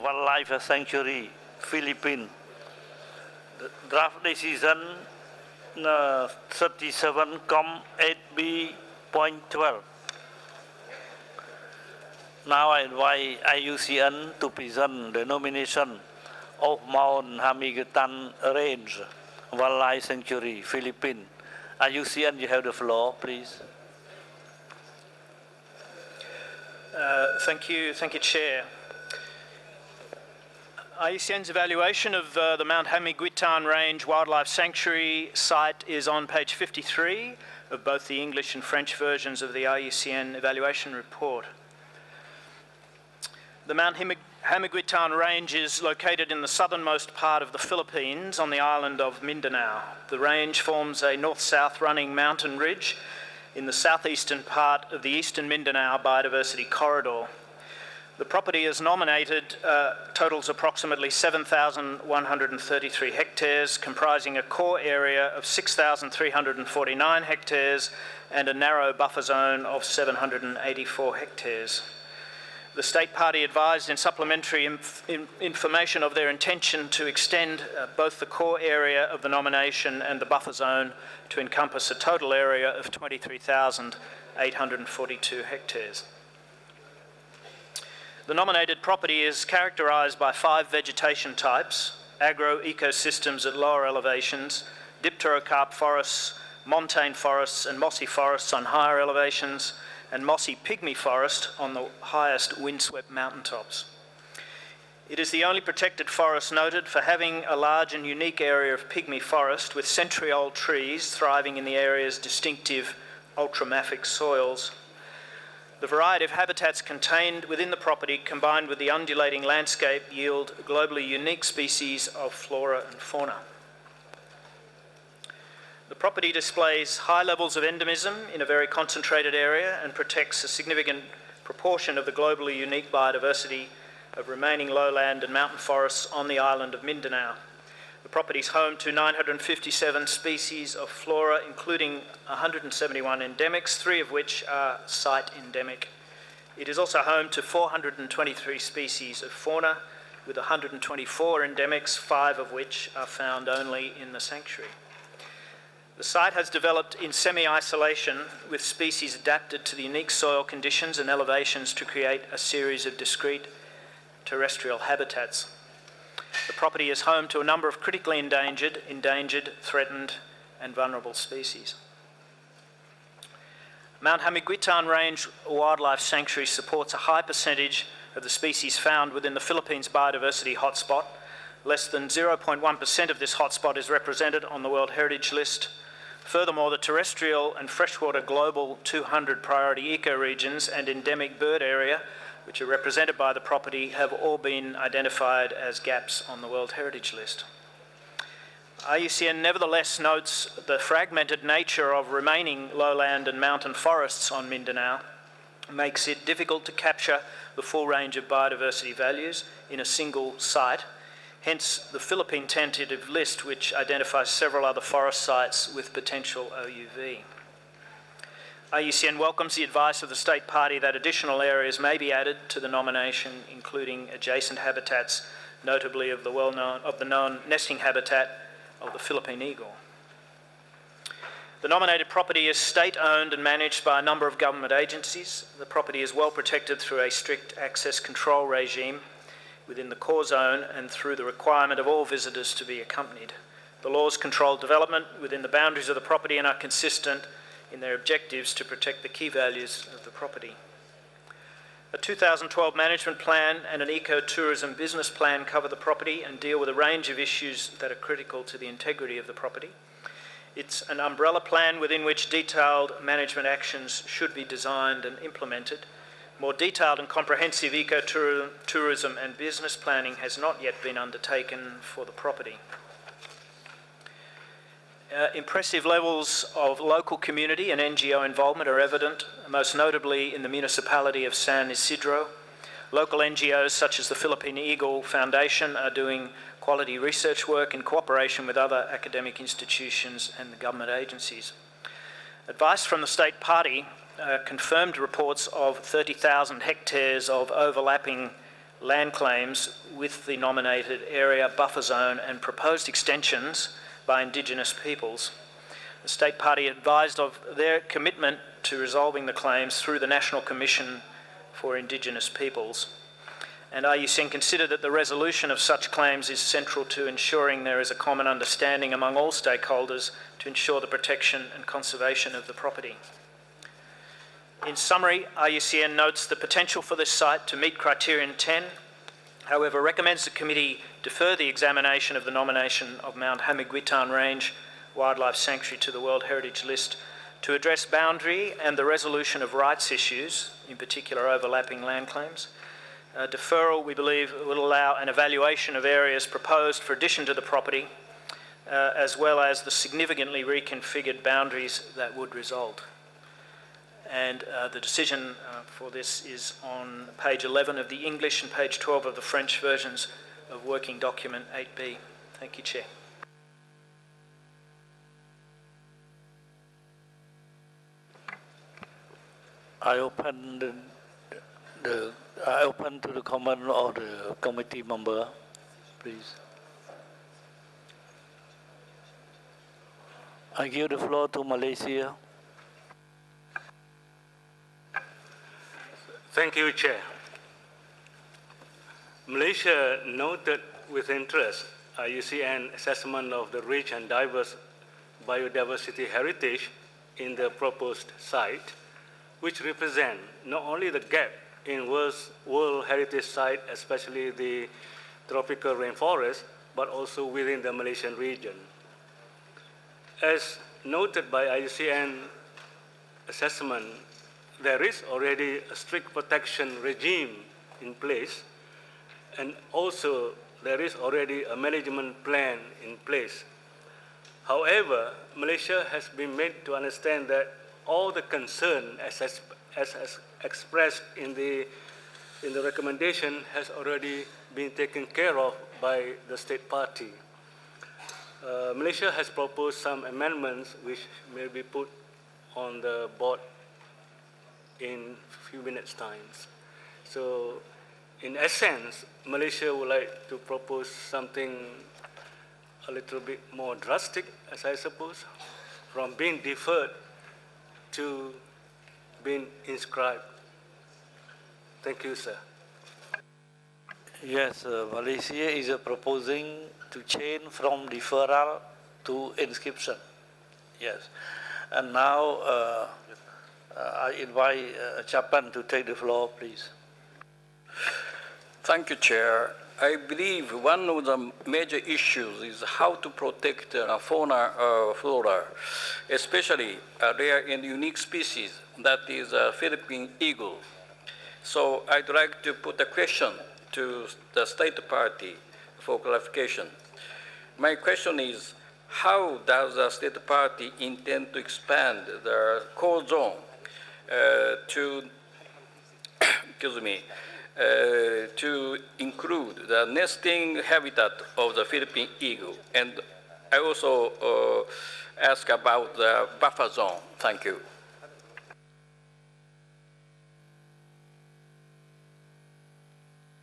Wildlife Sanctuary, Philippines. The draft decision 37,8b.12. Now I invite IUCN to present the nomination of Mount Hamiguitan Range, Wildlife Sanctuary, Philippines. IUCN, you have the floor, please. Thank you, Chair. IUCN's evaluation of the Mount Hamiguitan Range Wildlife Sanctuary site is on page 53 of both the English and French versions of the IUCN evaluation report. The Mount Hamiguitan Range is located in the southernmost part of the Philippines on the island of Mindanao. The range forms a north-south running mountain ridge in the southeastern part of the eastern Mindanao Biodiversity Corridor. The property is nominated totals approximately 7,133 hectares, comprising a core area of 6,349 hectares and a narrow buffer zone of 784 hectares. The State Party advised in supplementary information of their intention to extend both the core area of the nomination and the buffer zone to encompass a total area of 23,842 hectares. The nominated property is characterised by 5 vegetation types: agro-ecosystems at lower elevations, dipterocarp forests, montane forests and mossy forests on higher elevations, and mossy pygmy forest on the highest windswept mountaintops. It is the only protected forest noted for having a large and unique area of pygmy forest with century-old trees thriving in the area's distinctive ultramafic soils. The variety of habitats contained within the property, combined with the undulating landscape, yield globally unique species of flora and fauna. The property displays high levels of endemism in a very concentrated area and protects a significant proportion of the globally unique biodiversity of remaining lowland and mountain forests on the island of Mindanao. The property is home to 957 species of flora, including 171 endemics, 3 of which are site endemic. It is also home to 423 species of fauna, with 124 endemics, 5 of which are found only in the sanctuary. The site has developed in semi-isolation, with species adapted to the unique soil conditions and elevations to create a series of discrete terrestrial habitats. The property is home to a number of critically endangered, threatened and vulnerable species. Mount Hamiguitan Range Wildlife Sanctuary supports a high percentage of the species found within the Philippines biodiversity hotspot. Less than 0.1% of this hotspot is represented on the World Heritage List. Furthermore, the terrestrial and freshwater global 200 priority ecoregions and endemic bird area, which are represented by the property, have all been identified as gaps on the World Heritage List. IUCN nevertheless notes the fragmented nature of remaining lowland and mountain forests on Mindanao makes it difficult to capture the full range of biodiversity values in a single site. Hence, the Philippine tentative list, which identifies several other forest sites with potential OUV. IUCN welcomes the advice of the State Party that additional areas may be added to the nomination, including adjacent habitats, notably of the known nesting habitat of the Philippine eagle. The nominated property is state-owned and managed by a number of government agencies. The property is well protected through a strict access control regime within the core zone and through the requirement of all visitors to be accompanied. The laws control development within the boundaries of the property and are consistent in their objectives to protect the key values of the property. A 2012 management plan and an ecotourism business plan cover the property and deal with a range of issues that are critical to the integrity of the property. It's an umbrella plan within which detailed management actions should be designed and implemented. More detailed and comprehensive ecotourism and business planning has not yet been undertaken for the property. Impressive levels of local community and NGO involvement are evident, most notably in the municipality of San Isidro. Local NGOs such as the Philippine Eagle Foundation are doing quality research work in cooperation with other academic institutions and the government agencies. Advice from the State Party confirmed reports of 30,000 hectares of overlapping land claims with the nominated area buffer zone and proposed extensions by Indigenous peoples. The State Party advised of their commitment to resolving the claims through the National Commission for Indigenous Peoples. And IUCN considered that the resolution of such claims is central to ensuring there is a common understanding among all stakeholders to ensure the protection and conservation of the property. In summary, IUCN notes the potential for this site to meet Criterion 10, however recommends the committee defer the examination of the nomination of Mount Hamiguitan Range Wildlife Sanctuary to the World Heritage List to address boundary and the resolution of rights issues, in particular overlapping land claims. Deferral, we believe, will allow an evaluation of areas proposed for addition to the property, as well as the significantly reconfigured boundaries that would result. And the decision for this is on page 11 of the English and page 12 of the French versions of Working Document 8B. Thank you, Chair. I open to the comment of the committee member, please. I give the floor to Malaysia. Thank you, Chair. Malaysia noted with interest IUCN assessment of the rich and diverse biodiversity heritage in the proposed site, which represent not only the gap in World Heritage Site, especially the tropical rainforest, but also within the Malaysian region. As noted by IUCN assessment, there is already a strict protection regime in place, and also there is already a management plan in place. However, Malaysia has been made to understand that all the concern as expressed in the recommendation has already been taken care of by the state party. Malaysia has proposed some amendments which may be put on the board in a few minutes' time. So, in essence, Malaysia would like to propose something a little bit more drastic, as I suppose, from being deferred to being inscribed. Thank you, sir. Yes, Malaysia is proposing to change from deferral to inscription. Yes. And now I invite Chapan to take the floor, please. Thank you, Chair. I believe one of the major issues is how to protect fauna flora, especially a rare and unique species that is a Philippine eagle. So I'd like to put a question to the state party for clarification. My question is, how does the state party intend to expand the core zone to include the nesting habitat of the Philippine eagle? And I also ask about the buffer zone. Thank you.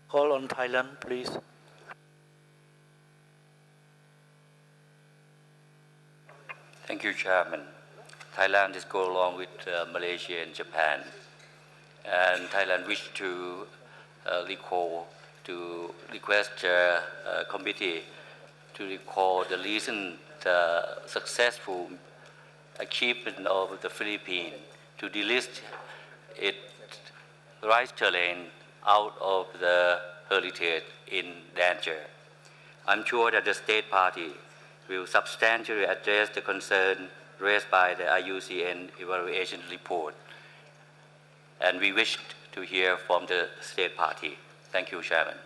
Call on Thailand, please. Thank you, Chairman. Thailand is go along with Malaysia and Japan, and Thailand wish to request committee to recall the recent successful achievement of the Philippines to delist its rice terrain out of the heritage in danger. I'm sure that the state party will substantially address the concern raised by the IUCN evaluation report, and we wish to hear from the state party. Thank you, Chairman.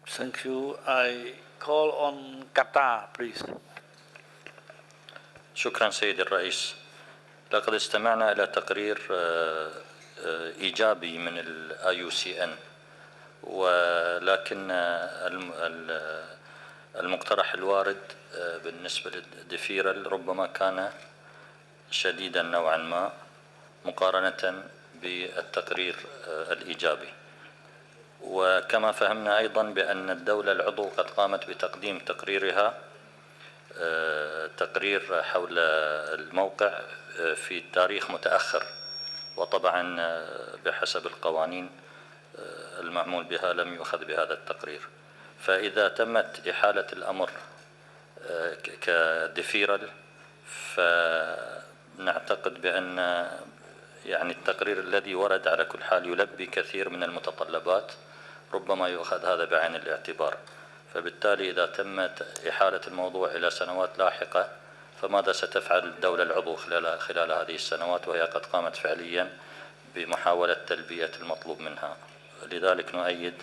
Thank you. I call on Qatar, please. شكرا سيد الرئيس. لقد استمعنا إلى تقرير إيجابي من ال IUCN، ولكن المقترح الوارد بالنسبة للدفيرل ربما كان شديدا نوعا ما مقارنة بالتقرير الإيجابي. وكما فهمنا أيضا بأن الدولة العضو قد قامت بتقديم تقريرها تقرير حول الموقع في تاريخ متأخر، وطبعا بحسب القوانين المعمول بها لم يؤخذ بهذا التقرير. فإذا تمت إحالة الأمر كديفيرال فنعتقد بأن يعني التقرير الذي ورد على كل حال يلبي كثير من المتطلبات، ربما يؤخذ هذا بعين الاعتبار. فبالتالي إذا تمت إحالة الموضوع إلى سنوات لاحقة فماذا ستفعل الدولة العضو خلال هذه السنوات وهي قد قامت فعليا بمحاولة تلبية المطلوب منها؟ لذلك نؤيد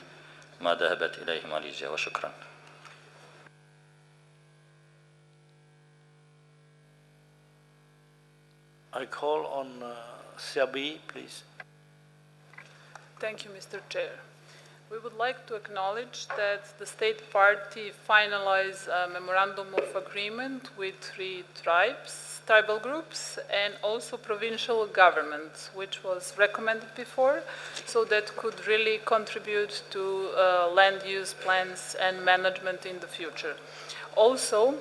ما ذهبت إليه ماليزيا، وشكرا. I call on Siabi, please. Thank you, Mr. Chair. We would like to acknowledge that the State Party finalized a memorandum of agreement with 3 tribal groups, and also provincial governments, which was recommended before, so that could really contribute to land use plans and management in the future. Also,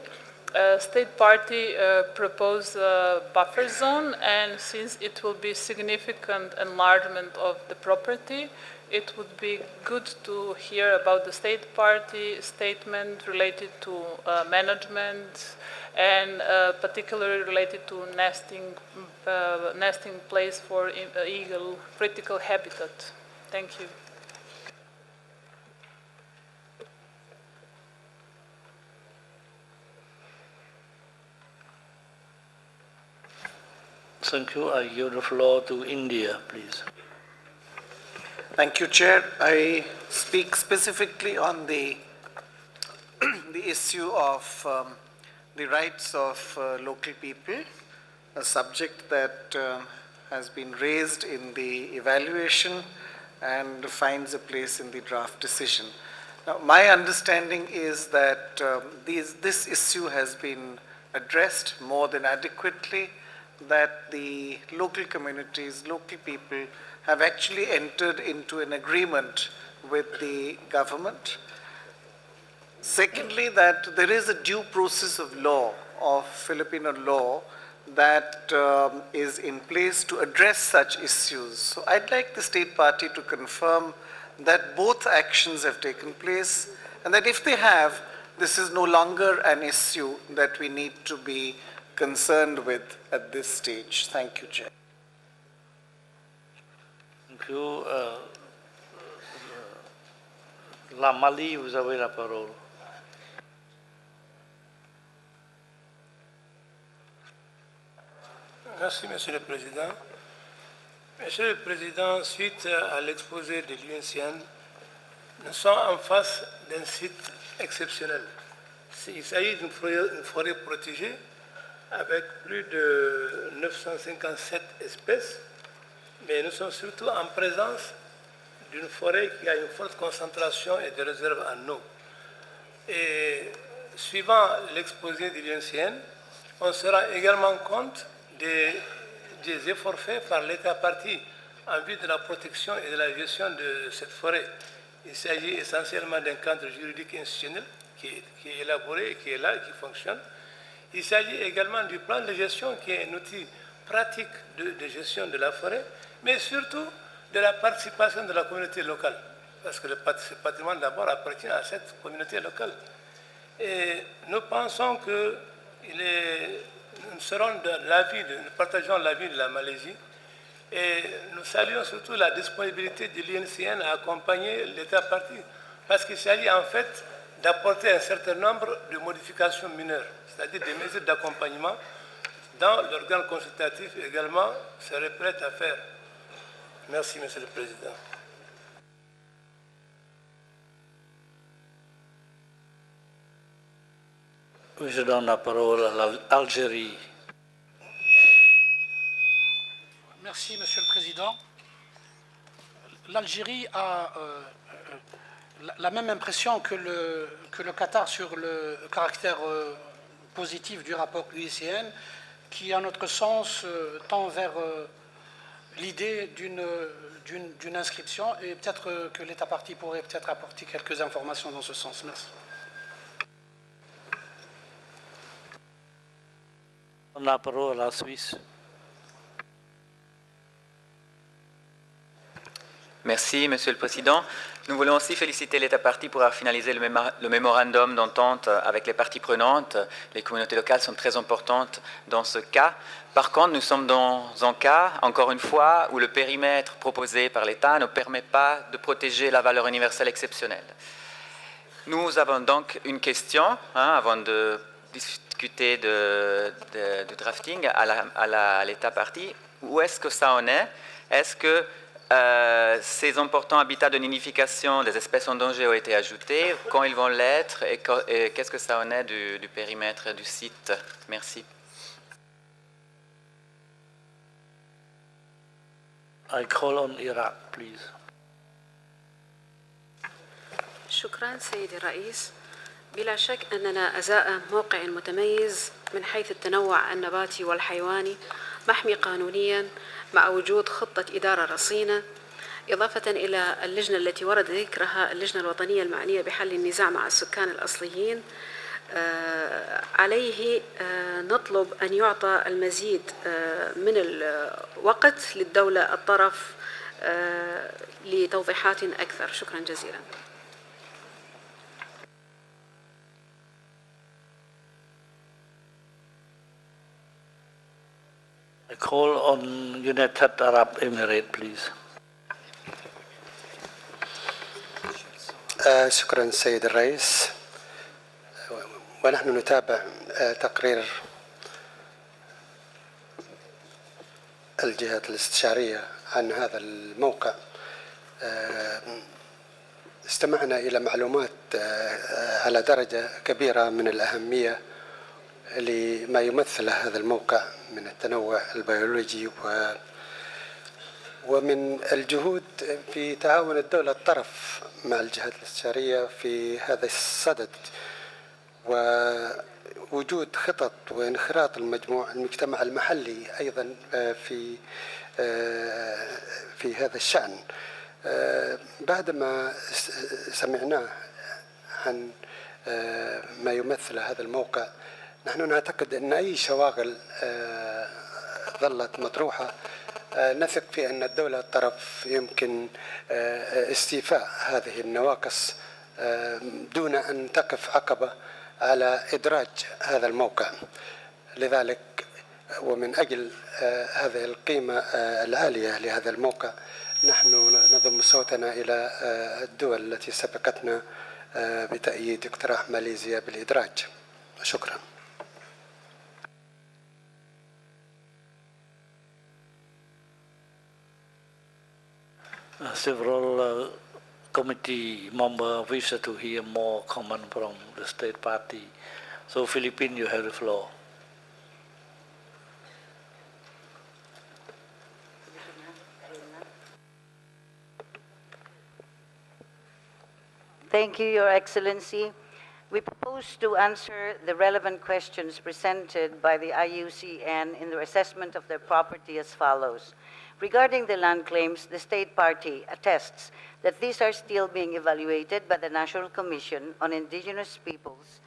State Party proposed a buffer zone, and since it will be significant enlargement of the property, it would be good to hear about the State Party statement related to management, and particularly related to nesting place for eagle critical habitat. Thank you. Thank you. I give the floor to India, please. Thank you, Chair. I speak specifically on the issue of the rights of local people, a subject that has been raised in the evaluation and finds a place in the draft decision. Now, my understanding is that this issue has been addressed more than adequately, that the local communities, local people have actually entered into an agreement with the government. Secondly, that there is a due process of law, of Filipino law, that is in place to address such issues. So I'd like the State Party to confirm that both actions have taken place, and that if they have, this is no longer an issue that we need to be concerned with at this stage. Thank you, Chair. Thank you. Lamali, vous avez la parole. Merci, Monsieur le Président. Monsieur le Président, suite à l'exposé de l'UNCN, nous sommes en face d'un site exceptionnel. Il s'agit d'une forêt protégée avec plus de 957 espèces, mais nous sommes surtout en présence d'une forêt qui a une forte concentration et de réserves en eau. Et suivant l'exposé de l'UNCN, on se rend également compte des efforts faits par l'État partie en vue de la protection et de la gestion de cette forêt. Il s'agit essentiellement d'un cadre juridique institutionnel qui est élaboré, qui est là, qui fonctionne. Il s'agit également du plan de gestion qui est un outil pratique de gestion de la forêt, mais surtout de la participation de la communauté locale, parce que le patrimoine d'abord appartient à cette communauté locale. Et nous pensons que nous partageons l'avis de la Malaisie, et nous saluons surtout la disponibilité de l'UNCN à accompagner l'État partie, parce qu'il s'agit en fait d'apporter un certain nombre de modifications mineures, c'est-à-dire des mesures d'accompagnement dans l'organe consultatif également serait prêt à faire. Merci, Monsieur le Président. Je donne la parole à l'Algérie. Merci, Monsieur le Président. L'Algérie a la même impression que le Qatar sur le caractère positif du rapport UICN, qui, à notre sens, tend vers l'idée d'une inscription et peut-être que l'État partie pourrait peut-être apporter quelques informations dans ce sens. Merci. La parole à la Suisse. Merci, Monsieur le Président. Nous voulons aussi féliciter l'État partie pour avoir finalisé le mémorandum d'entente avec les parties prenantes. Les communautés locales sont très importantes dans ce cas. Par contre, nous sommes dans un cas, encore une fois, où le périmètre proposé par l'État ne permet pas de protéger la valeur universelle exceptionnelle. Nous avons donc une question, avant de discuter du drafting à l'État partie. Où est-ce que ça en est? Est-ce que ces importants habitats de nidification des espèces en danger ont été ajoutés, quand ils vont l'être et qu'est-ce que ça en est du périmètre du site? Merci. I call on Iraq, please. شكرا سيدي الرئيس. بلا شك أننا أزاء موقع متميز من حيث التنوع النباتي والحيواني، محمي قانونيا مع وجود خطة إدارة رصينة، إضافة إلى اللجنة التي ورد ذكرها اللجنة الوطنية المعنية بحل النزاع مع السكان الأصليين. عليه نطلب أن يعطى المزيد من الوقت للدولة الطرف لتوضيحات أكثر. شكرا جزيلا. I call on United Arab Emirates, please. شكرا سيد الرئيس. ونحن نتابع تقرير الجهات الاستشارية عن هذا الموقع. استمعنا إلى معلومات على درجة كبيرة من الأهمية لما يمثل هذا الموقع من التنوع البيولوجي ومن الجهود في تعاون الدولة الطرف مع الجهات الاستشارية في هذا الصدد، ووجود خطط وانخراط المجتمع المحلي أيضا في هذا الشأن. بعدما سمعناه عن ما يمثل هذا الموقع، نحن نعتقد أن أي شواغل ظلت مطروحة نثق في أن الدولة الطرف يمكن استيفاء هذه النواقص دون أن تقف عقبة على إدراج هذا الموقع. لذلك ومن أجل هذه القيمة العالية لهذا الموقع، نحن نضم صوتنا إلى الدول التي سبقتنا بتأييد اقتراح ماليزيا بالإدراج. شكرا. Several committee members wish to hear more comment from the state party. So Philippines, you have the floor. Thank you, Your Excellency. We propose to answer the relevant questions presented by the IUCN in their assessment of their property as follows. Regarding the land claims, the state party attests that these are still being evaluated by the National Commission on Indigenous Peoples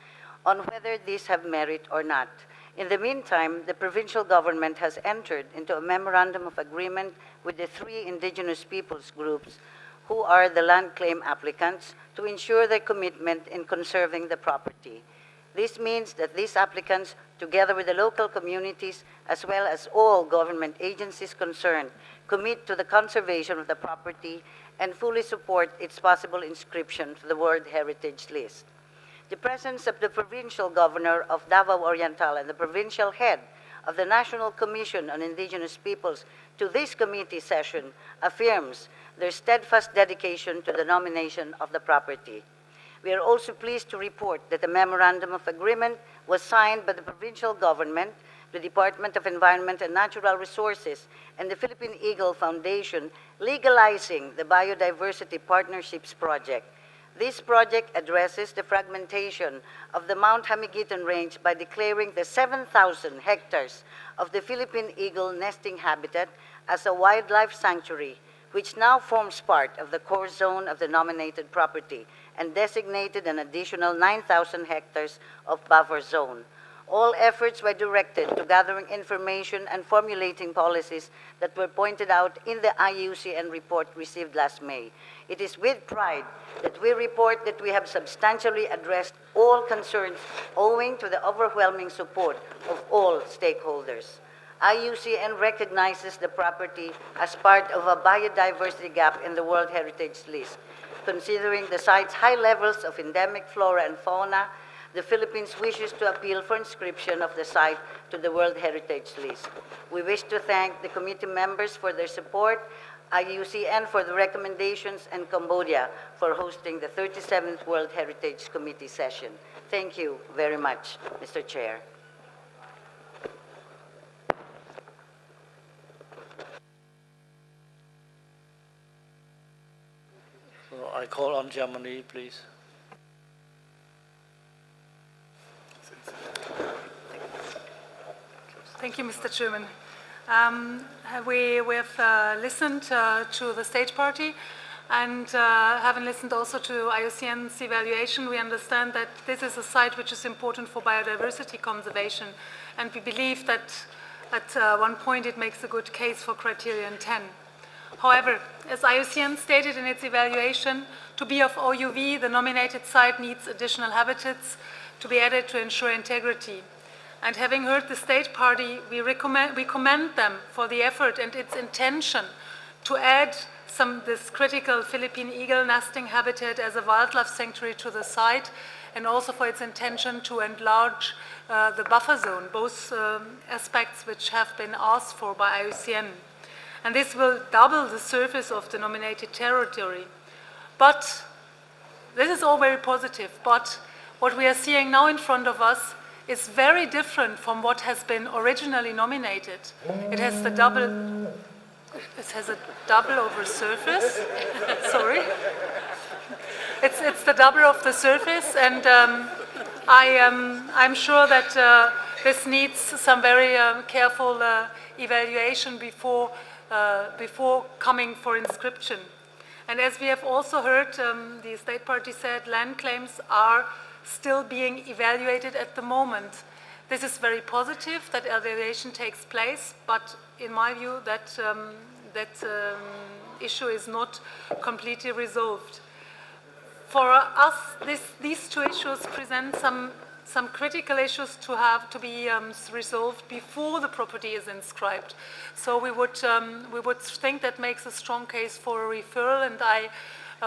on whether these have merit or not. In the meantime, the provincial government has entered into a memorandum of agreement with the 3 indigenous peoples groups who are the land claim applicants to ensure their commitment in conserving the property. This means that these applicants, together with the local communities as well as all government agencies concerned, commit to the conservation of the property and fully support its possible inscription to the World Heritage List. The presence of the provincial governor of Davao Oriental and the provincial head of the National Commission on Indigenous Peoples to this committee session affirms their steadfast dedication to the nomination of the property. We are also pleased to report that a memorandum of agreement was signed by the provincial government, the Department of Environment and Natural Resources, and the Philippine Eagle Foundation, legalizing the Biodiversity Partnerships Project. This project addresses the fragmentation of the Mount Hamiguitan Range by declaring the 7,000 hectares of the Philippine eagle nesting habitat as a wildlife sanctuary, which now forms part of the core zone of the nominated property and designated an additional 9,000 hectares of buffer zone. All efforts were directed to gathering information and formulating policies that were pointed out in the IUCN report received last May. It is with pride that we report that we have substantially addressed all concerns owing to the overwhelming support of all stakeholders. IUCN recognizes the property as part of a biodiversity gap in the World Heritage List. Considering the site's high levels of endemic flora and fauna, the Philippines wishes to appeal for inscription of the site to the World Heritage List. We wish to thank the committee members for their support, IUCN for the recommendations, and Cambodia for hosting the 37th World Heritage Committee session. Thank you very much, Mr. Chair. So I call on Germany, please. Thank you, Mr. Chairman. We have listened to the state party, and having listened also to IUCN's evaluation, we understand that this is a site which is important for biodiversity conservation, and we believe that at one point it makes a good case for criterion 10. However, as IUCN stated in its evaluation, to be of OUV, the nominated site needs additional habitats to be added to ensure integrity. And having heard the state party, we commend them for the effort and its intention to add this critical Philippine eagle nesting habitat as a wildlife sanctuary to the site, and also for its intention to enlarge the buffer zone, both aspects which have been asked for by IUCN. And this will double the surface of the nominated territory. But this is all very positive, but what we are seeing now in front of us is very different from what has been originally nominated. It has a double over surface. Sorry. It's the double of the surface, and I'm sure that this needs some very careful evaluation before coming for inscription. And as we have also heard, the state party said land claims are still being evaluated at the moment. This is very positive that evaluation takes place, but in my view, that issue is not completely resolved. For us, these two issues present some critical issues to be resolved before the property is inscribed. So we would think that makes a strong case for a referral, and I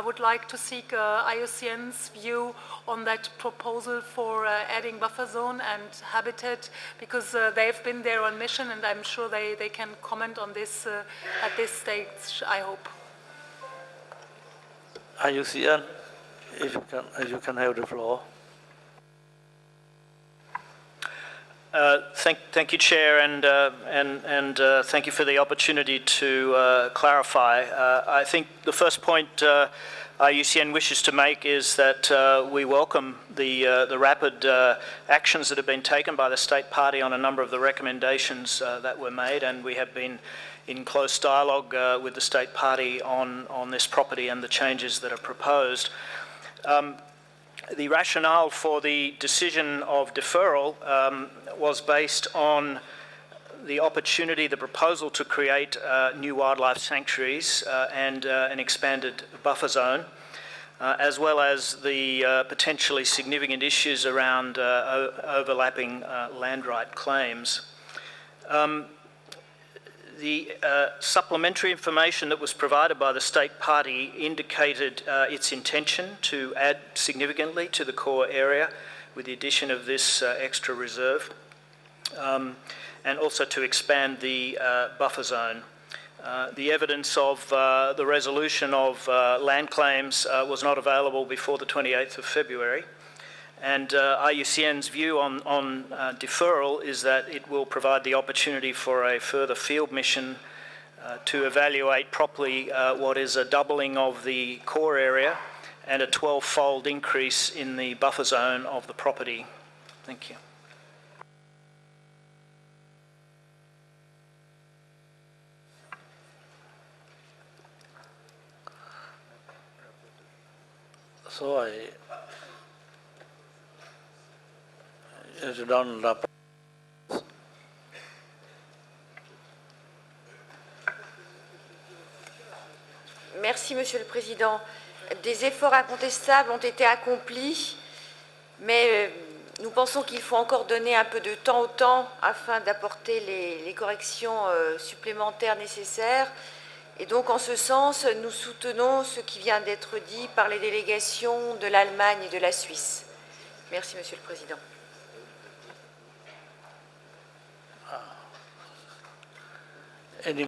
would like to seek IUCN's view on that proposal for adding buffer zone and habitat, because they've been there on mission, and I'm sure they can comment on this at this stage, I hope. IUCN, if you can have the floor. Thank you, Chair, and thank you for the opportunity to clarify. I think the first point IUCN wishes to make is that we welcome the rapid actions that have been taken by the state party on a number of the recommendations that were made, and we have been in close dialogue with the state party on this property and the changes that are proposed. The rationale for the decision of deferral was based on the opportunity, the proposal to create new wildlife sanctuaries and an expanded buffer zone, as well as the potentially significant issues around overlapping land right claims. The supplementary information that was provided by the state party indicated its intention to add significantly to the core area with the addition of this extra reserve, and also to expand the buffer zone. The evidence of the resolution of land claims was not available before the 28th of February. And IUCN's view on deferral is that it will provide the opportunity for a further field mission to evaluate properly what is a doubling of the core area and a 12-fold increase in the buffer zone of the property. Thank you. So I don't rapport. Merci, Monsieur le Président. Des efforts incontestables ont été accomplis, mais nous pensons qu'il faut encore donner un peu de temps au temps afin d'apporter les corrections supplémentaires nécessaires. Et donc, en ce sens, nous soutenons ce qui vient d'être dit par les délégations de l'Allemagne et de la Suisse. Merci, Monsieur le Président. Any,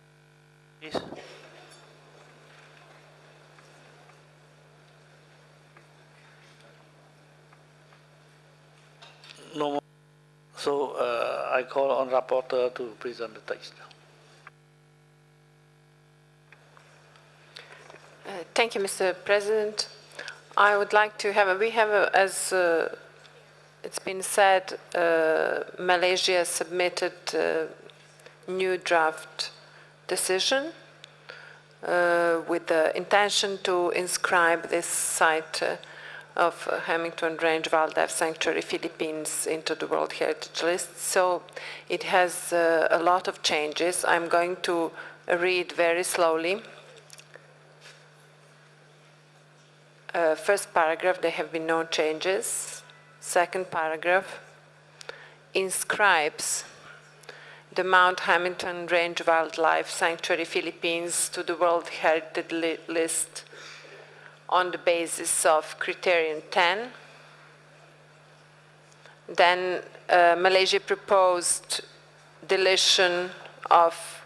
please? No more. So I call on rapporteur to present the text. Thank you, Mr. President. I would like to have, as it's been said, Malaysia submitted a new draft decision with the intention to inscribe this site of Hamilton Range Wildlife Sanctuary, Philippines, into the World Heritage List. So it has a lot of changes. I'm going to read very slowly. First paragraph, there have been no changes. Second paragraph, inscribes the Mount Hamilton Range Wildlife Sanctuary, Philippines, to the World Heritage List on the basis of criterion 10. Then Malaysia proposed deletion of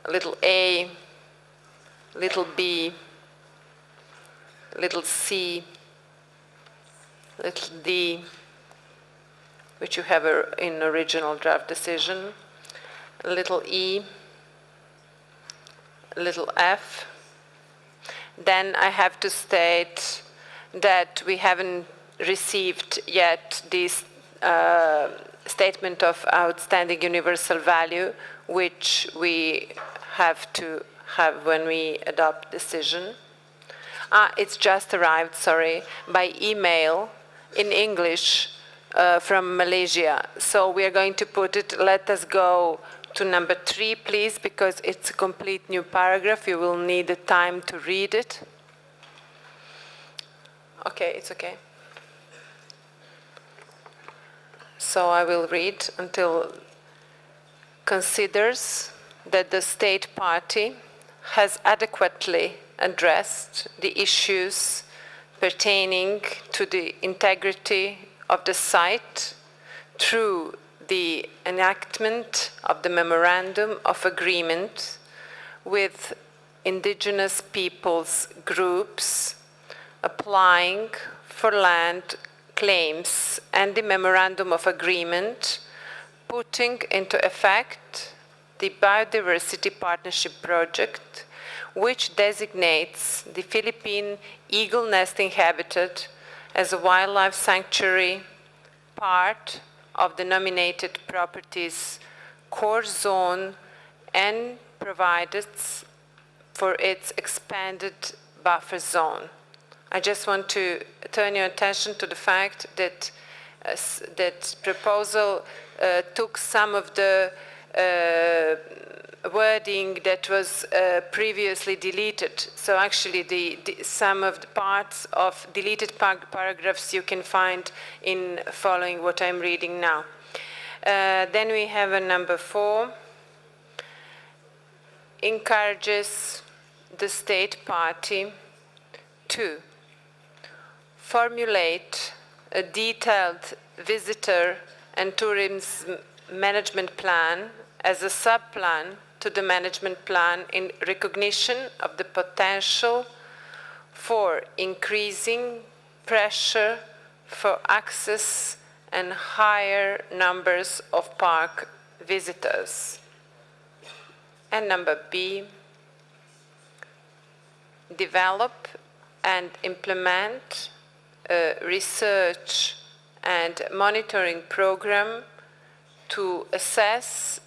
little a, little b, little c, little d, which you have in original draft decision, little e, little f. Then I have to state that we haven't received yet this statement of outstanding universal value, which we have to have when we adopt decision. It's just arrived, sorry, by email in English from Malaysia. So we are going to put it, let us go to number 3, please, because it's a complete new paragraph. You will need the time to read it. Okay, it's okay. So I will read until considers that the state party has adequately addressed the issues pertaining to the integrity of the site through the enactment of the Memorandum of Agreement with indigenous peoples groups applying for land claims and the Memorandum of Agreement putting into effect the Biodiversity Partnership Project, which designates the Philippine eagle nesting habitat as a wildlife sanctuary part of the nominated properties core zone and provided for its expanded buffer zone. I just want to turn your attention to the fact that that proposal took some of the wording that was previously deleted. So actually some of the parts of deleted paragraphs you can find in following what I'm reading now. Then we have a number 4. Encourages the state party to formulate a detailed visitor and tourism management plan as a sub-plan to the management plan in recognition of the potential for increasing pressure for access and higher numbers of park visitors. And number B, develop and implement a research and monitoring program to assess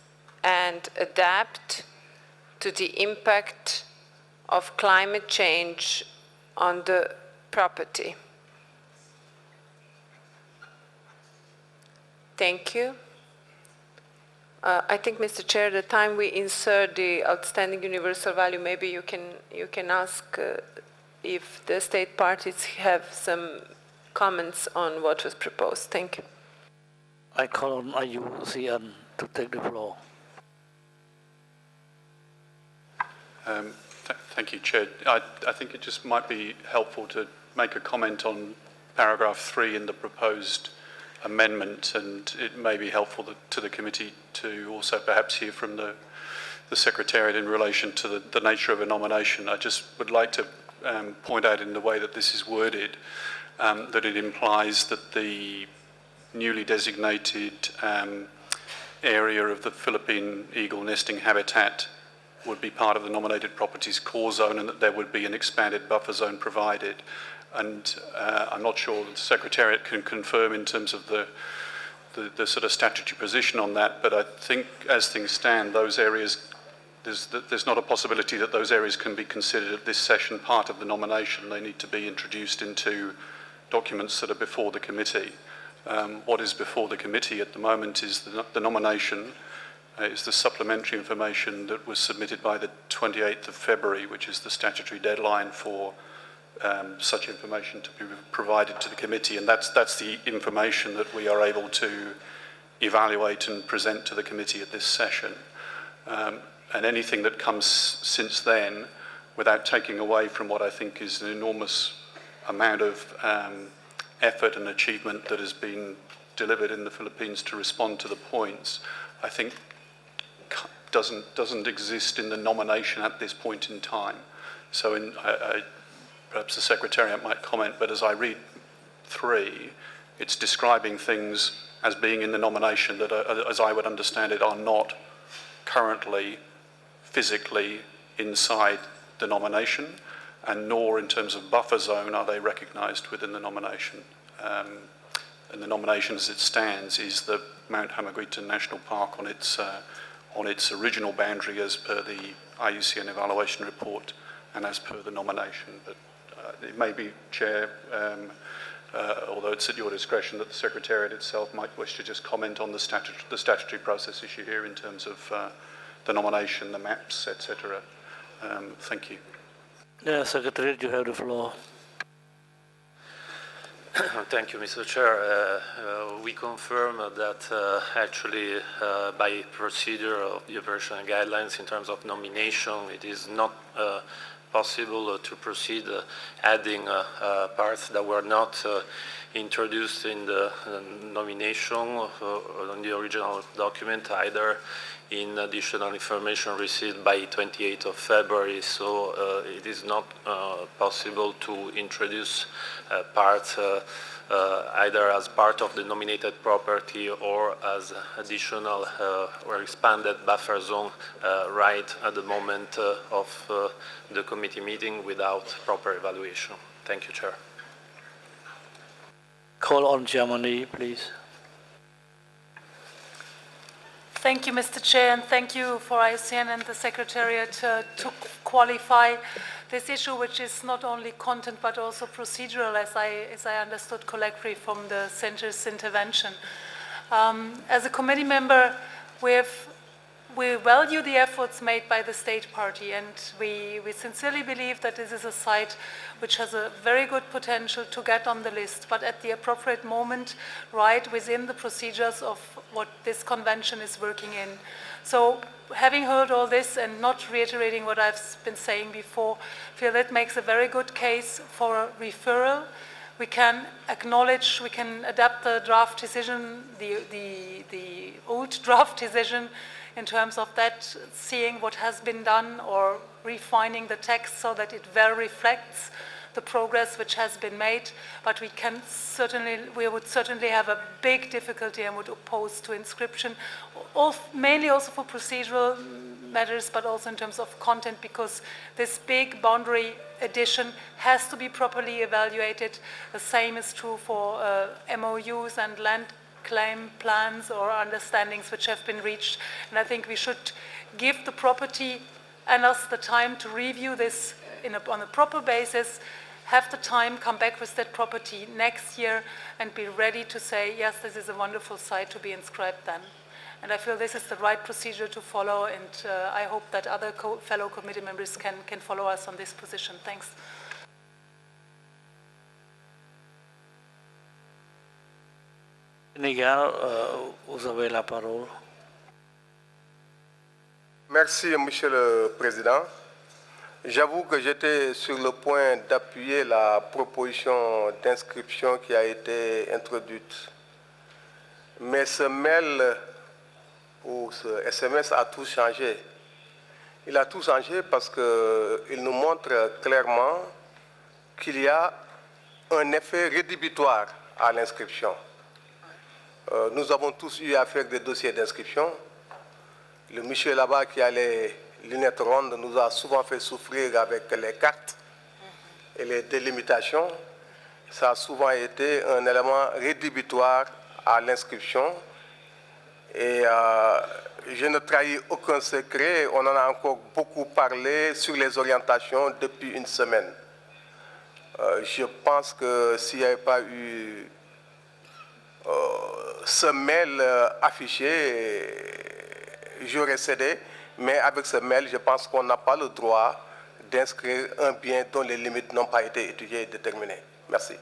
and adapt to the impact of climate change on the property. Thank you. I think, Mr. Chair, the time we insert the outstanding universal value, maybe you can ask if the state parties have some comments on what was proposed. Thank you. I call on IUCN to take the floor. Thank you, Chair. I think it just might be helpful to make a comment on paragraph 3 in the proposed amendment, and it may be helpful to the committee to also perhaps hear from the Secretariat in relation to the nature of a nomination. I just would like to point out in the way that this is worded that it implies that the newly designated area of the Philippine eagle nesting habitat would be part of the nominated properties core zone, and that there would be an expanded buffer zone provided. And I'm not sure that the Secretariat can confirm in terms of the sort of statutory position on that, but I think as things stand, those areas, there's not a possibility that those areas can be considered at this session part of the nomination. They need to be introduced into documents that are before the committee. What is before the committee at the moment is the nomination, is the supplementary information that was submitted by the 28th of February, which is the statutory deadline for such information to be provided to the committee, and that's the information that we are able to evaluate and present to the committee at this session. And anything that comes since then, without taking away from what I think is an enormous amount of effort and achievement that has been delivered in the Philippines to respond to the points, I think doesn't exist in the nomination at this point in time. So perhaps the Secretariat might comment, but as I read 3, it's describing things as being in the nomination that, as I would understand it, are not currently physically inside the nomination, and nor in terms of buffer zone are they recognised within the nomination. And the nomination as it stands is the Mount Hamaguita National Park on its original boundary as per the IUCN evaluation report and as per the nomination. But it may be, Chair, although it's at your discretion, that the Secretariat itself might wish to just comment on the statutory process issue here in terms of the nomination, the maps, etc. Thank you. Yeah, Secretariat, you have the floor. Thank you, Mr. Chair. We confirm that actually by procedure of the operational guidelines in terms of nomination, it is not possible to proceed adding parts that were not introduced in the nomination on the original document, either in additional information received by 28th of February. So it is not possible to introduce parts either as part of the nominated property or as additional or expanded buffer zone right at the moment of the committee meeting without proper evaluation. Thank you, Chair. Call on Germany, please. Thank you, Mr. Chair, and thank you for IUCN and the Secretariat to qualify this issue, which is not only content but also procedural, as I understood correctly from the Centre's intervention. As a committee member, we value the efforts made by the state party, and we sincerely believe that this is a site which has a very good potential to get on the list, but at the appropriate moment, right within the procedures of what this convention is working in. So having heard all this and not reiterating what I've been saying before, I feel that makes a very good case for referral. We can acknowledge, we can adapt the draft decision, the old draft decision, in terms of that, seeing what has been done or refining the text so that it well reflects the progress which has been made, but we would certainly have a big difficulty and would oppose to inscription, mainly also for procedural matters, but also in terms of content, because this big boundary addition has to be properly evaluated. The same is true for MOUs and land claim plans or understandings which have been reached. And I think we should give the property and us the time to review this on a proper basis, have the time, come back with that property next year and be ready to say, yes, this is a wonderful site to be inscribed then. And I feel this is the right procedure to follow, and I hope that other fellow committee members can follow us on this position. Thanks. Sénégal, vous avez la parole. Merci, Monsieur le Président. J'avoue que j'étais sur le point d'appuyer la proposition d'inscription qui a été introduite. Mais ce mail ou ce SMS a tout changé. Il a tout changé parce qu'il nous montre clairement qu'il y a un effet rédhibitoire à l'inscription. Nous avons tous eu à faire des dossiers d'inscription. Le monsieur là-bas qui a les lunettes rondes nous a souvent fait souffrir avec les cartes et les délimitations. Ça a souvent été un élément rédhibitoire à l'inscription. Et je ne trahis aucun secret. On en a encore beaucoup parlé sur les orientations depuis une semaine. Je pense que s'il n'y avait pas eu ce mail affiché, j'aurais cédé, mais avec ce mail, je pense qu'on n'a pas le droit d'inscrire un bien dont les limites n'ont pas été étudiées et déterminées. Merci.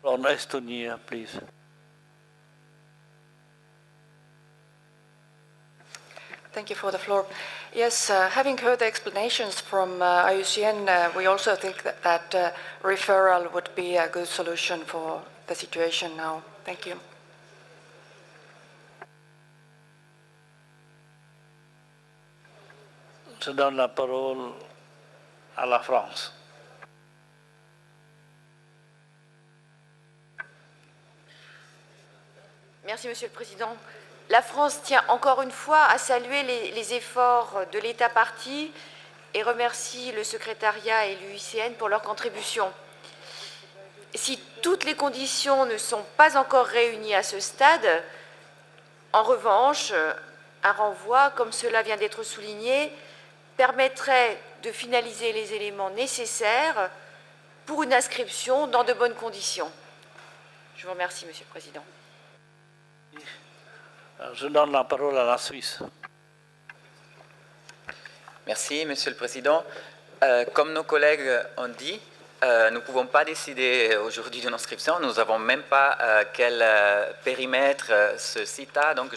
On Estonia, please. Thank you for the floor. Yes, having heard the explanations from IUCN, we also think that referral would be a good solution for the situation now. Thank you. Je donne la parole à la France. Merci, Monsieur le Président. La France tient encore une fois à saluer les efforts de l'État partie et remercie le secrétariat et l'UICN pour leur contribution. Si toutes les conditions ne sont pas encore réunies à ce stade, en revanche, un renvoi, comme cela vient d'être souligné, permettrait de finaliser les éléments nécessaires pour une inscription dans de bonnes conditions. Je vous remercie, Monsieur le Président. Je donne la parole à la Suisse. Merci, Monsieur le Président. Comme nos collègues ont dit, nous ne pouvons pas décider aujourd'hui d'une inscription. Nous n'avons même pas quel périmètre ce site a. Donc,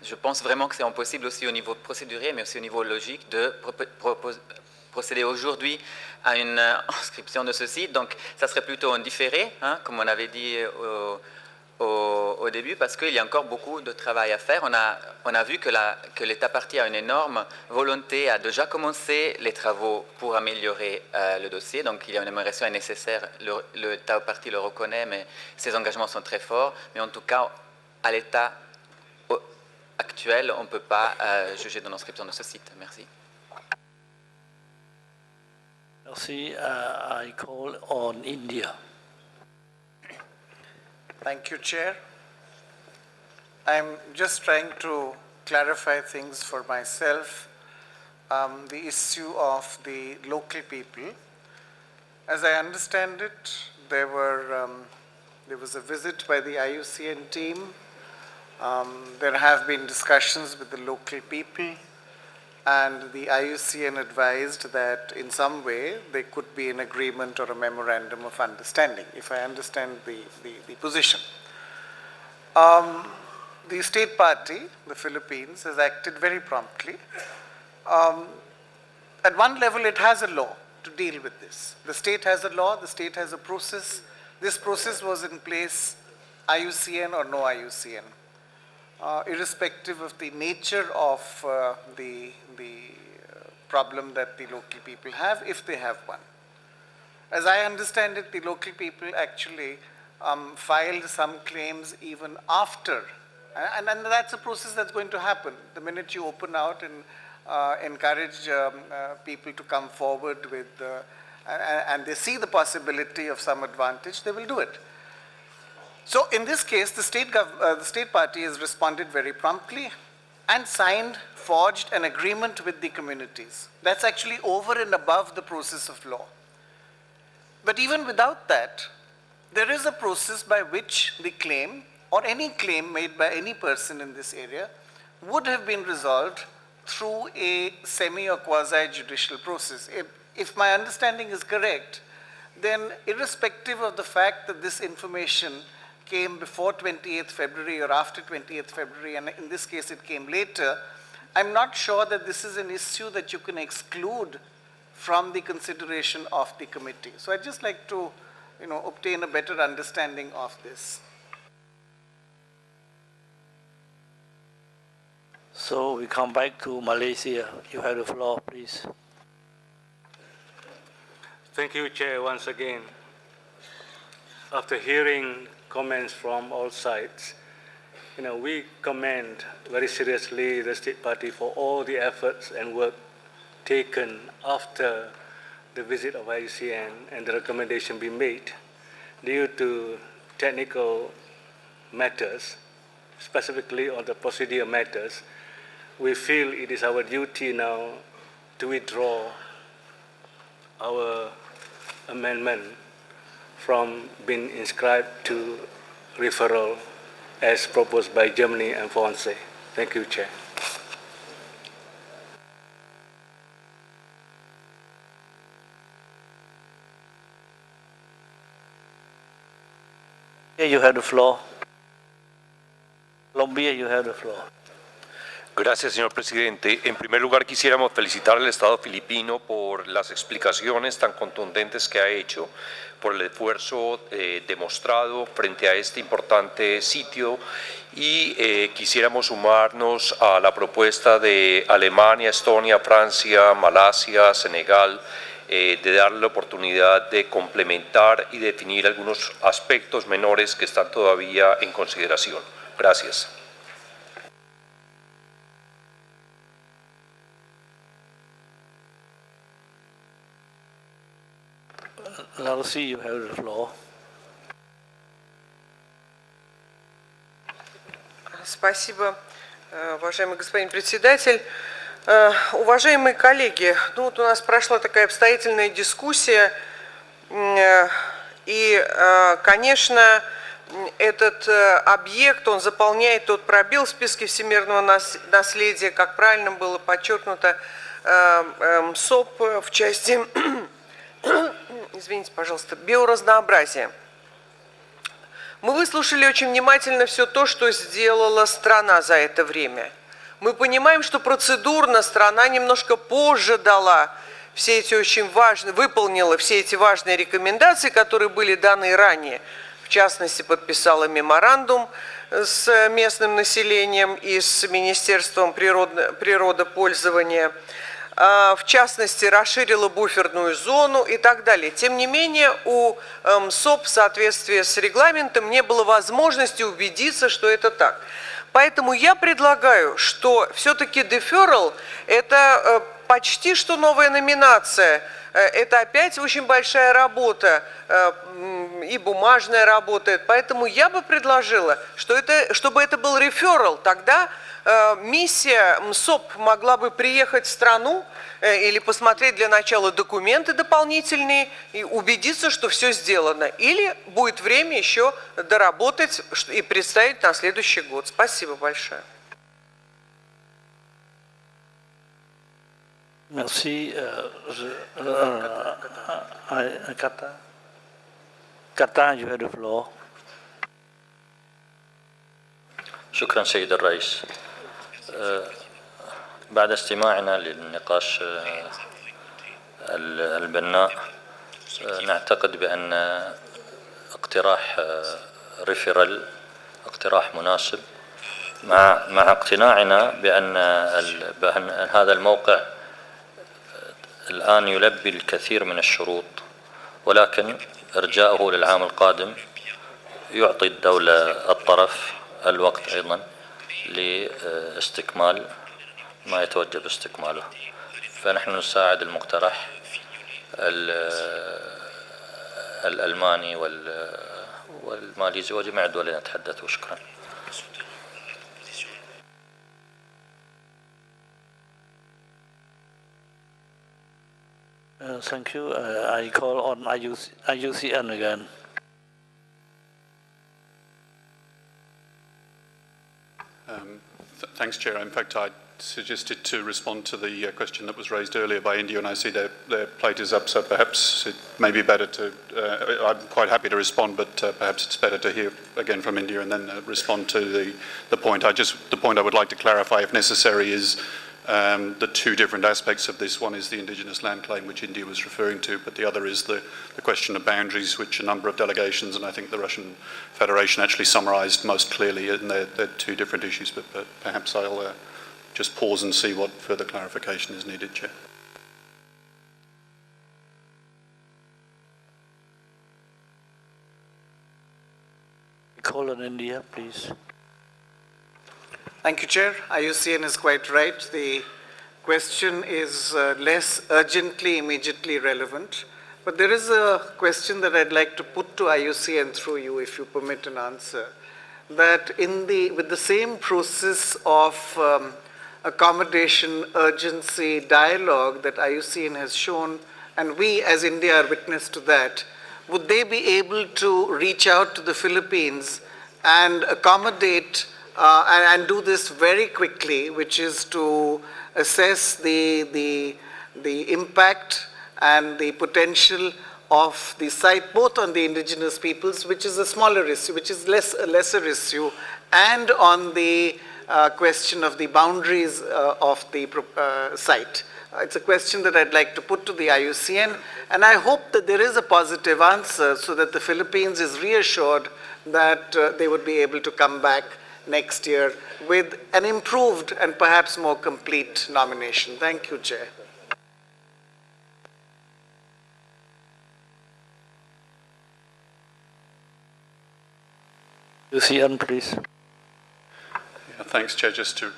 je pense vraiment que c'est impossible aussi au niveau procédurier, mais aussi au niveau logique, de procéder aujourd'hui à une inscription de ce site. Donc, ça serait plutôt un différé, hein, comme on avait dit au début, parce qu'il y a encore beaucoup de travail à faire. On a vu que l'État partie a une énorme volonté à déjà commencer les travaux pour améliorer le dossier. Donc il y a une amélioration nécessaire. L'État partie le reconnaît, mais ses engagements sont très forts. Mais en tout cas, à l'état actuel, on ne peut pas juger de l'inscription de ce site. Merci. Merci. I call on India. Thank you, Chair. I'm just trying to clarify things for myself. The issue of the local people. As I understand it, there was a visit by the IUCN team. There have been discussions with the local people, and the IUCN advised that in some way there could be an agreement or a memorandum of understanding, if I understand the position. The state party, the Philippines, has acted very promptly. At one level, it has a law to deal with this. The state has a law, the state has a process. This process was in place, IUCN or no IUCN. Irrespective of the nature of the problem that the local people have, if they have one. As I understand it, the local people actually filed some claims even after, and that's a process that's going to happen. The minute you open out and encourage people to come forward with, and they see the possibility of some advantage, they will do it. So in this case, the state party has responded very promptly and signed forged an agreement with the communities. That's actually over and above the process of law. But even without that, there is a process by which the claim or any claim made by any person in this area would have been resolved through a semi or quasi-judicial process. If my understanding is correct, then irrespective of the fact that this information came before 28th February or after 28th February, and in this case it came later, I'm not sure that this is an issue that you can exclude from the consideration of the committee. So I'd just like to, obtain a better understanding of this. So we come back to Malaysia. You have the floor, please. Thank you, Chair, once again. After hearing comments from all sides, we commend very seriously the State Party for all the efforts and work taken after the visit of IUCN and the recommendation be made. Due to technical matters, specifically on the procedure matters, we feel it is our duty now to withdraw our amendment from being inscribed to referral as proposed by Germany and France. Thank you, Chair. You have the floor. Colombia, you have the floor. Gracias, señor presidente. En primer lugar, quisiéramos felicitar al Estado filipino por las explicaciones tan contundentes que ha hecho, por el esfuerzo demostrado frente a este importante sitio y quisiéramos sumarnos a la propuesta de Alemania, Estonia, Francia, Malasia, Senegal, de darle la oportunidad de complementar y definir algunos aspectos menores que están todavía en consideración. Gracias. Larcy, you have the floor. Спасибо, уважаемый господин председатель. Уважаемые коллеги, вот у нас прошла такая обстоятельная дискуссия, и, конечно, этот объект, он заполняет тот пробел в списке всемирного наследия, как правильно было подчеркнуто, МСОП в части, извините, пожалуйста, биоразнообразия. Мы выслушали очень внимательно все то, что сделала страна за это время. Мы понимаем, что процедурно страна немножко позже дала все эти очень важные, выполнила все эти важные рекомендации, которые были даны ранее. В частности, подписала меморандум с местным населением и с Министерством природопользования. В частности, расширила буферную зону и так далее. Тем не менее, у МСОП в соответствии с регламентом не было возможности убедиться, что это так. Поэтому я предлагаю, что все-таки deferral – это почти что новая номинация. Это опять очень большая работа, и бумажная работа. Поэтому я бы предложила, чтобы это был referral. Тогда миссия МСОП могла бы приехать в страну или посмотреть для начала документы дополнительные и убедиться, что все сделано. Или будет время еще доработать и представить на следующий год. Спасибо большое. Merci. Qatar, you have the floor. شكرا سيد الرئيس. بعد استماعنا للنقاش البناء نعتقد بأن اقتراح ريفيرال اقتراح مناسب مع اقتناعنا بأن هذا الموقع الآن يلبي الكثير من الشروط، ولكن إرجاؤه للعام القادم يعطي الدولة الطرف الوقت أيضا لاستكمال ما يتوجب استكماله. فنحن نساعد المقترح الألماني والماليزي وجميع الدول نتحدث. وشكرا. Thank you. I call on IUCN again. Thanks, Chair. In fact, I suggested to respond to the question that was raised earlier by India, and I see their plate is up, so perhaps it may be better to, I'm quite happy to respond, but perhaps it's better to hear again from India and then respond to the point. The point I would like to clarify, if necessary, is the two different aspects of this. One is the indigenous land claim, which India was referring to, but the other is the question of boundaries, which a number of delegations, and I think the Russian Federation actually summarised most clearly in their two different issues, but perhaps I'll just pause and see what further clarification is needed, Chair. Call on India, please. Thank you, Chair. IUCN is quite right. The question is less urgently, immediately relevant. But there is a question that I'd like to put to IUCN through you, if you permit an answer. That with the same process of accommodation, urgency, dialogue that IUCN has shown, and we as India are witness to that, would they be able to reach out to the Philippines and accommodate and do this very quickly, which is to assess the impact and the potential of the site, both on the indigenous peoples, which is a smaller issue, which is a lesser issue, and on the question of the boundaries of the site. It's a question that I'd like to put to the IUCN, and I hope that there is a positive answer so that the Philippines is reassured that they would be able to come back next year with an improved and perhaps more complete nomination. Thank you, Chair. IUCN, please. Thanks, Chair. Just to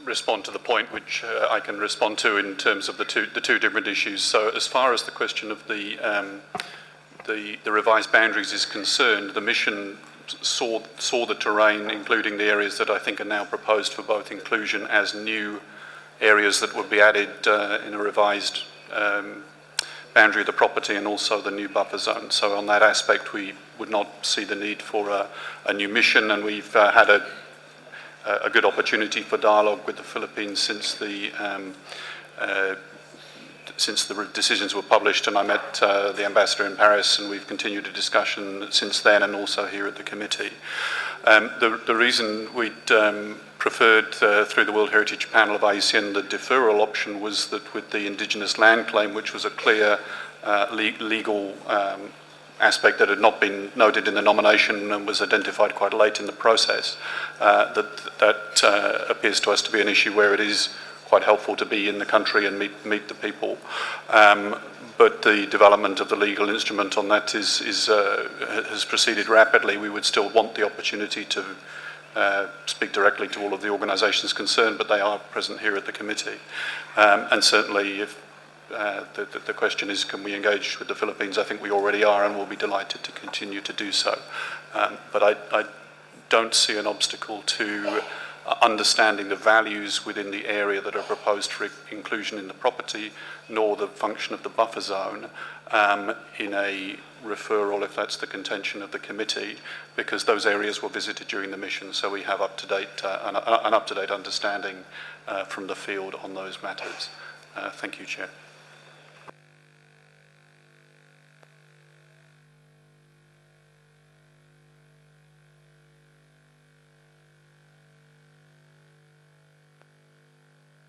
respond to the point which I can respond to in terms of the two different issues. So, as far as the question of the revised boundaries is concerned, the mission saw the terrain, including the areas that I think are now proposed for both inclusion as new areas that would be added in a revised boundary of the property, and also the new buffer zone. So, on that aspect, we would not see the need for a new mission, and we've had a good opportunity for dialogue with the Philippines since the decisions were published, and I met the ambassador in Paris, and we've continued a discussion since then, and also here at the committee. The reason we'd preferred through the World Heritage Panel of IUCN the deferral option was that with the indigenous land claim, which was a clear legal aspect that had not been noted in the nomination and was identified quite late in the process, that appears to us to be an issue where it is quite helpful to be in the country and meet the people. But the development of the legal instrument on that has proceeded rapidly. We would still want the opportunity to speak directly to all of the organisations concerned, but they are present here at the committee. And certainly, if the question is, can we engage with the Philippines? I think we already are, and we'll be delighted to continue to do so. But I don't see an obstacle to understanding the values within the area that are proposed for inclusion in the property, nor the function of the buffer zone in a referral, if that's the contention of the committee, because those areas were visited during the mission, so we have an up-to-date understanding from the field on those matters. Thank you, Chair.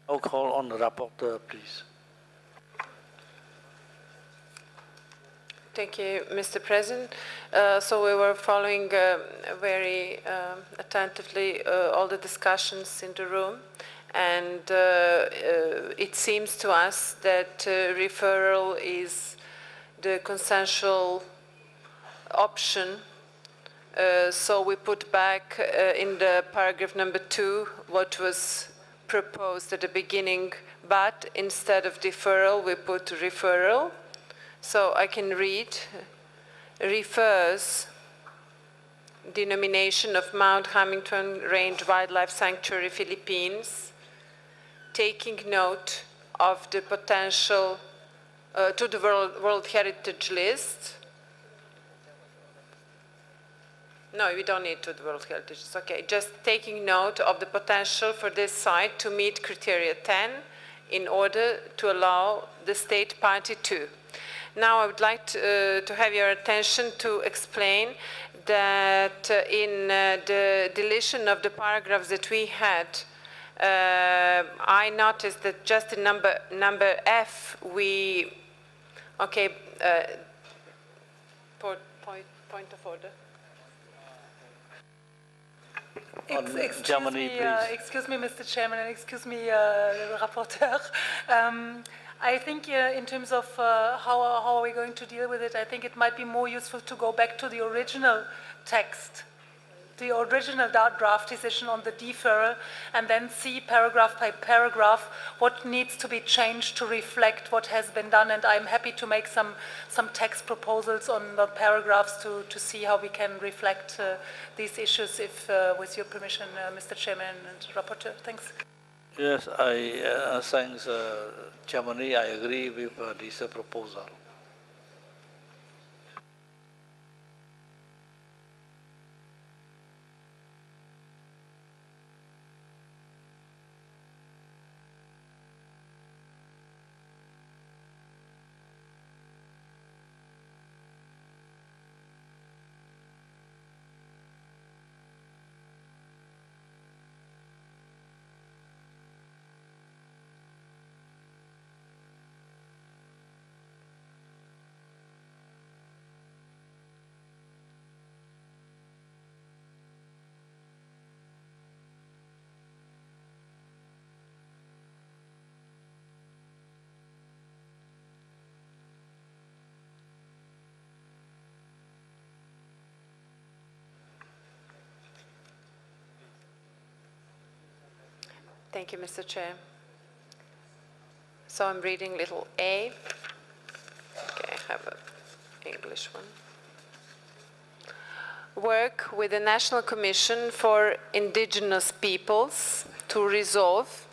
I'll call on the rapporteur, please. Thank you, Mr. President. So we were following very attentively all the discussions in the room, and it seems to us that referral is the consensual option. So we put back in the paragraph number 2 what was proposed at the beginning, but instead of deferral, we put referral. So I can read, refers the nomination of Mount Hamilton Range Wildlife Sanctuary, Philippines, taking note of the potential to the World Heritage List. No, we don't need to the World Heritage List. Okay, just taking note of the potential for this site to meet criteria 10 in order to allow the state party to. Now I would like to have your attention to explain that in the deletion of the paragraphs that we had, I noticed that just in number F, we, okay, point of order. Germany, please. Excuse me, Mr. Chairman, and excuse me, the rapporteur. I think in terms of how are we going to deal with it, I think it might be more useful to go back to the original text, the original draft decision on the deferral, and then see paragraph by paragraph what needs to be changed to reflect what has been done. And I'm happy to make some text proposals on the paragraphs to see how we can reflect these issues, if with your permission, Mr. Chairman and Rapporteur. Thanks. Yes, I thanks Germany. I agree with this proposal. Thank you, Mr. Chair. So I'm reading little a. Okay, I have an English one. Work with the National Commission for Indigenous Peoples to resolve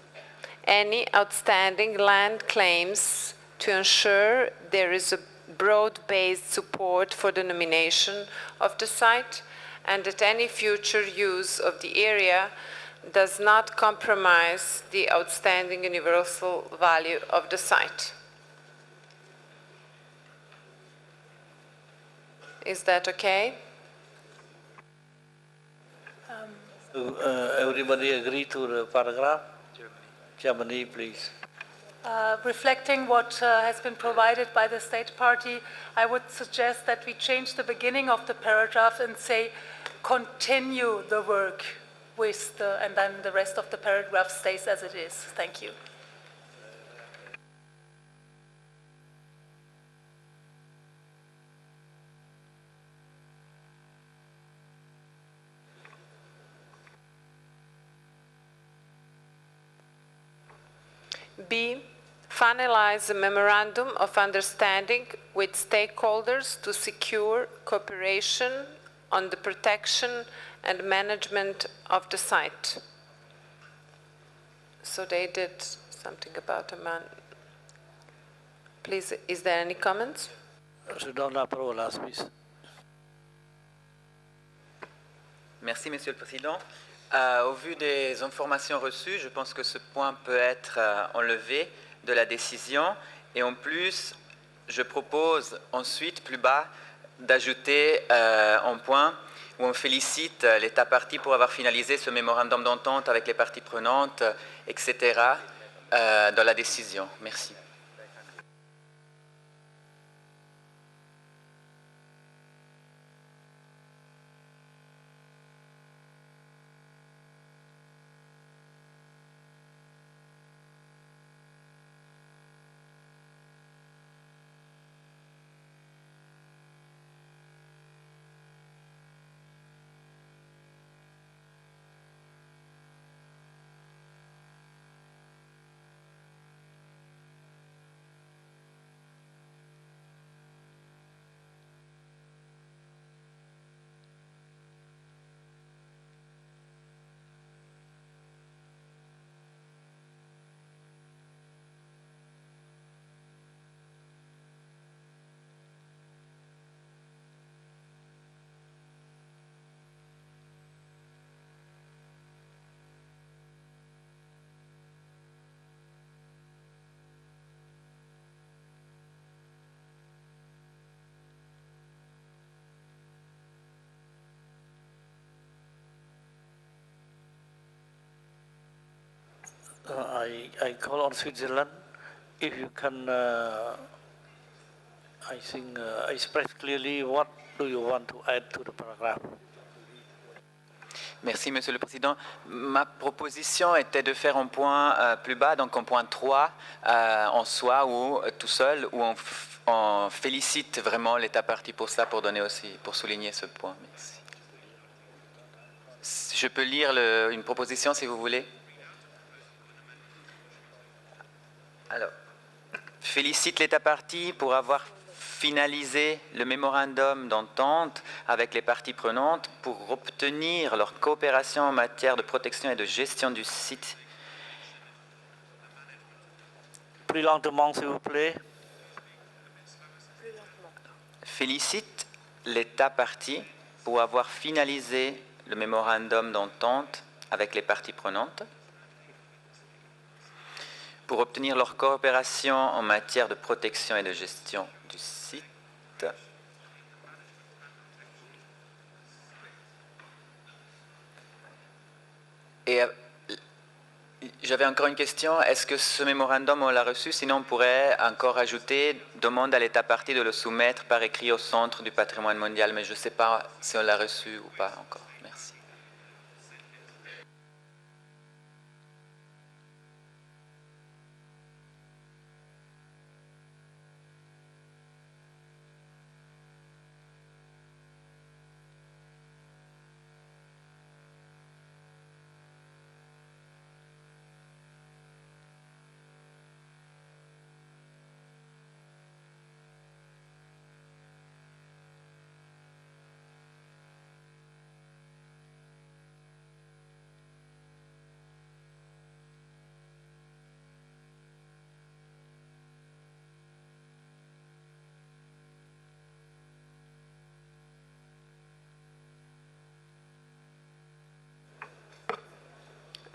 any outstanding land claims to ensure there is a broad-based support for the nomination of the site and that any future use of the area does not compromise the outstanding universal value of the site. Is that okay? Everybody agree to the paragraph? Germany, please. Reflecting what has been provided by the state party, I would suggest that we change the beginning of the paragraph and say, continue the work with the, and then the rest of the paragraph stays as it is. Thank you. B, finalize a memorandum of understanding with stakeholders to secure cooperation on the protection and management of the site. So they did something about a man. Please, is there any comments? Je donne la parole à Smith. Merci, Monsieur le Président. Au vu des informations reçues, je pense que ce point peut être enlevé de la décision. Et en plus, je propose ensuite, plus bas, d'ajouter un point où on félicite l'État partie pour avoir finalisé ce mémorandum d'entente avec les parties prenantes, etc., dans la décision. Merci. I call on Switzerland if you can, I think, express clearly what do you want to add to the paragraph. Merci, Monsieur le Président. Ma proposition était de faire un point plus bas, donc un point 3 en soi ou tout seul, où on félicite vraiment l'État partie pour ça, pour donner aussi, pour souligner ce point. Merci. Je peux lire une proposition si vous voulez. Alors, félicite l'État partie pour avoir finalisé le mémorandum d'entente avec les parties prenantes pour obtenir leur coopération en matière de protection et de gestion du site. Plus lentement, s'il vous plaît. Félicite l'État partie pour avoir finalisé le mémorandum d'entente avec les parties prenantes pour obtenir leur coopération en matière de protection et de gestion du site. Et j'avais encore une question. Est-ce que ce mémorandum, on l'a reçu? Sinon, on pourrait encore ajouter « Demande à l'État partie de le soumettre par écrit au Centre du patrimoine mondial ». Mais je ne sais pas si on l'a reçu ou pas encore. Merci.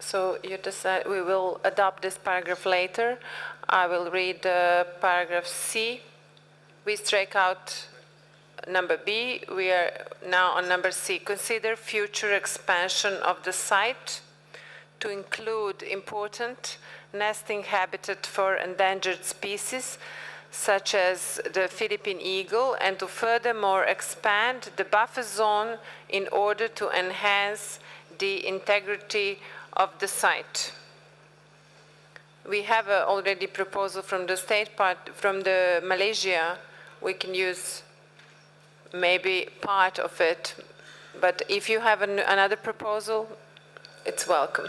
So you decide we will adopt this paragraph later. I will read paragraph C. We strike out number B. We are now on number C. Consider future expansion of the site to include important nesting habitat for endangered species such as the Philippine eagle, and to furthermore expand the buffer zone in order to enhance the integrity of the site. We have already proposal from the state part, from the Malaysia. We can use maybe part of it, but if you have another proposal, it's welcome.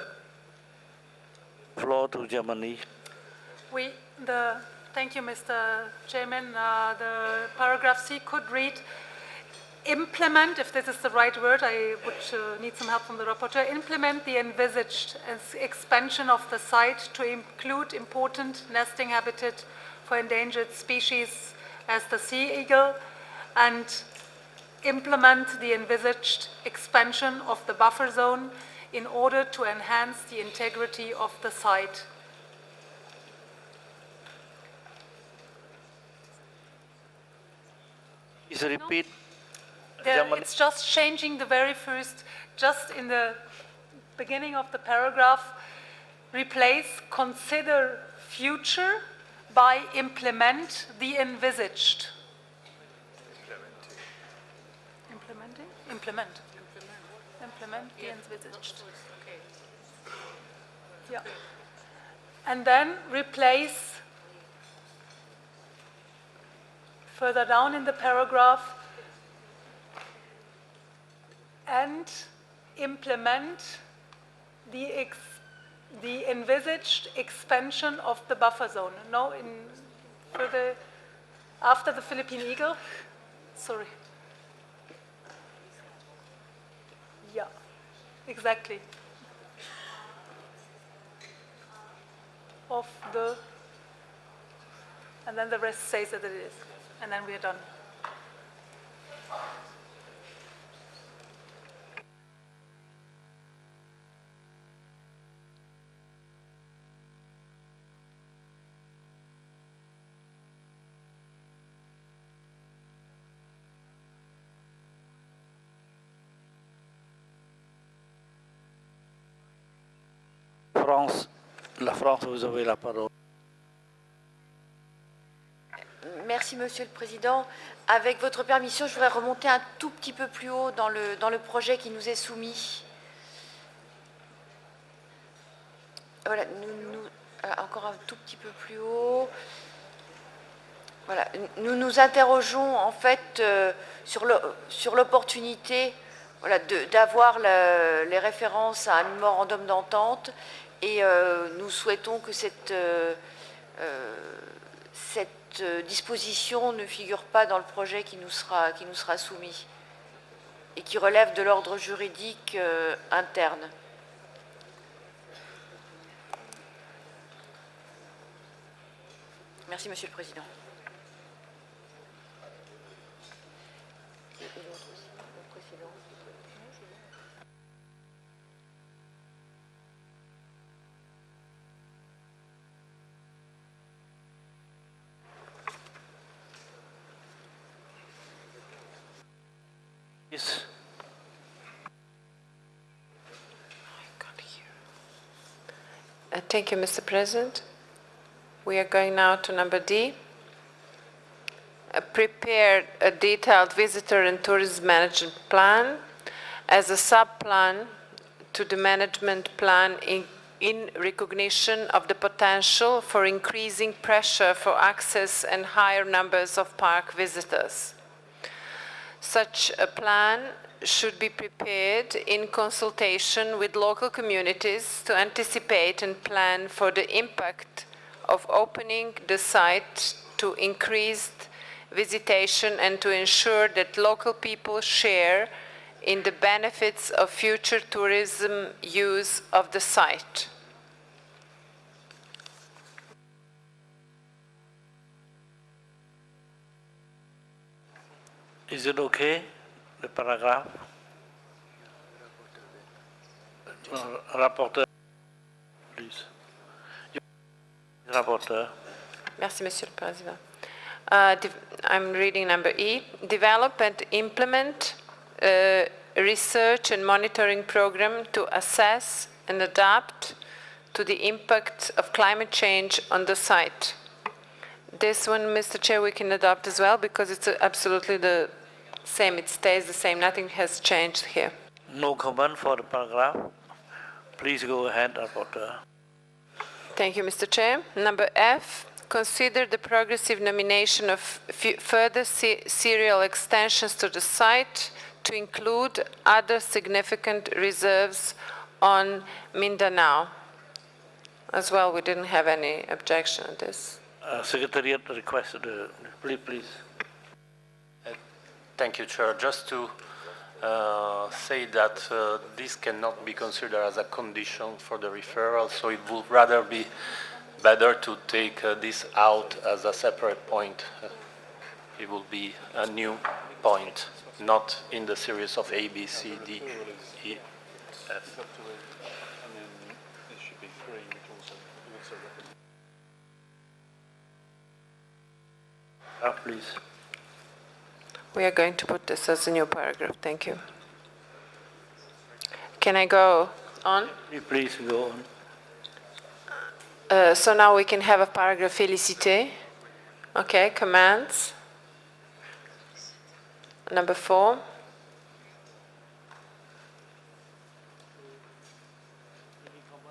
Floor to Germany. Thank you, Mr. Chairman. The paragraph C could read, implement, if this is the right word, I would need some help from the rapporteur, implement the envisaged expansion of the site to include important nesting habitat for endangered species as the sea eagle, and implement the envisaged expansion of the buffer zone in order to enhance the integrity of the site. Please repeat. It's just changing the very first, just in the beginning of the paragraph, replace consider future by implement the envisaged. Implement the envisaged. Yeah. And then replace further down in the paragraph and implement the envisaged expansion of the buffer zone. No, after the Philippine eagle, sorry. Yeah, exactly. Of the, and then the rest says that it is, and then we are done. France. La France, vous avez la parole. Merci, Monsieur le Président. Avec votre permission, je voudrais remonter un tout petit peu plus haut dans le projet qui nous est soumis. Voilà, encore un tout petit peu plus haut. Voilà, nous nous interrogeons en fait sur l'opportunité d'avoir les références à un mémorandum d'entente et nous souhaitons que cette disposition ne figure pas dans le projet qui nous sera soumis et qui relève de l'ordre juridique interne. Merci, Monsieur le Président. Yes. Thank you, Mr. President. We are going now to number D. Prepare a detailed visitor and tourism management plan as a sub-plan to the management plan in recognition of the potential for increasing pressure for access and higher numbers of park visitors. Such a plan should be prepared in consultation with local communities to anticipate and plan for the impact of opening the site to increased visitation and to ensure that local people share in the benefits of future tourism use of the site. Is it okay, the paragraph? Rapporteur, please. Rapporteur. Merci, Monsieur le Président. I'm reading number E. Develop and implement a research and monitoring program to assess and adapt to the impact of climate change on the site. This one, Mr. Chair, we can adopt as well because it's absolutely the same. It stays the same. Nothing has changed here. No comment for the paragraph. Please go ahead, Rapporteur. Thank you, Mr. Chair. Number F, consider the progressive nomination of further serial extensions to the site to include other significant reserves on Mindanao. As well, we didn't have any objection on this. Secretariat requested, please. Thank you, Chair. Just to say that this cannot be considered as a condition for the referral, so it would rather be better to take this out as a separate point. It will be a new point, not in the series of A, B, C, D, E, F. Please. We are going to put this as a new paragraph. Thank you. Can I go on? Please go on. So now we can have a paragraph félicité. Okay, commands. Number 4.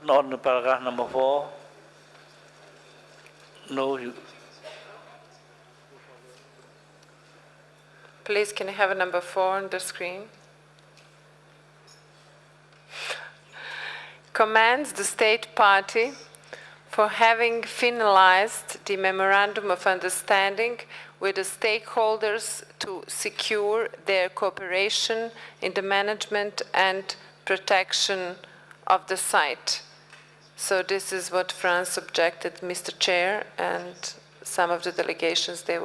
On the paragraph number 4. No, you. Please, can I have a number 4 on the screen? Commends the state party for having finalized the memorandum of understanding with the stakeholders to secure their cooperation in the management and protection of the site. So this is what France objected, Mr. Chair, and some of the delegations, they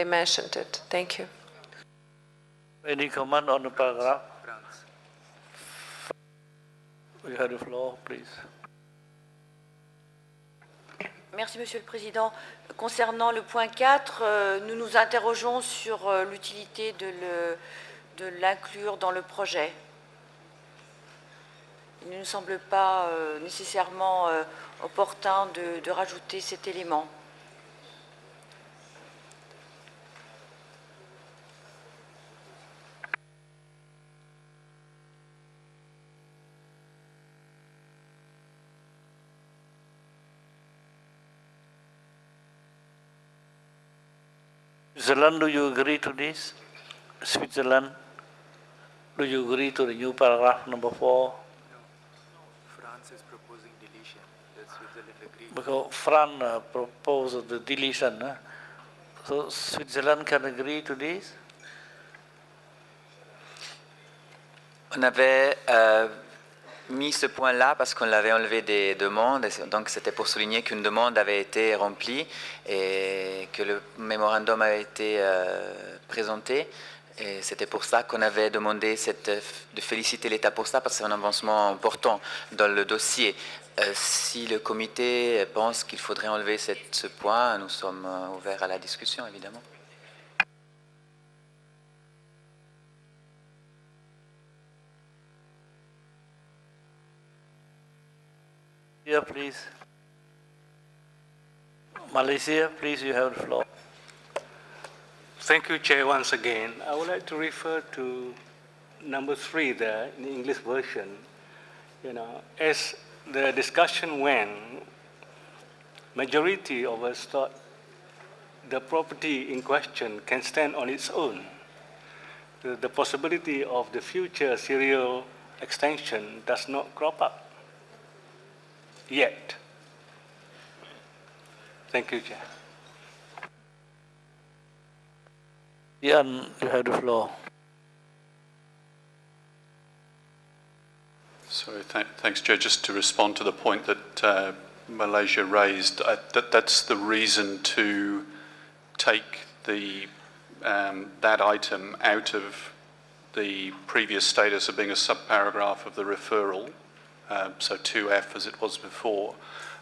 mentioned it. Thank you. Any comment on the paragraph? You have the floor, please. Merci, Monsieur le Président. Concernant le point 4, nous nous interrogeons sur l'utilité de l'inclure dans le projet. il ne nous semble pas nécessairement opportun de rajouter cet élément. Switzerland, do you agree to this? Switzerland, do you agree to the new paragraph number 4? France is proposing deletion. Does Switzerland agree? Because France proposed the deletion. So Switzerland can agree to this? On avait mis ce point-là parce qu'on l'avait enlevé des demandes, et donc c'était pour souligner qu'une demande avait été remplie et que le mémorandum avait été présenté. Et c'était pour ça qu'on avait demandé de féliciter l'État pour ça, parce que c'est un avancement important dans le dossier. Si le comité pense qu'il faudrait enlever ce point, nous sommes ouverts à la discussion, évidemment. Yeah, please. Malaysia, please, you have the floor. Thank you, Chair, once again. I would like to refer to number 3 there in the English version. As the discussion went, majority of us thought the property in question can stand on its own. The possibility of the future serial extension does not crop up yet. Thank you, Chair. Ian, you have the floor. Sorry, thanks, Chair. Just to respond to the point that Malaysia raised, that's the reason to take that item out of the previous status of being a subparagraph of the referral, so 2F as it was before,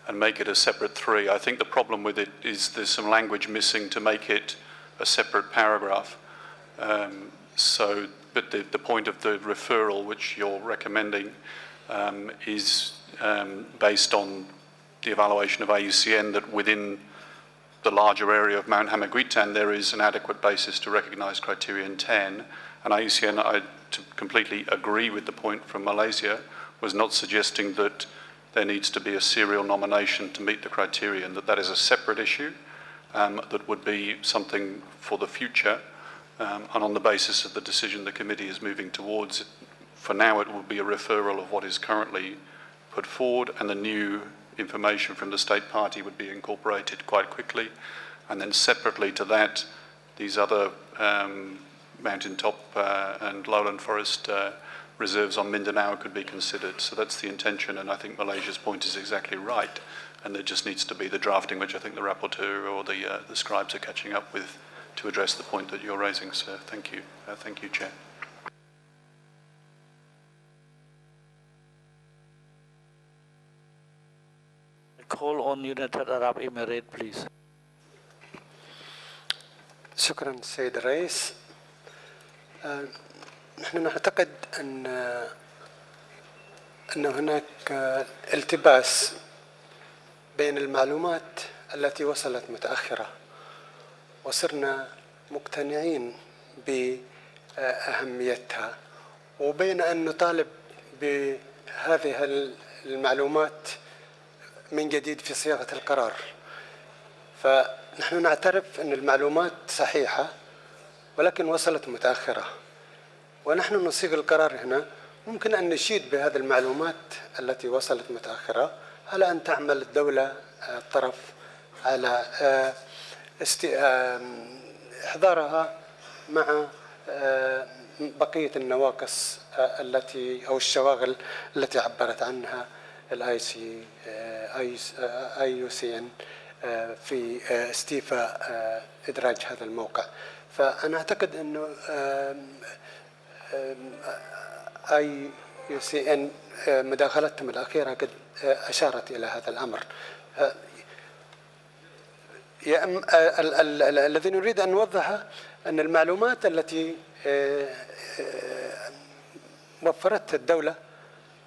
and make it a separate 3. I think the problem with it is there's some language missing to make it a separate paragraph. But the point of the referral, which you're recommending, is based on the evaluation of AUCN that within the larger area of Mount Hamiguitan there is an adequate basis to recognise criterion 10. And AUCN, I completely agree with the point from Malaysia, was not suggesting that there needs to be a serial nomination to meet the criterion, that is a separate issue. That would be something for the future, and on the basis of the decision the committee is moving towards, for now it will be a referral of what is currently put forward, and the new information from the state party would be incorporated quite quickly, and then separately to that, these other mountaintop and lowland forest reserves on Mindanao could be considered. So that's the intention, and I think Malaysia's point is exactly right. And there just needs to be the drafting, which I think the rapporteur or the scribes are catching up with, to address the point that you're raising, sir. Thank you. Thank you, Chair. I call on United Arab Emirates, please. شكرا سيد الرئيس. نحن نعتقد أن هناك التباس بين المعلومات التي وصلت متأخرة وصرنا مقتنعين بأهميتها، وبين أن نطالب بهذه المعلومات من جديد في صياغة القرار. فنحن نعترف أن المعلومات صحيحة ولكن وصلت متأخرة، ونحن نصيغ القرار هنا ممكن أن نشيد بهذه المعلومات التي وصلت متأخرة على أن تعمل الدولة الطرف على إحضارها مع بقية النواقص التي أو الشواغل التي عبرت عنها IUCN في استيفاء إدراج هذا الموقع. فأنا أعتقد أنه IUCN مداخلتهم الأخيرة قد أشارت إلى هذا الأمر. الذي نريد أن نوضحه أن المعلومات التي وفرتها الدولة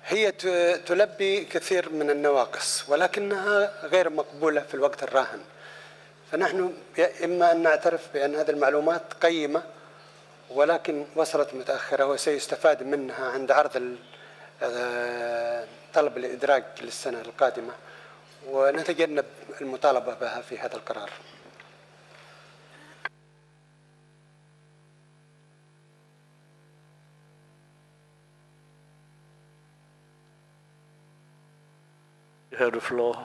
هي تلبي كثير من النواقص ولكنها غير مقبولة في الوقت الراهن. فنحن إما أن نعترف بأن هذه المعلومات قيمة ولكن وصلت متأخرة وسيستفاد منها عند عرض طلب الإدراج للسنة القادمة ونتجنب المطالبة بها في هذا القرار. You have the floor.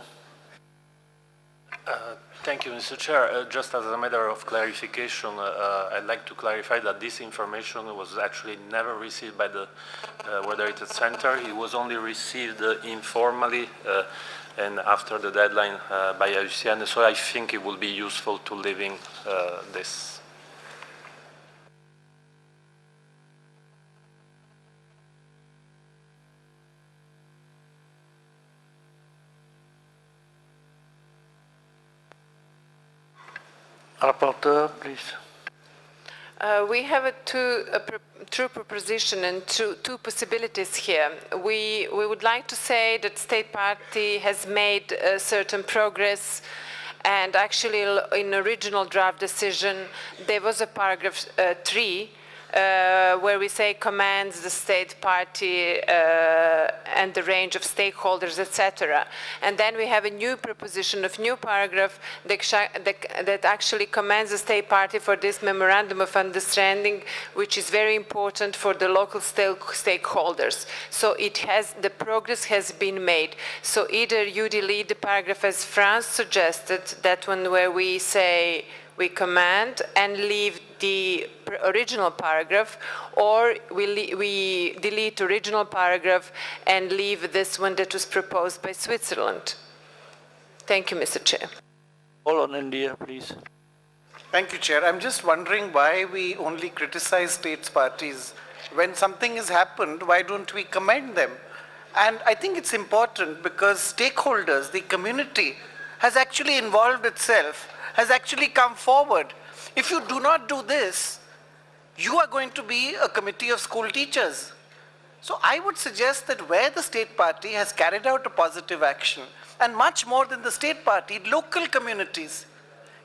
Thank you, Mr. Chair. Just as a matter of clarification, I'd like to clarify that this information was actually never received by the Weather Data Center. It was only received informally and after the deadline by IUCN, so I think it will be useful to leaving this. Rapporteur, please. We have two proposition and two possibilities here. We would like to say that State Party has made certain progress, and actually in original draft decision there was a paragraph 3 where we say commands the State Party and the range of stakeholders, etc. And then we have a new proposition of new paragraph that actually commands the State Party for this memorandum of understanding, which is very important for the local stakeholders. So the progress has been made. So either you delete the paragraph as France suggested, that one where we say we command and leave the original paragraph, or we delete original paragraph and leave this one that was proposed by Switzerland. Thank you, Mr. Chair. All on India, please. Thank you, Chair. I'm just wondering why we only criticize states parties. When something has happened, why don't we commend them? And I think it's important because stakeholders, the community, has actually involved itself, has actually come forward. If you do not do this, you are going to be a committee of school teachers. So I would suggest that where the state party has carried out a positive action, and much more than the state party, local communities,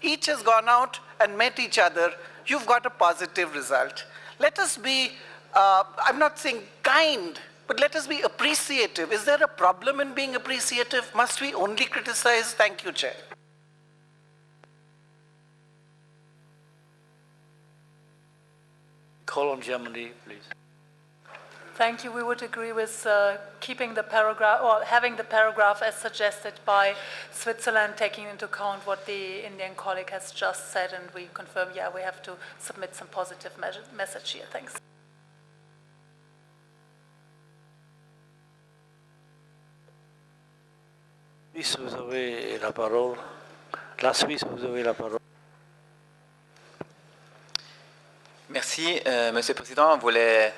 each has gone out and met each other, you've got a positive result. Let us be, I'm not saying kind, but let us be appreciative. Is there a problem in being appreciative? Must we only criticize? Thank you, Chair. Call on Germany, please. Thank you. We would agree with keeping the paragraph, or having the paragraph as suggested by Switzerland, taking into account what the Indian colleague has just said, and we confirm, yeah, we have to submit some positive message here. Thanks. Suisse, vous avez la parole. La Suisse, vous avez la parole. Merci, Monsieur le Président. On voulait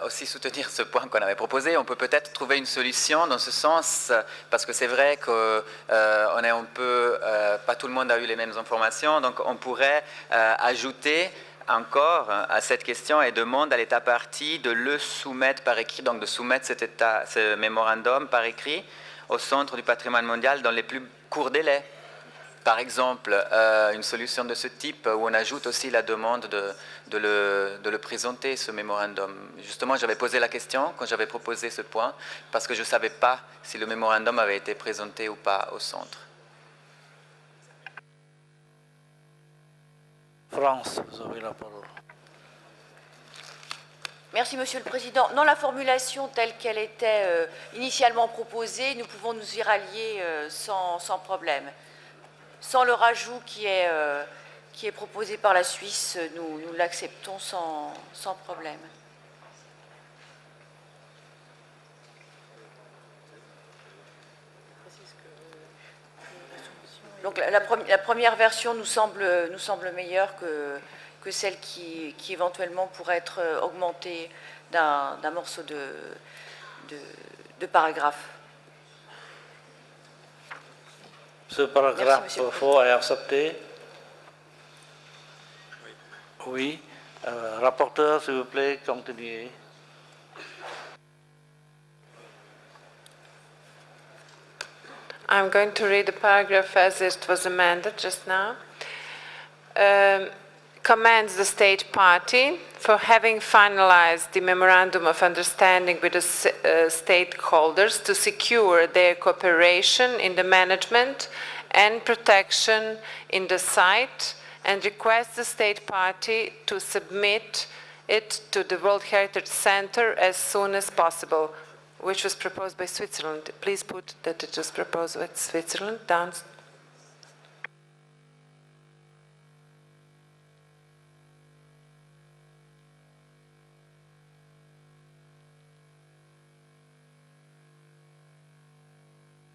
aussi soutenir ce point qu'on avait proposé. On peut peut-être trouver une solution dans ce sens, parce que c'est vrai que on est un peu, pas tout le monde a eu les mêmes informations, donc on pourrait ajouter encore à cette question et demande à l'État partie de le soumettre par écrit, donc de soumettre ce mémorandum par écrit au Centre du patrimoine mondial dans les plus courts délais. Par exemple, une solution de ce type où on ajoute aussi la demande de le présenter, ce mémorandum. Justement, j'avais posé la question quand j'avais proposé ce point, parce que je ne savais pas si le mémorandum avait été présenté ou pas au centre. France, vous avez la parole. Merci, Monsieur le Président. Dans la formulation telle qu'elle était initialement proposée, nous pouvons nous y rallier sans problème. Sans le rajout qui est proposé par la Suisse, nous l'acceptons sans problème. Donc la première version nous semble meilleure que celle qui éventuellement pourrait être augmentée d'un morceau de paragraphe. Ce paragraphe 4 est accepté. Oui. Rapporteur, s'il vous plaît, continuez. I'm going to read the paragraph as it was amended just now. Commends the state party for having finalized the memorandum of understanding with the stakeholders to secure their cooperation in the management and protection in the site, and requests the state party to submit it to the World Heritage Center as soon as possible, which was proposed by Switzerland. Please put that it was proposed with Switzerland down.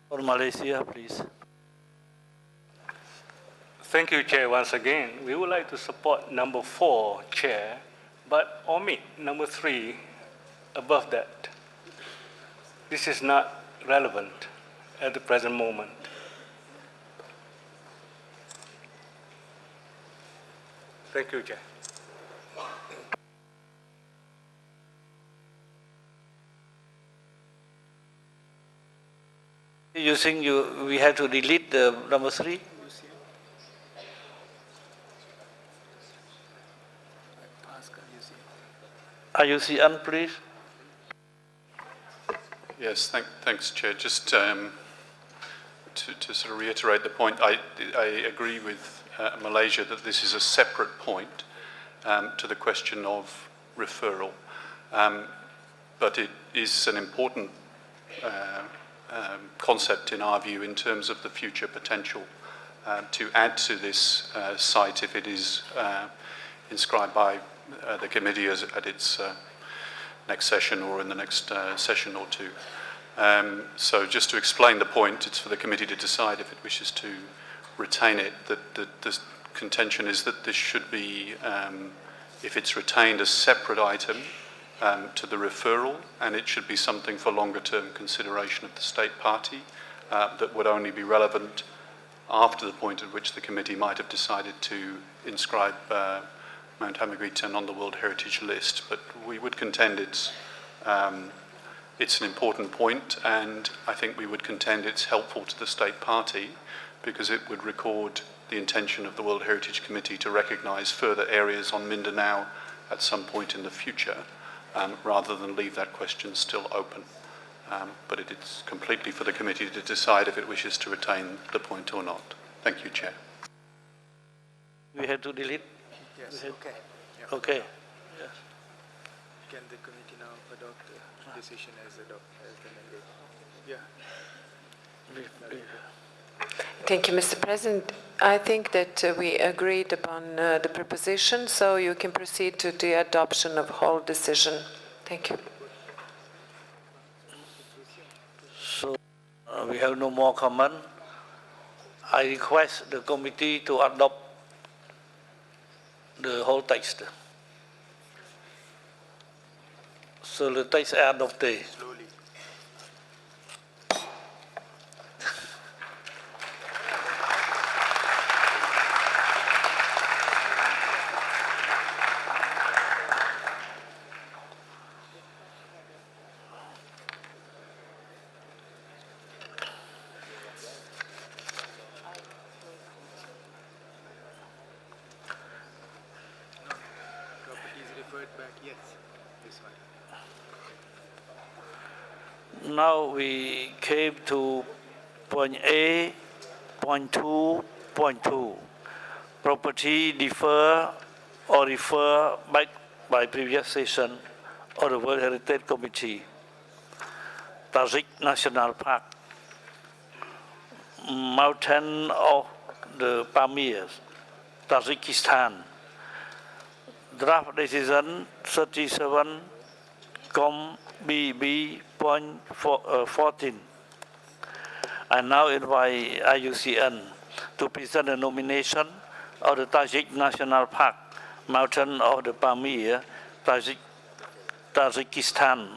For Malaysia, please. Thank you, Chair, once again. We would like to support number 4, Chair, but omit number 3 above that. This is not relevant at the present moment. Thank you, Chair. You think we have to delete the number 3? IUCN, please. Yes, thanks, Chair. Just to sort of reiterate the point, I agree with Malaysia that this is a separate point to the question of referral, but it is an important concept in our view in terms of the future potential to add to this site if it is inscribed by the committee at its next session or in the next session or two. So just to explain the point, it's for the committee to decide if it wishes to retain it. The contention is that this should be, if it's retained, a separate item to the referral, and it should be something for longer term consideration of the state party that would only be relevant after the point at which the committee might have decided to inscribe Mount Hamiguitan on the World Heritage List. But we would contend it's an important point, and I think we would contend it's helpful to the state party because it would record the intention of the World Heritage Committee to recognise further areas on Mindanao at some point in the future, rather than leave that question still open. But it is completely for the committee to decide if it wishes to retain the point or not. Thank you, Chair. We have to delete? Yes, okay. Yeah. Okay. Yes. Can the committee now adopt the decision as the mandate? Yeah. Thank you, Mr. President. I think that we agreed upon the proposition, so you can proceed to the adoption of whole decision. Thank you. So we have no more comment. I request the committee to adopt the whole text. So le texte est adopté. Now we came to point A, point 2, point 2. Property defer or refer back by previous session of the World Heritage Committee. Tajik National Park. Mountain of the Pamirs, Tajikistan. Draft decision 37.BB.14. I now invite IUCN to present the nomination of the Tajik National Park, Mountain of the Pamir, Tajikistan.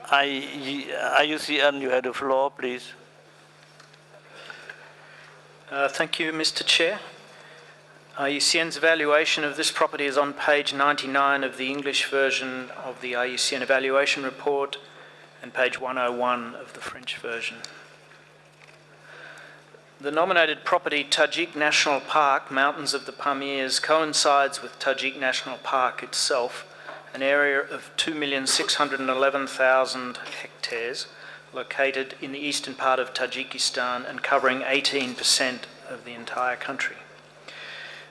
IUCN, you have the floor, please. Thank you, Mr. Chair. IUCN's evaluation of this property is on page 99 of the English version of the IUCN evaluation report and page 101 of the French version. The nominated property, Tajik National Park, Mountains of the Pamirs, coincides with Tajik National Park itself, an area of 2,611,000 hectares, located in the eastern part of Tajikistan and covering 18% of the entire country.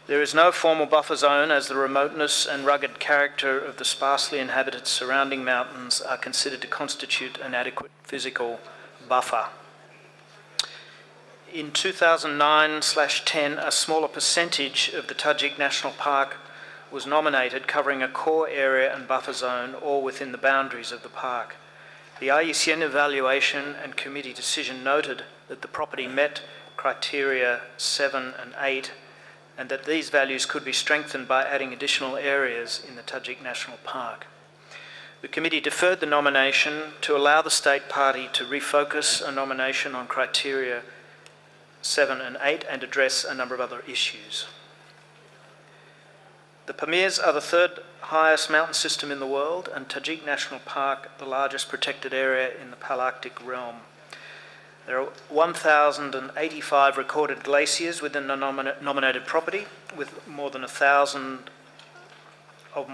There is no formal buffer zone, as the remoteness and rugged character of the sparsely inhabited surrounding mountains are considered to constitute an adequate physical buffer. In 2009/10, a smaller percentage of the Tajik National Park was nominated, covering a core area and buffer zone, all within the boundaries of the park. The IUCN evaluation and committee decision noted that the property met criteria 7 and 8, and that these values could be strengthened by adding additional areas in the Tajik National Park. The committee deferred the nomination to allow the state party to refocus a nomination on criteria 7 and 8 and address a number of other issues. The Pamirs are the third highest mountain system in the world, and Tajik National Park the largest protected area in the Palarctic realm. There are 1,085 recorded glaciers within the nominated property, with more than 1,000 of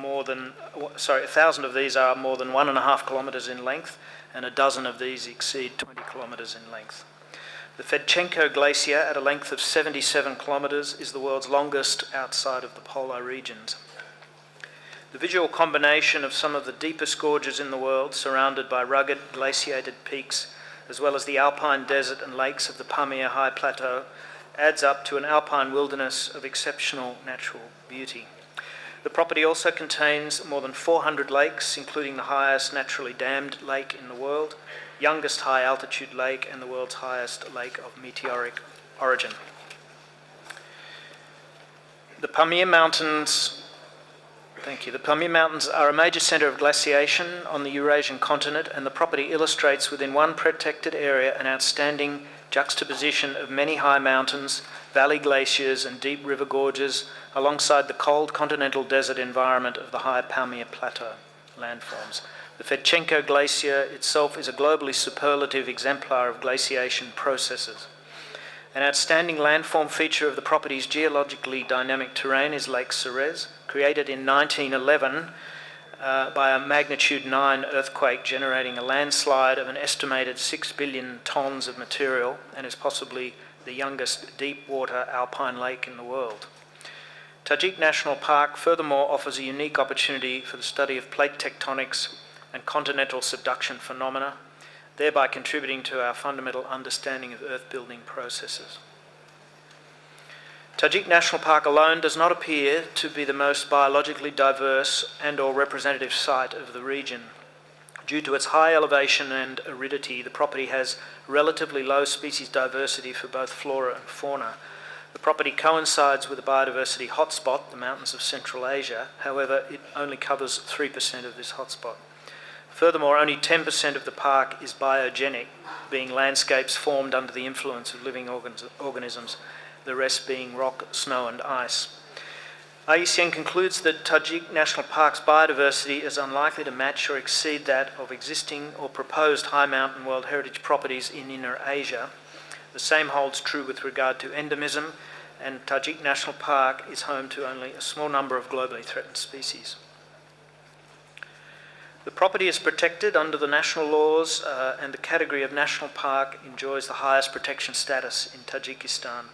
these are more than 1.5 kilometres in length, and a dozen of these exceed 20 kilometres in length. The Fedchenko Glacier, at a length of 77 kilometres, is the world's longest outside of the polar regions. The visual combination of some of the deepest gorges in the world, surrounded by rugged glaciated peaks, as well as the alpine desert and lakes of the Pamir High Plateau, adds up to an alpine wilderness of exceptional natural beauty. The property also contains more than 400 lakes, including the highest naturally dammed lake in the world, youngest high-altitude lake, and the world's highest lake of meteoric origin. The Pamir Mountains are a major centre of glaciation on the Eurasian continent, and the property illustrates within one protected area an outstanding juxtaposition of many high mountains, valley glaciers and deep river gorges, alongside the cold continental desert environment of the high Pamir Plateau landforms. The Fedchenko Glacier itself is a globally superlative exemplar of glaciation processes. An outstanding landform feature of the property's geologically dynamic terrain is Lake Serez, created in 1911 by a magnitude 9 earthquake, generating a landslide of an estimated 6 billion tonnes of material, and is possibly the youngest deep water alpine lake in the world. Tajik National Park furthermore offers a unique opportunity for the study of plate tectonics and continental subduction phenomena, thereby contributing to our fundamental understanding of earth-building processes. Tajik National Park alone does not appear to be the most biologically diverse and/or representative site of the region. Due to its high elevation and aridity, the property has relatively low species diversity for both flora and fauna. The property coincides with a biodiversity hotspot, the mountains of Central Asia. However, it only covers 3% of this hotspot. Furthermore, only 10% of the park is biogenic, being landscapes formed under the influence of living organisms, the rest being rock, snow and ice. IUCN concludes that Tajik National Park's biodiversity is unlikely to match or exceed that of existing or proposed high mountain World Heritage properties in Inner Asia. The same holds true with regard to endemism, and Tajik National Park is home to only a small number of globally threatened species. The property is protected under the national laws, and the category of national park enjoys the highest protection status in Tajikistan.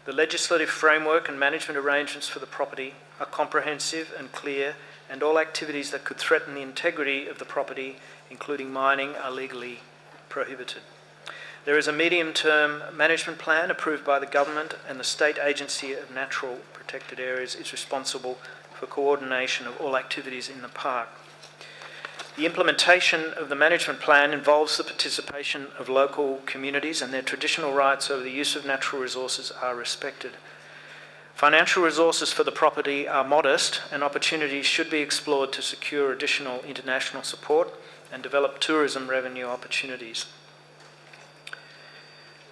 The legislative framework and management arrangements for the property are comprehensive and clear, and all activities that could threaten the integrity of the property, including mining, are legally prohibited. There is a medium-term management plan approved by the government, and the State Agency of Natural Protected Areas is responsible for coordination of all activities in the park. The implementation of the management plan involves the participation of local communities, and their traditional rights over the use of natural resources are respected. Financial resources for the property are modest, and opportunities should be explored to secure additional international support and develop tourism revenue opportunities.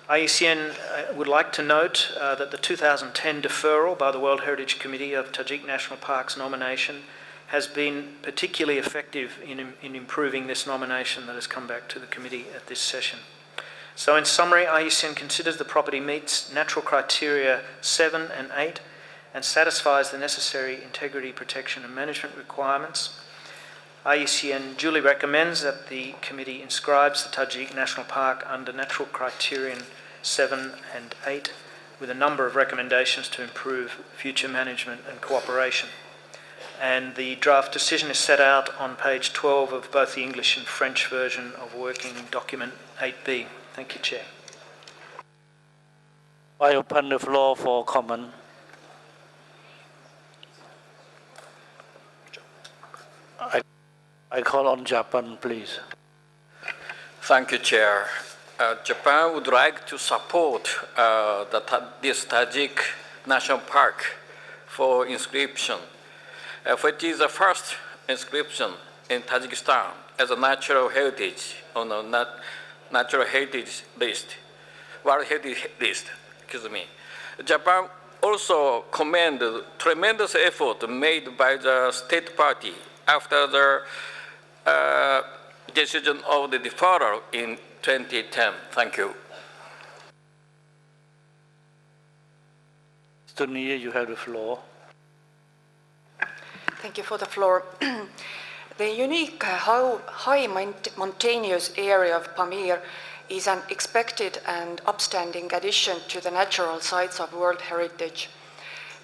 IUCN would like to note that the 2010 deferral by the World Heritage Committee of Tajik National Park's nomination has been particularly effective in improving this nomination that has come back to the committee at this session. So in summary, IUCN considers the property meets natural criteria 7 and 8 and satisfies the necessary integrity, protection and management requirements. IUCN duly recommends that the committee inscribes the Tajik National Park under natural criterion 7 and 8 with a number of recommendations to improve future management and cooperation. And the draft decision is set out on page 12 of both the English and French version of Working Document 8B. Thank you, Chair. I open the floor for comment. I call on Japan, please. Thank you, Chair. Japan would like to support this Tajik National Park for inscription, which is the first inscription in Tajikistan as a natural heritage on a natural heritage list, World Heritage List. Excuse me. Japan also commend the tremendous effort made by the state party after the decision of the deferral in 2010. Thank you. Mr. Nia, you have the floor. Thank you for the floor. The unique high mountainous area of Pamir is an expected and upstanding addition to the natural sites of World Heritage.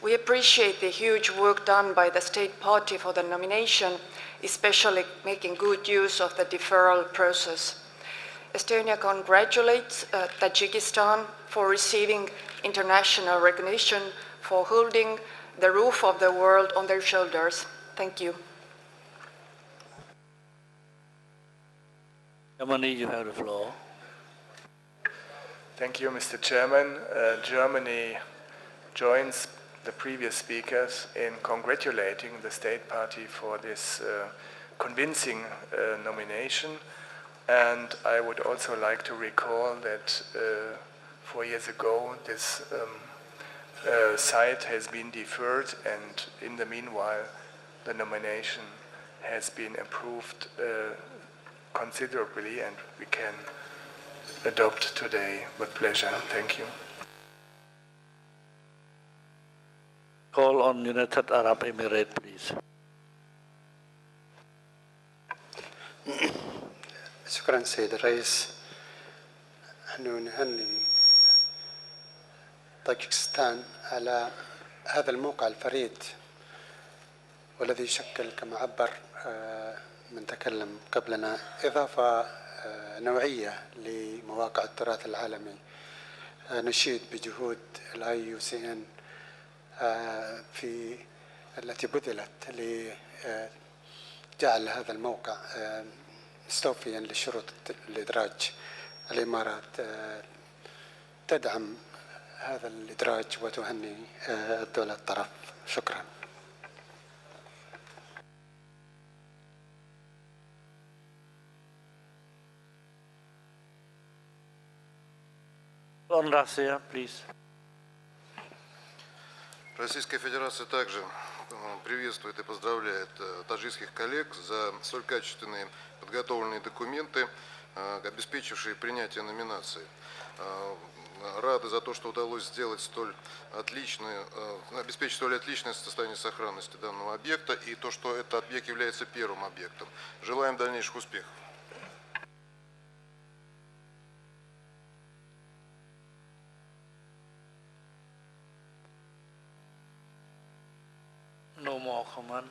We appreciate the huge work done by the state party for the nomination, especially making good use of the deferral process. Estonia congratulates Tajikistan for receiving international recognition for holding the roof of the world on their shoulders. Thank you. Germany, you have the floor. Thank you, Mr. Chairman. Germany joins the previous speakers in congratulating the state party for this convincing nomination. And I would also like to recall that 4 years ago this site has been deferred, and in the meanwhile the nomination has been improved considerably, and we can adopt today with pleasure. Thank you. Call on United Arab Emirates, please. شكرا سيد الرئيس. نحن نهني طاجكستان على هذا الموقع الفريد والذي يشكل كما عبر من تكلم قبلنا إضافة نوعية لمواقع التراث العالمي. نشيد بجهود IUCN في التي بذلت لجعل هذا الموقع مستوفيا لشروط الإدراج. الإمارات تدعم هذا الإدراج وتهني الدولة الطرف. شكرا. On Russia, please. Российская Федерация также приветствует и поздравляет таджикских коллег за столь качественные подготовленные документы, обеспечившие принятие номинации. Рады за то, что удалось сделать обеспечить столь отличное состояние сохранности данного объекта, и то, что этот объект является первым объектом. Желаем дальнейших успехов. No more comment.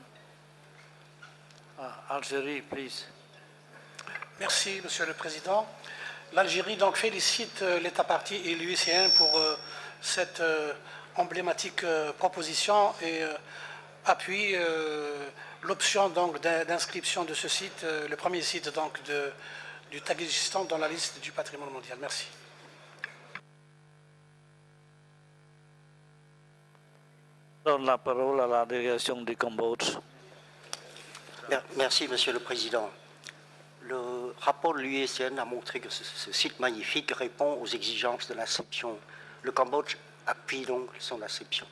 Algérie, please. Merci, Monsieur le Président. L'Algérie donc félicite l'État partie et l'UICN pour cette emblématique proposition et appuie l'option donc d'inscription de ce site, le premier site donc du Tadjikistan dans la liste du patrimoine mondial. Merci. Donne la parole à la délégation du Cambodge. Merci, Monsieur le Président. Le rapport de l'UICN a montré que ce site magnifique répond aux exigences de l'inscription. Le Cambodge appuie donc son inscription.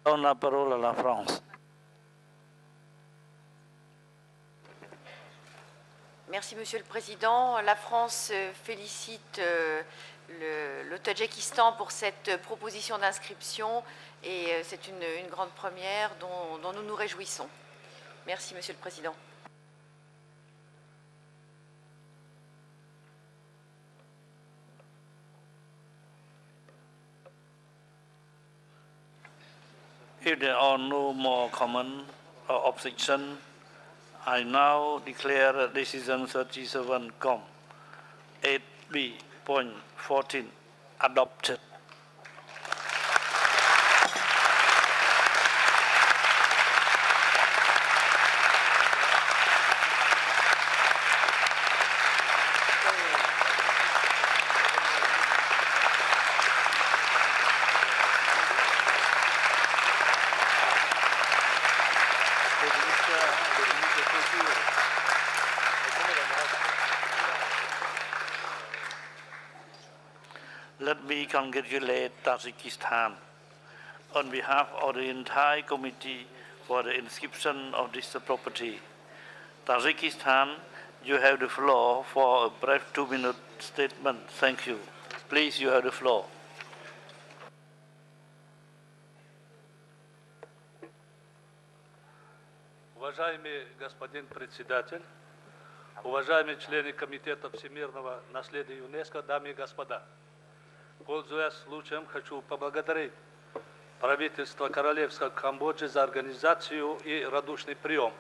Donne la parole à la France. Merci, Monsieur le Président. La France félicite le Tadjikistan pour cette proposition d'inscription et c'est une grande première dont nous nous réjouissons. Merci, Monsieur le Président. If there are no more comment or objection, I now declare decision 37.8b.14 adopted. Let me congratulate Tajikistan on behalf of the entire committee for the inscription of this property. Tajikistan, you have the floor for a brief 2-minute statement. Thank you. Please, you have the floor. Уважаемый господин председатель, уважаемые члены Комитета всемирного наследия ЮНЕСКО, дамы и господа, пользуясь случаем, хочу поблагодарить правительство Королевской Камбоджи за организацию и радушный прием.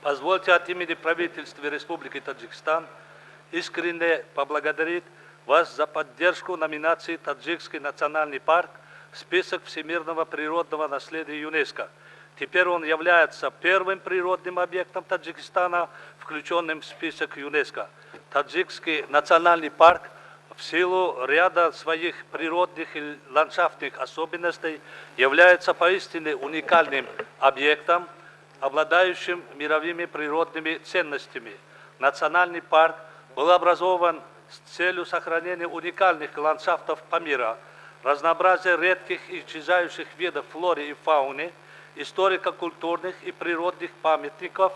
Позвольте от имени правительства Республики Таджикистан искренне поблагодарить вас за поддержку номинации Таджикский национальный парк в список всемирного природного наследия ЮНЕСКО. Теперь он является первым природным объектом Таджикистана, включенным в список ЮНЕСКО. Таджикский национальный парк в силу ряда своих природных и ландшафтных особенностей является поистине уникальным объектом, обладающим мировыми природными ценностями. Национальный парк был образован с целью сохранения уникальных ландшафтов по миру, разнообразия редких и исчезающих видов флоры и фауны, историко-культурных и природных памятников,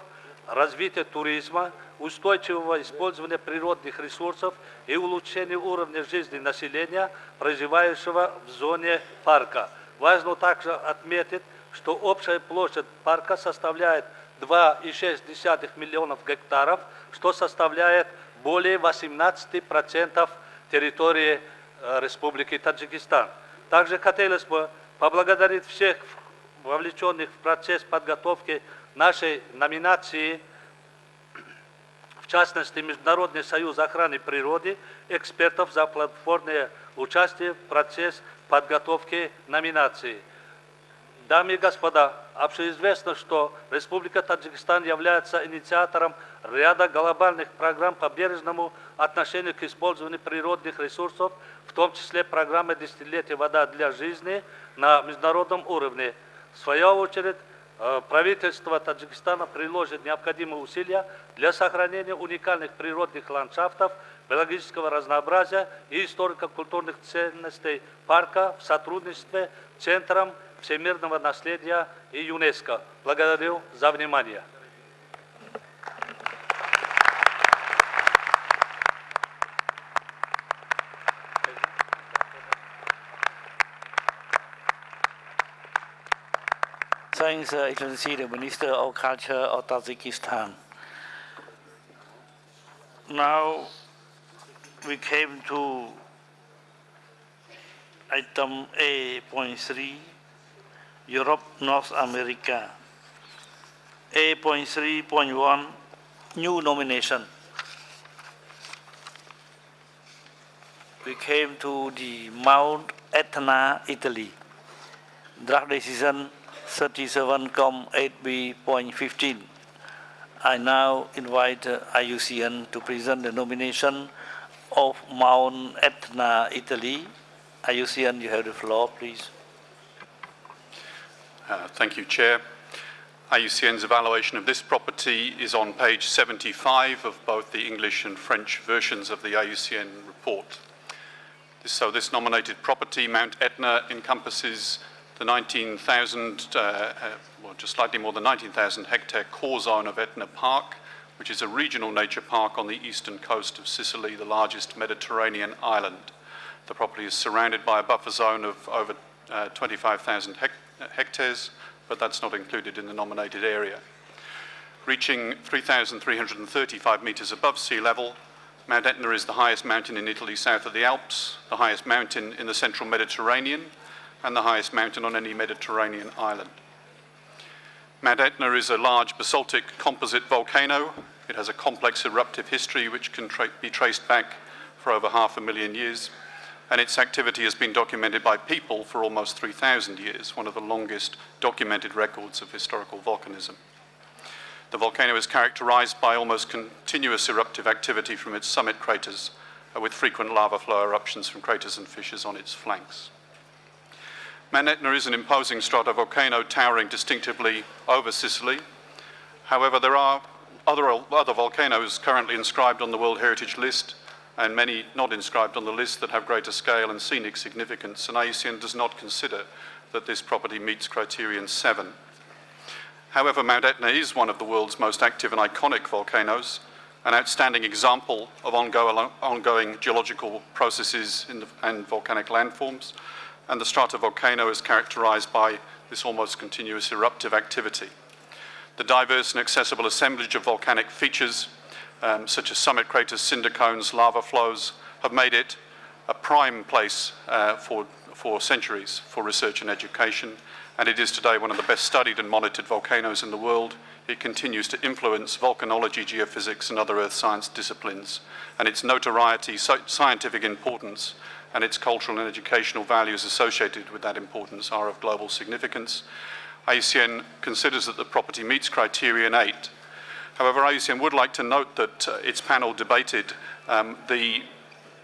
развития туризма, устойчивого использования природных ресурсов и улучшения уровня жизни населения, проживающего в зоне парка. Важно также отметить, что общая площадь парка составляет 2,6 миллионов гектаров, что составляет более 18% территории Республики Таджикистан. Также хотелось бы поблагодарить всех вовлеченных в процесс подготовки нашей номинации, в частности Международный союз охраны природы, экспертов за плодотворное участие в процессе подготовки номинации. Дамы и господа, общеизвестно, что Республика Таджикистан является инициатором ряда глобальных программ по бережному отношению к использованию природных ресурсов, в том числе программы «Десятилетие вода для жизни» на международном уровне. В свою очередь, правительство Таджикистана приложит необходимые усилия для сохранения уникальных природных ландшафтов, биологического разнообразия и историко-культурных ценностей парка в сотрудничестве с Центром всемирного наследия и ЮНЕСКО. Благодарю за внимание. Thanks, Excellency, the Minister of Culture of Tajikistan. Now we came to item A.3, Europe, North America. A.3.1, new nomination. We came to the Mount Etna, Italy. Draft decision 37.8b.15. I now invite IUCN to present the nomination of Mount Etna, Italy. IUCN, you have the floor, please. Thank you, Chair. IUCN's evaluation of this property is on page 75 of both the English and French versions of the IUCN report. So this nominated property, Mount Etna, encompasses the 19,000, well, just slightly more than 19,000 hectare core zone of Etna Park, which is a regional nature park on the eastern coast of Sicily, the largest Mediterranean island. The property is surrounded by a buffer zone of over 25,000 hectares, but that's not included in the nominated area. Reaching 3,335 metres above sea level, Mount Etna is the highest mountain in Italy south of the Alps, the highest mountain in the central Mediterranean, and the highest mountain on any Mediterranean island. Mount Etna is a large basaltic composite volcano. It has a complex eruptive history which can be traced back for over 500,000 years, and its activity has been documented by people for almost 3,000 years, one of the longest documented records of historical volcanism. The volcano is characterized by almost continuous eruptive activity from its summit craters, with frequent lava flow eruptions from craters and fissures on its flanks. Mount Etna is an imposing stratovolcano towering distinctively over Sicily. However, there are other volcanoes currently inscribed on the World Heritage List, and many not inscribed on the list that have greater scale and scenic significance, and IUCN does not consider that this property meets criterion 7. However, Mount Etna is one of the world's most active and iconic volcanoes, an outstanding example of ongoing geological processes and volcanic landforms, and the stratovolcano is characterized by this almost continuous eruptive activity. The diverse and accessible assemblage of volcanic features, such as summit craters, cinder cones, lava flows, have made it a prime place for centuries for research and education, and it is today one of the best studied and monitored volcanoes in the world. It continues to influence volcanology, geophysics, and other earth science disciplines, and its notoriety, scientific importance, and its cultural and educational values associated with that importance are of global significance. IUCN considers that the property meets criterion 8. However, IUCN would like to note that its panel debated the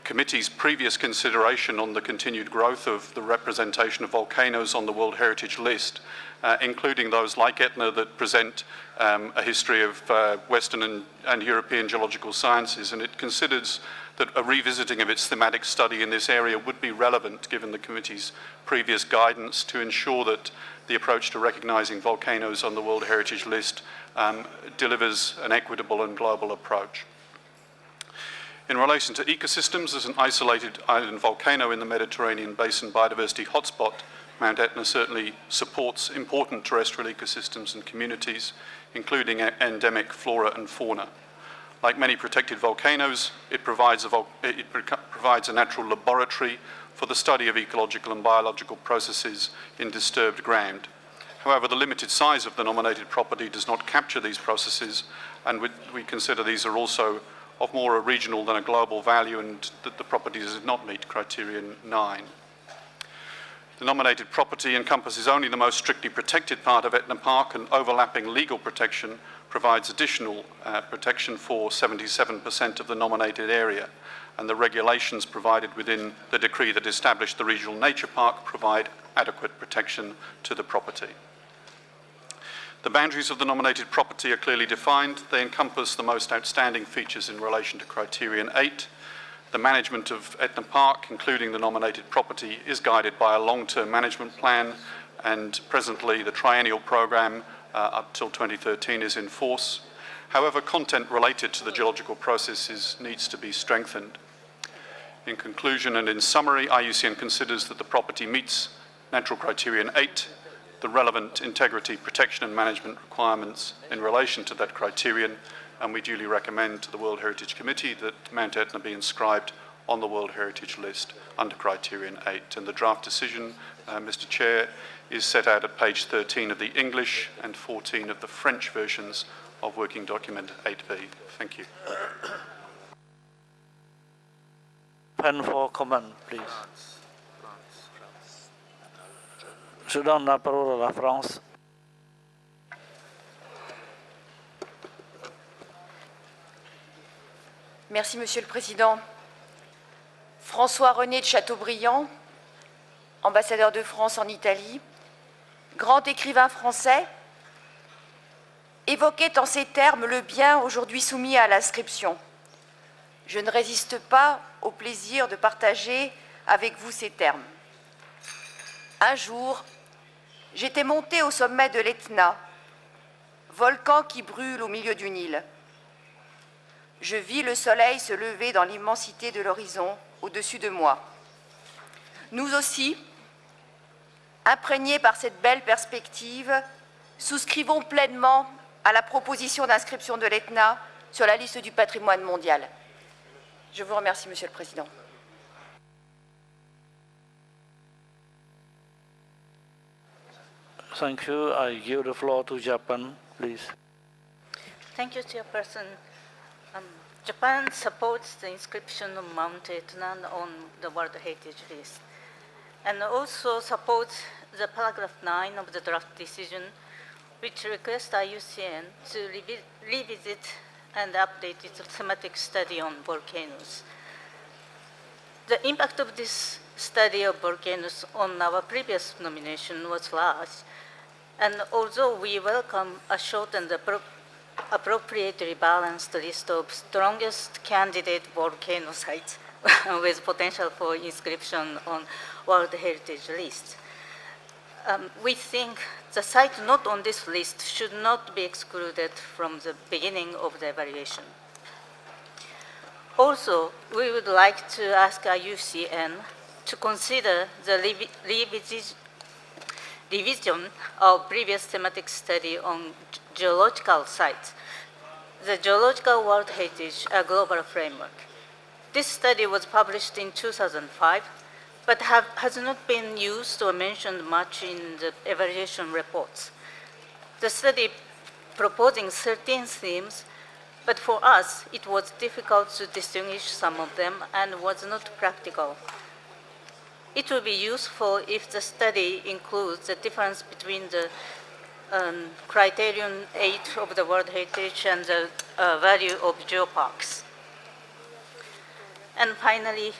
committee's previous consideration on the continued growth of the representation of volcanoes on the World Heritage List, including those like Etna that present a history of Western and European geological sciences, and it considers that a revisiting of its thematic study in this area would be relevant given the committee's previous guidance to ensure that the approach to recognising volcanoes on the World Heritage List delivers an equitable and global approach. In relation to ecosystems, as an isolated island volcano in the Mediterranean Basin biodiversity hotspot, Mount Etna certainly supports important terrestrial ecosystems and communities, including endemic flora and fauna. Like many protected volcanoes, it provides a natural laboratory for the study of ecological and biological processes in disturbed ground. However, the limited size of the nominated property does not capture these processes, and we consider these are also of more a regional than a global value, and that the property does not meet criterion 9. The nominated property encompasses only the most strictly protected part of Etna Park, and overlapping legal protection provides additional protection for 77% of the nominated area, and the regulations provided within the decree that established the regional nature park provide adequate protection to the property. The boundaries of the nominated property are clearly defined. They encompass the most outstanding features in relation to criterion 8. The management of Etna Park, including the nominated property, is guided by a long-term management plan, and presently the triennial programme up till 2013 is in force. However, content related to the geological processes needs to be strengthened. In conclusion and in summary, IUCN considers that the property meets natural criterion 8, the relevant integrity, protection and management requirements in relation to that criterion, and we duly recommend to the World Heritage Committee that Mount Etna be inscribed on the World Heritage List under criterion 8. And the draft decision, Mr. Chair, is set out at page 13 of the English and 14 of the French versions of Working Document 8B. Thank you. Pen for comment, please. Je donne la parole à la France. Merci, Monsieur le Président. François-René de Chateaubriand, ambassadeur de France en Italie, grand écrivain français, évoquait en ces termes le bien aujourd'hui soumis à l'inscription. Je ne résiste pas au plaisir de partager avec vous ces termes. Un jour, j'étais montée au sommet de l'Etna, volcan qui brûle au milieu du Nil. je vis le soleil se lever dans l'immensité de l'horizon au-dessus de moi. Nous aussi, imprégnés par cette belle perspective, souscrivons pleinement à la proposition d'inscription de l'Etna sur la liste du patrimoine mondial. Je vous remercie, Monsieur le Président. Thank you. I give the floor to Japan, please. Thank you, Chairperson. Japan supports the inscription of Mount Etna on the World Heritage List, and also supports the paragraph 9 of the draft decision, which requests IUCN to revisit and update its thematic study on volcanoes. The impact of this study of volcanoes on our previous nomination was large, and although we welcome a short and appropriately balanced list of strongest candidate volcano sites with potential for inscription on World Heritage List, we think the site not on this list should not be excluded from the beginning of the evaluation. Also, we would like to ask IUCN to consider the revision of previous thematic study on geological sites, the Geological World Heritage, a global framework. This study was published in 2005, but has not been used or mentioned much in the evaluation reports. The study proposing 13 themes, but for us, it was difficult to distinguish some of them and was not practical. It will be useful if the study includes the difference between the criterion 8 of the World Heritage and the value of geoparks. And finally,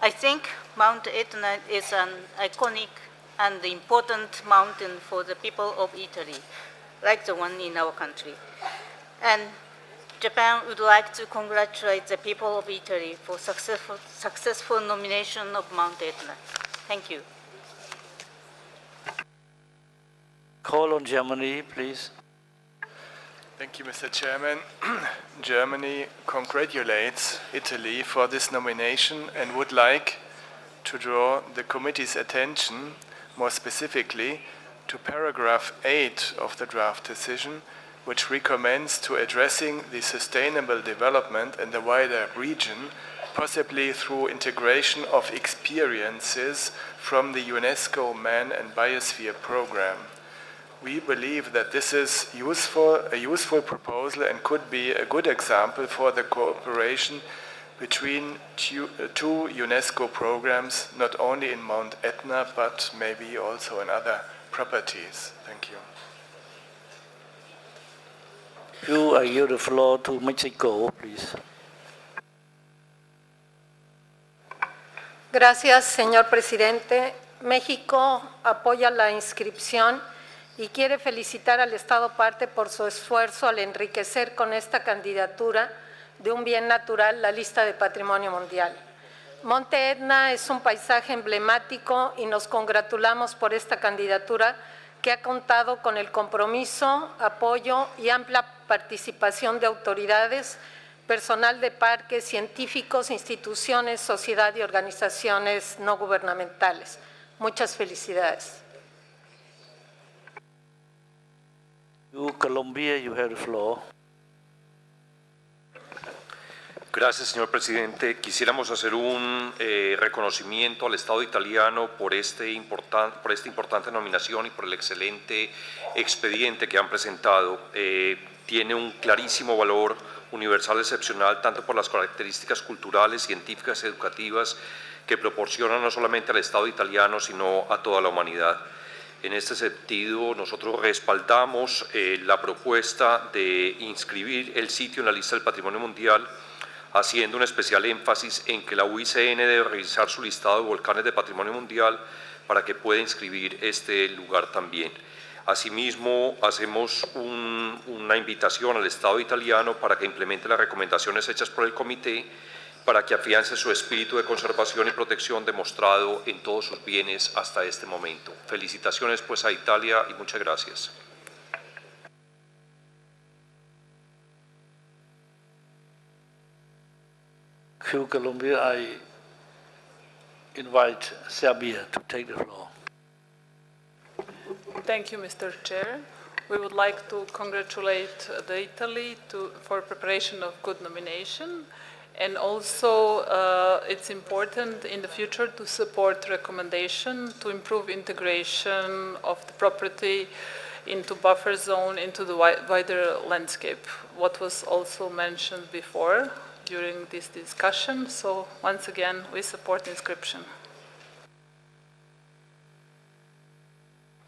I think Mount Etna is an iconic and important mountain for the people of Italy, like the one in our country. And Japan would like to congratulate the people of Italy for successful nomination of Mount Etna. Thank you. Call on Germany, please. Thank you, Mr. Chairman. Germany congratulates Italy for this nomination and would like to draw the committee's attention more specifically to paragraph 8 of the draft decision, which recommends to addressing the sustainable development in the wider region, possibly through integration of experiences from the UNESCO Man and Biosphere Program. We believe that this is a useful proposal and could be a good example for the cooperation between two UNESCO programs, not only in Mount Etna, but maybe also in other properties. Thank you. I give the floor to Mexico, please. Gracias, señor presidente. México apoya la inscripción y quiere felicitar al Estado parte por su esfuerzo al enriquecer con esta candidatura de un bien natural la lista de Patrimonio Mundial. Monte Etna es un paisaje emblemático y nos congratulamos por esta candidatura que ha contado con el compromiso, apoyo y amplia participación de autoridades, personal de parques, científicos, instituciones, sociedad y organizaciones no gubernamentales. Muchas felicidades. Colombia, you have the floor. Gracias, señor presidente. Quisiéramos hacer un reconocimiento al Estado italiano por esta importante nominación y por el excelente expediente que han presentado. Tiene un clarísimo valor universal excepcional, tanto por las características culturales, científicas y educativas que proporciona no solamente al Estado italiano, sino a toda la humanidad. En este sentido, nosotros respaldamos la propuesta de inscribir el sitio en la lista del Patrimonio Mundial, haciendo un especial énfasis en que la UICN debe revisar su listado de volcanes de Patrimonio Mundial para que pueda inscribir este lugar también. Asimismo, hacemos una invitación al Estado italiano para que implemente las recomendaciones hechas por el comité para que afiance su espíritu de conservación y protección demostrado en todos sus bienes hasta este momento. Felicitaciones pues a Italia y muchas gracias. few Colombia, I invite Serbia to take the floor. Thank you, Mr. Chair. We would like to congratulate the Italy for preparation of good nomination, and also it's important in the future to support recommendation to improve integration of the property into buffer zone, into the wider landscape, what was also mentioned before during this discussion. So once again, we support inscription.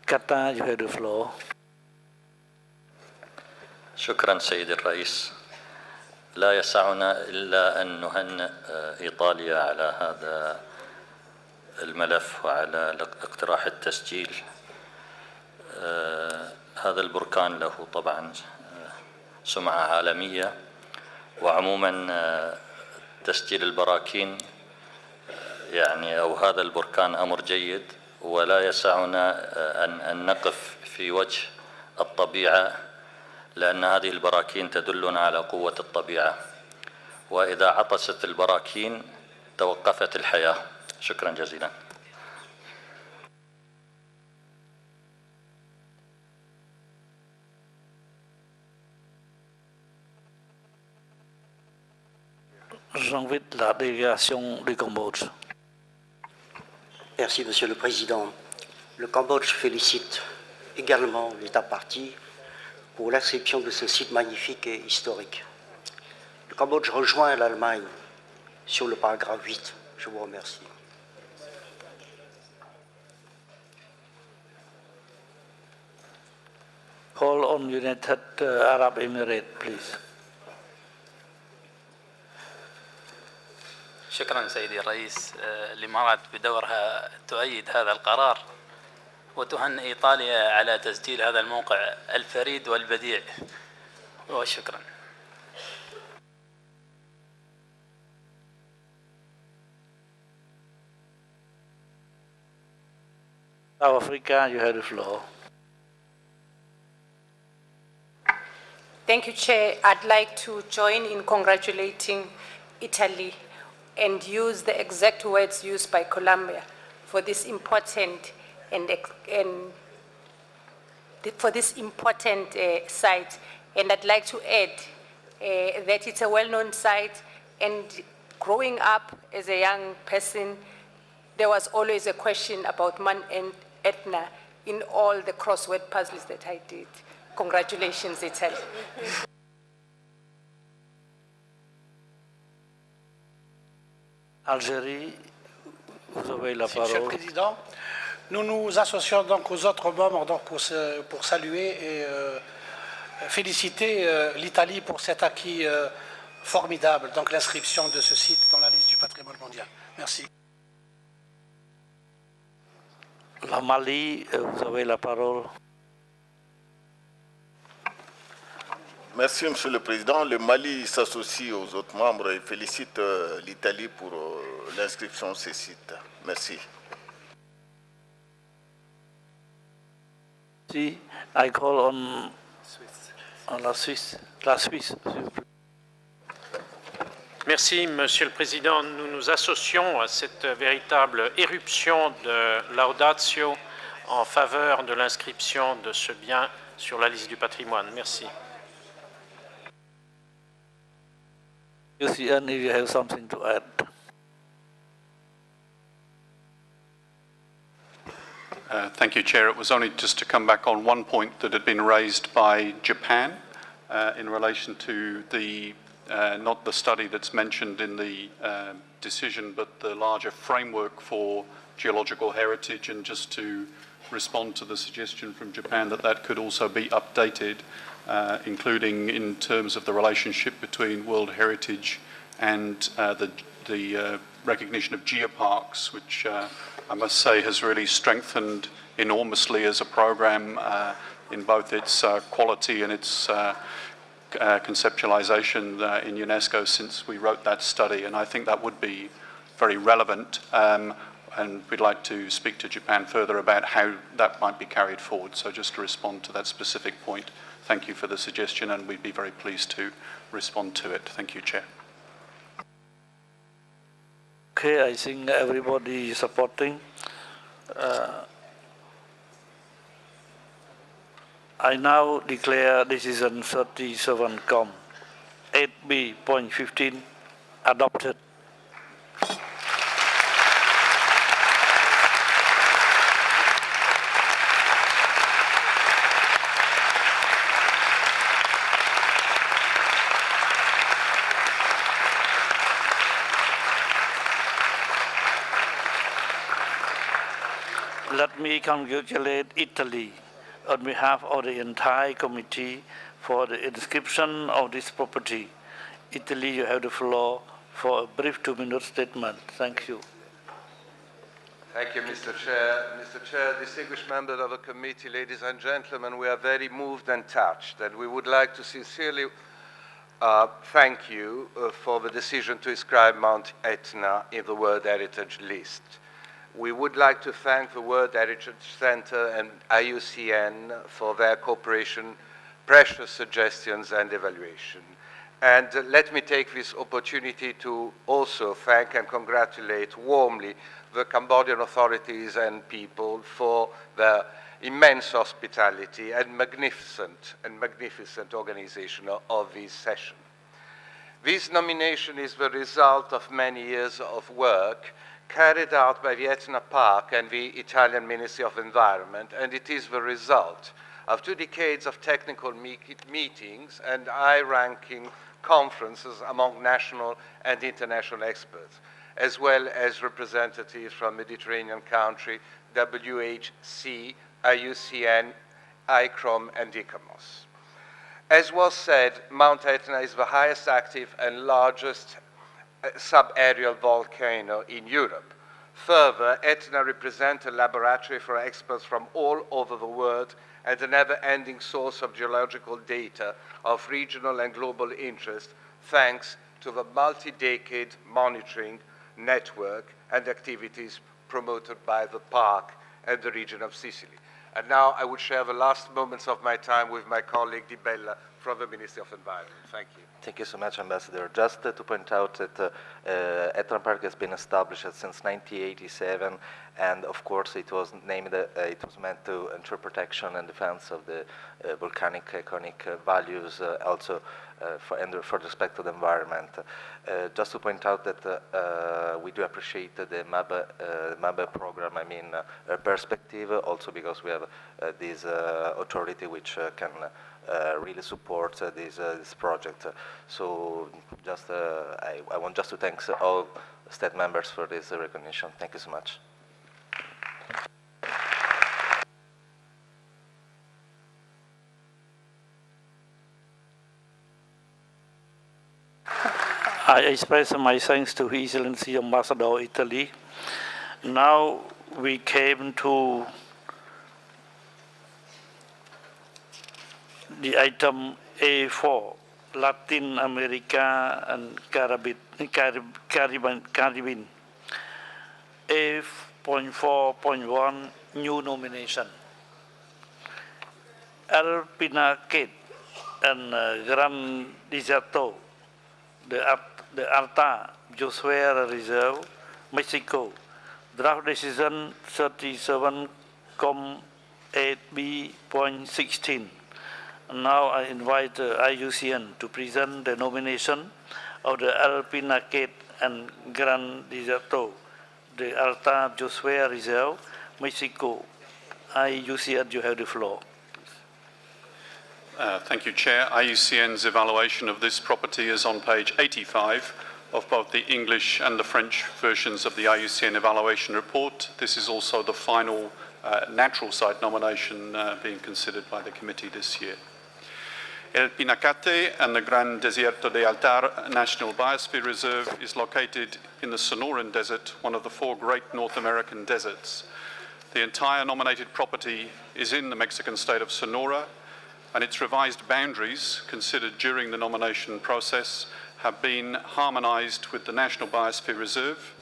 Qatar, you have the floor. شكرا سيد الرئيس. لا يسعنا إلا أن نهنئ إيطاليا على هذا الملف وعلى اقتراح التسجيل. هذا البركان له طبعا سمعة عالمية، وعموما تسجيل البراكين يعني أو هذا البركان أمر جيد، ولا يسعنا أن نقف في وجه الطبيعة، لأن هذه البراكين تدلنا على قوة الطبيعة، وإذا عطست البراكين توقفت الحياة. شكرا جزيلا. J'invite la délégation du Cambodge. Merci, Monsieur le Président. Le Cambodge félicite également l'État partie pour l'inscription de ce site magnifique et historique. Le Cambodge rejoint l'Allemagne sur le paragraphe 8. Je vous remercie. Call on United Arab Emirates, please. شكرا سيدي الرئيس. الإمارات بدورها تؤيد هذا القرار وتهنئ إيطاليا على تسجيل هذا الموقع الفريد والبديع، وشكرا. South Africa, you have the floor. Thank you, Chair. I'd like to join in congratulating Italy and use the exact words used by Colombia for this important site. And I'd like to add that it's a well-known site, and growing up as a young person, there was always a question about Man and Etna in all the crossword puzzles that I did. Congratulations, Italy. Algérie, vous avez la parole. Monsieur le Président, nous nous associons donc aux autres membres donc pour saluer et féliciter l'Italie pour cet acquis formidable, donc l'inscription de ce site dans la liste du patrimoine mondial. Merci. La Mali, vous avez la parole. Merci, Monsieur le Président. Le Mali s'associe aux autres membres et félicite l'Italie pour l'inscription de ces sites. Merci. Si, I call on la Suisse. La Suisse, s'il vous plaît. Merci, Monsieur le Président. Nous nous associons à cette véritable éruption de laudatio en faveur de l'inscription de ce bien sur la liste du patrimoine. Merci. UCN, if you have something to add. Thank you, Chair. It was only just to come back on one point that had been raised by Japan in relation to the not the study that's mentioned in the decision, but the larger framework for geological heritage, and just to respond to the suggestion from Japan that that could also be updated, including in terms of the relationship between World Heritage and the recognition of geoparks, which I must say has really strengthened enormously as a program in both its quality and its conceptualization in UNESCO since we wrote that study, and I think that would be very relevant, and we'd like to speak to Japan further about how that might be carried forward. So just to respond to that specific point, thank you for the suggestion, and we'd be very pleased to respond to it. Thank you, Chair. Okay, I think everybody is supporting. I now declare decision 37.8b.15 adopted. Let me congratulate Italy on behalf of the entire committee for the inscription of this property. Italy, you have the floor for a brief 2-minute statement. Thank you. Thank you, Mr. Chair. Mr. Chair, distinguished members of the committee, ladies and gentlemen, we are very moved and touched, and we would like to sincerely thank you for the decision to inscribe Mount Etna in the World Heritage List. We would like to thank the World Heritage Center and IUCN for their cooperation, precious suggestions and evaluation. And let me take this opportunity to also thank and congratulate warmly the Cambodian authorities and people for their immense hospitality and magnificent organization of this session. This nomination is the result of many years of work carried out by the Etna Park and the Italian Ministry of Environment, and it is the result of 2 decades of technical meetings and high-ranking conferences among national and international experts, as well as representatives from Mediterranean countries, WHC, IUCN, ICROM, and ICOMOS. As was said, Mount Etna is the highest active and largest subaerial volcano in Europe. Further, Etna represents a laboratory for experts from all over the world and a never-ending source of geological data of regional and global interest, thanks to the multi-decade monitoring network and activities promoted by the park and the region of Sicily. And now I would share the last moments of my time with my colleague Di Bella from the Ministry of Environment. Thank you. Thank you so much, Ambassador. Just to point out that Etna Park has been established since 1987, and of course it was named, it was meant to ensure protection and defense of the volcanic iconic values, also for respect to the environment. Just to point out that we do appreciate the MABA program, I mean, perspective, also because we have this authority which can really support this project. So just I want just to thank all state members for this recognition. Thank you so much. I express my thanks to His Excellency Ambassador of Italy. Now we came to the item A4, Latin America and Caribbean. A.4.1, new nomination. El Pinaquet and Gran Deserto, the Alta Josué Reserve, Mexico. Draft decision 37.8b.16. Now I invite IUCN to present the nomination of the El Pinaquet and Gran Deserto, the Alta Josué Reserve, Mexico. IUCN, you have the floor. Thank you, Chair. IUCN's evaluation of this property is on page 85 of both the English and the French versions of the IUCN evaluation report. This is also the final natural site nomination being considered by the committee this year. El Pinacate and the Gran Desierto de Altar National Biosphere Reserve is located in the Sonoran Desert, one of the 4 great North American deserts. The entire nominated property is in the Mexican state of Sonora, and its revised boundaries, considered during the nomination process, have been harmonized with the National Biosphere Reserve,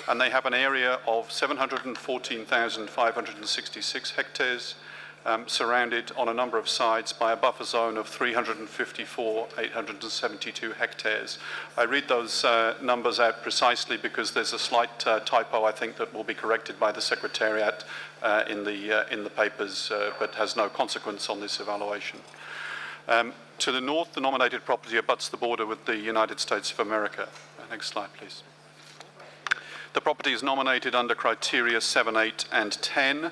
and they have an area of 714,566 hectares surrounded on a number of sides by a buffer zone of 354,872 hectares. I read those numbers out precisely because there's a slight typo, I think, that will be corrected by the Secretariat in the papers, but has no consequence on this evaluation. To the north, the nominated property abuts the border with the United States of America. Next slide, please. The property is nominated under criteria 7, 8, and 10.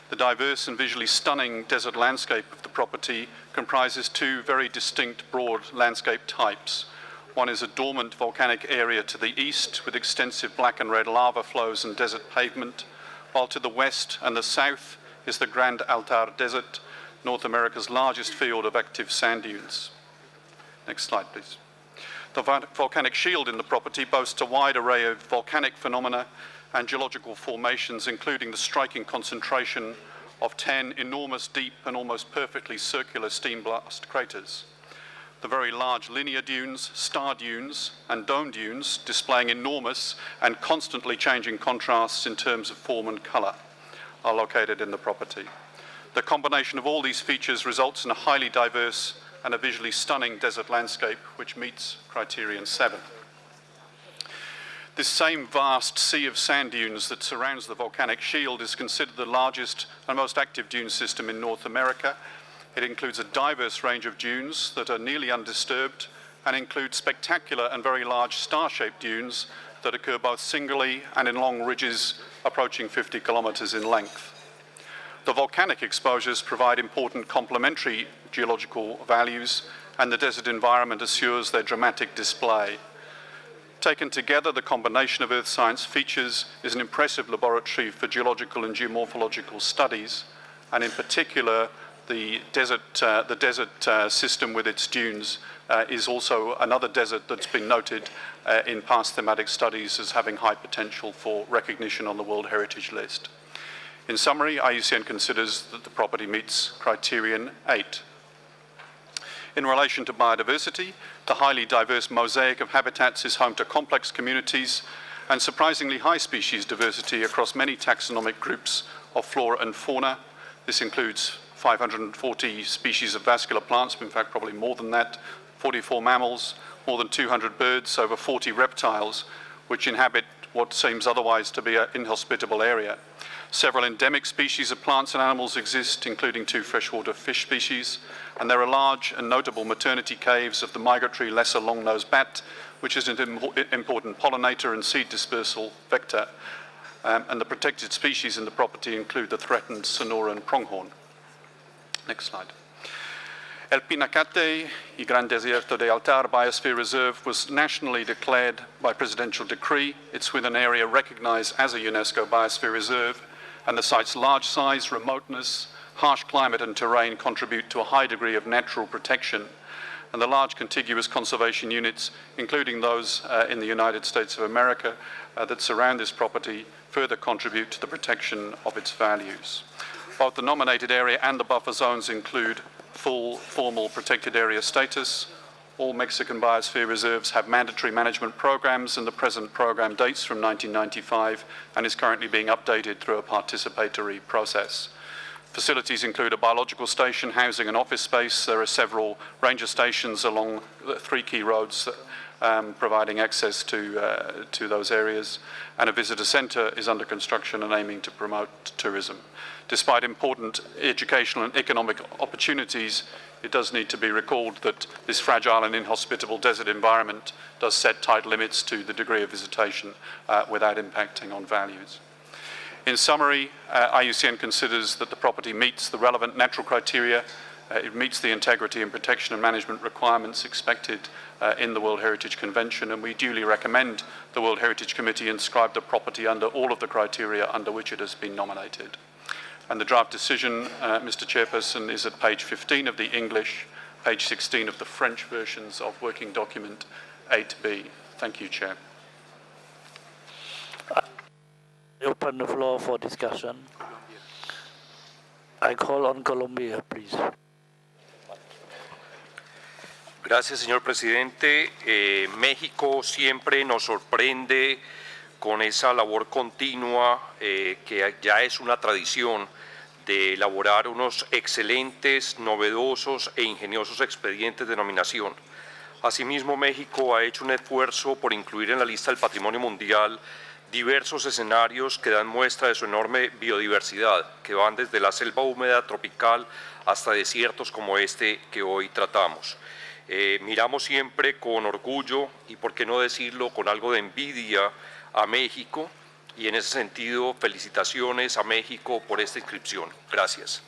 The diverse and visually stunning desert landscape of the property comprises two very distinct broad landscape types. One is a dormant volcanic area to the east with extensive black and red lava flows and desert pavement, while to the west and the south is the Grand Altar Desert, North America's largest field of active sand dunes. Next slide, please. The volcanic shield in the property boasts a wide array of volcanic phenomena and geological formations, including the striking concentration of 10 enormous, deep, and almost perfectly circular steam blast craters. The very large linear dunes, star dunes, and dome dunes displaying enormous and constantly changing contrasts in terms of form and color are located in the property. The combination of all these features results in a highly diverse and a visually stunning desert landscape which meets criterion 7. This same vast sea of sand dunes that surrounds the volcanic shield is considered the largest and most active dune system in North America. It includes a diverse range of dunes that are nearly undisturbed and include spectacular and very large star-shaped dunes that occur both singly and in long ridges approaching 50 kilometers in length. The volcanic exposures provide important complementary geological values, and the desert environment assures their dramatic display. Taken together, the combination of earth science features is an impressive laboratory for geological and geomorphological studies, and in particular, the desert system with its dunes is also another desert that's been noted in past thematic studies as having high potential for recognition on the World Heritage List. In summary, IUCN considers that the property meets criterion 8. In relation to biodiversity, the highly diverse mosaic of habitats is home to complex communities and surprisingly high species diversity across many taxonomic groups of flora and fauna. This includes 540 species of vascular plants, in fact probably more than that, 44 mammals, more than 200 birds, over 40 reptiles, which inhabit what seems otherwise to be an inhospitable area. Several endemic species of plants and animals exist, including 2 freshwater fish species, and there are large and notable maternity caves of the migratory lesser long-nosed bat, which is an important pollinator and seed dispersal vector. And the protected species in the property include the threatened Sonoran pronghorn. Next slide. El Pinacate y Gran Desierto de Altar Biosphere Reserve was nationally declared by presidential decree. It's within an area recognized as a UNESCO Biosphere Reserve, and the site's large size, remoteness, harsh climate and terrain contribute to a high degree of natural protection. And the large contiguous conservation units, including those in the United States of America that surround this property, further contribute to the protection of its values. Both the nominated area and the buffer zones include full formal protected area status. All Mexican biosphere reserves have mandatory management programs, and the present program dates from 1995 and is currently being updated through a participatory process. Facilities include a biological station, housing and office space. There are several ranger stations along the 3 key roads providing access to those areas, and a visitor center is under construction and aiming to promote tourism. Despite important educational and economic opportunities, it does need to be recalled that this fragile and inhospitable desert environment does set tight limits to the degree of visitation without impacting on values. In summary, IUCN considers that the property meets the relevant natural criteria, it meets the integrity and protection and management requirements expected in the World Heritage Convention, and we duly recommend the World Heritage Committee inscribe the property under all of the criteria under which it has been nominated. And the draft decision, Mr. Chairperson, is at page 15 of the English, page 16 of the French versions of Working Document 8B. Thank you, Chair. I open the floor for discussion. I call on Colombia, please. Gracias, señor presidente. México siempre nos sorprende con esa labor continua que ya es una tradición de elaborar unos excelentes, novedosos e ingeniosos expedientes de nominación. Asimismo, México ha hecho un esfuerzo por incluir en la lista del Patrimonio Mundial diversos escenarios que dan muestra de su enorme biodiversidad, que van desde la selva húmeda tropical hasta desiertos como este que hoy tratamos. Miramos siempre con orgullo y, por qué no decirlo, con algo de envidia a México, y en ese sentido felicitaciones a México por esta inscripción. Gracias.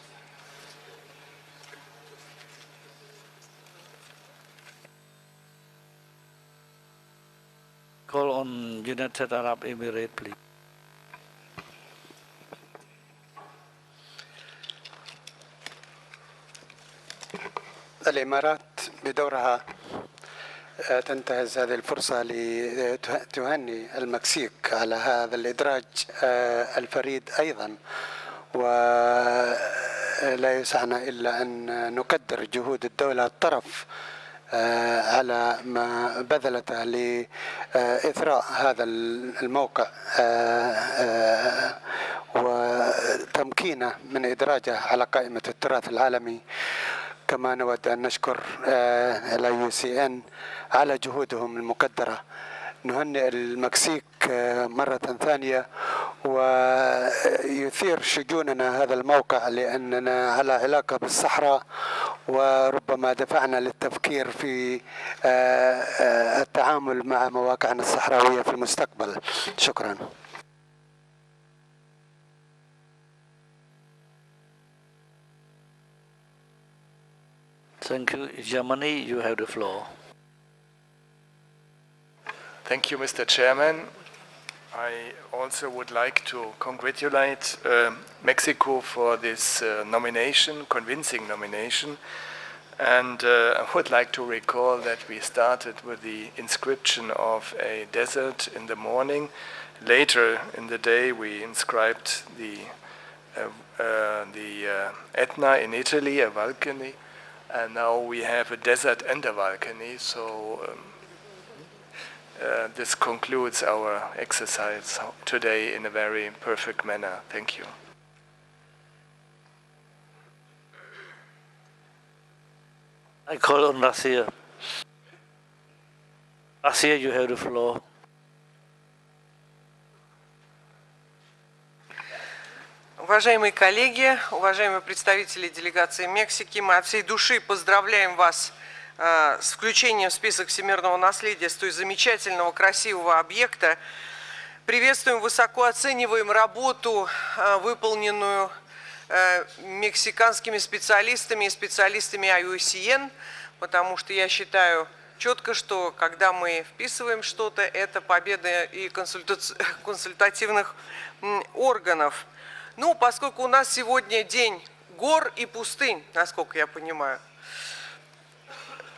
Call on United Arab Emirates, please. الإمارات بدورها تنتهز هذه الفرصة لتهني المكسيك على هذا الإدراج الفريد أيضا، ولا يسعنا إلا أن نقدر جهود الدولة الطرف على ما بذلته لإثراء هذا الموقع وتمكينه من إدراجه على قائمة التراث العالمي. كما نود أن نشكر الIUCN على جهودهم المقدرة. نهنئ المكسيك مرة ثانية، ويثير شجوننا هذا الموقع لأننا على علاقة بالصحراء، وربما دفعنا للتفكير في التعامل مع مواقعنا الصحراوية في المستقبل. شكرا. Thank you. Germany, you have the floor. Thank you, Mr. Chairman. I also would like to congratulate Mexico for this nomination, convincing nomination. And I would like to recall that we started with the inscription of a desert in the morning. Later in the day, we inscribed the Etna in Italy, a volcano. And now we have a desert and a volcano, so this concludes our exercise today in a very perfect manner. Thank you. I call on Russia. Russia, you have the floor. Уважаемые коллеги, уважаемые представители делегации Мексики, мы от всей души поздравляем вас с включением в список всемирного наследия столь замечательного, красивого объекта. Приветствуем, высоко оцениваем работу, выполненную мексиканскими специалистами и специалистами IUCN, потому что я считаю четко, что когда мы вписываем что-то, это победа и консультативных органов. Ну, поскольку у нас сегодня день гор и пустынь, насколько я понимаю,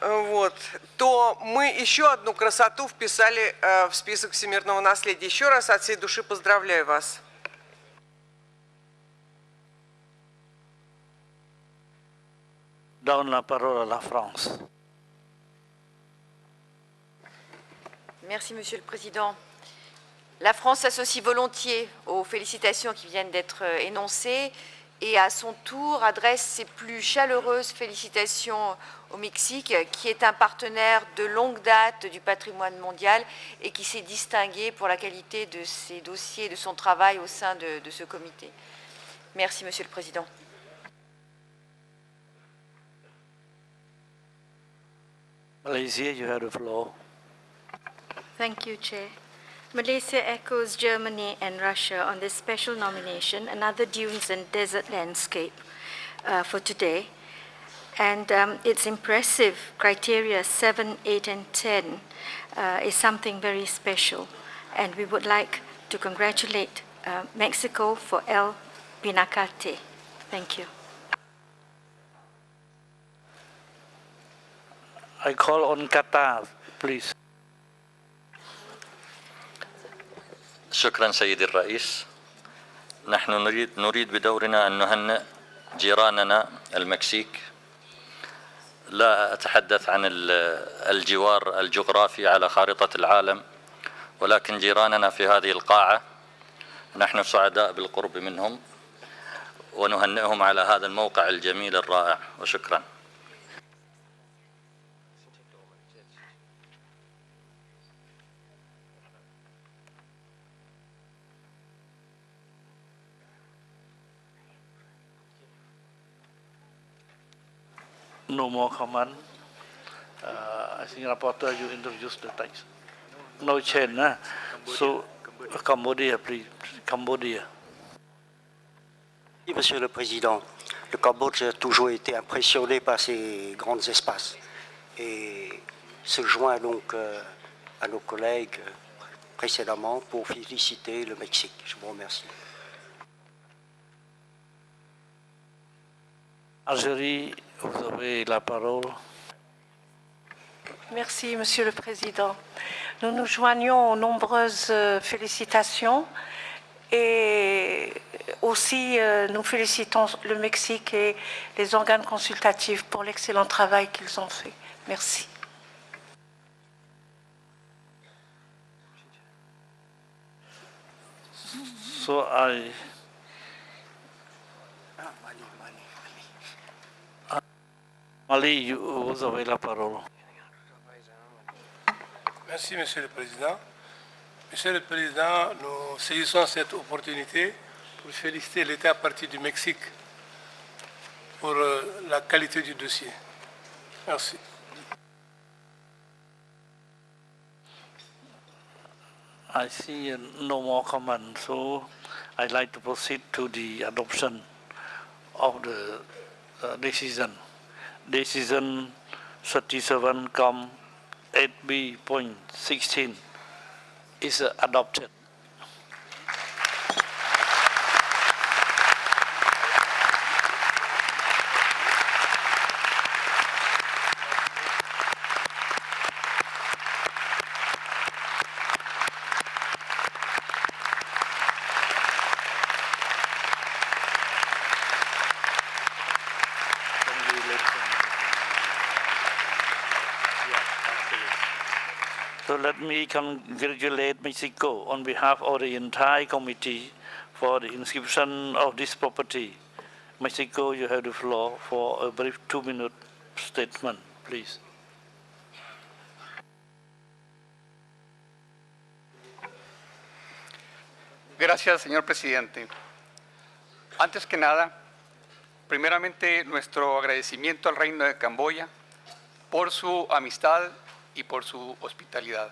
вот, то мы еще одну красоту вписали в список всемирного наследия. Еще раз от всей души поздравляю вас. Donne la parole à la France. Merci, Monsieur le Président. La France s'associe volontiers aux félicitations qui viennent d'être énoncées et à son tour adresse ses plus chaleureuses félicitations au Mexique, qui est un partenaire de longue date du patrimoine mondial et qui s'est distingué pour la qualité de ses dossiers et de son travail au sein de ce comité. Merci, Monsieur le Président. Malaysia, you have the floor. Thank you, Chair. Malaysia echoes Germany and Russia on this special nomination, another dunes and desert landscape for today. And its impressive criteria 7, 8, and 10 is something very special. And we would like to congratulate Mexico for El Pinacate. Thank you. I call on Qatar, please. شكرا سيدي الرئيس. نحن نريد بدورنا أن نهنئ جيراننا المكسيك. لا أتحدث عن الجوار الجغرافي على خارطة العالم، ولكن جيراننا في هذه القاعة نحن سعداء بالقرب منهم، ونهنئهم على هذا الموقع الجميل الرائع وشكرا. No more comment. I think rapporteur, you introduce the text. No change, huh? So Cambodia, please. Cambodia. Oui, Monsieur le Président, le Cambodge a toujours été impressionné par ces grands espaces et se joint donc à nos collègues précédemment pour féliciter le Mexique. Je vous remercie. Algérie, vous avez la parole. Merci, Monsieur le Président. Nous nous joignons aux nombreuses félicitations et aussi nous félicitons le Mexique et les organes consultatifs pour l'excellent travail qu'ils ont fait. Merci. So Mali, vous avez la parole. Merci, Monsieur le Président. Monsieur le Président, nous saisissons cette opportunité pour féliciter l'État partie du Mexique pour la qualité du dossier. Merci. I see no more comment, so I'd like to proceed to the adoption of the decision. Decision 37.8b.16 is adopted. So let me congratulate Mexico on behalf of the entire committee for the inscription of this property. Mexico, you have the floor for a brief 2-minute statement, please. Gracias, señor presidente. Antes que nada, primeramente nuestro agradecimiento al Reino de Camboya por su amistad y por su hospitalidad.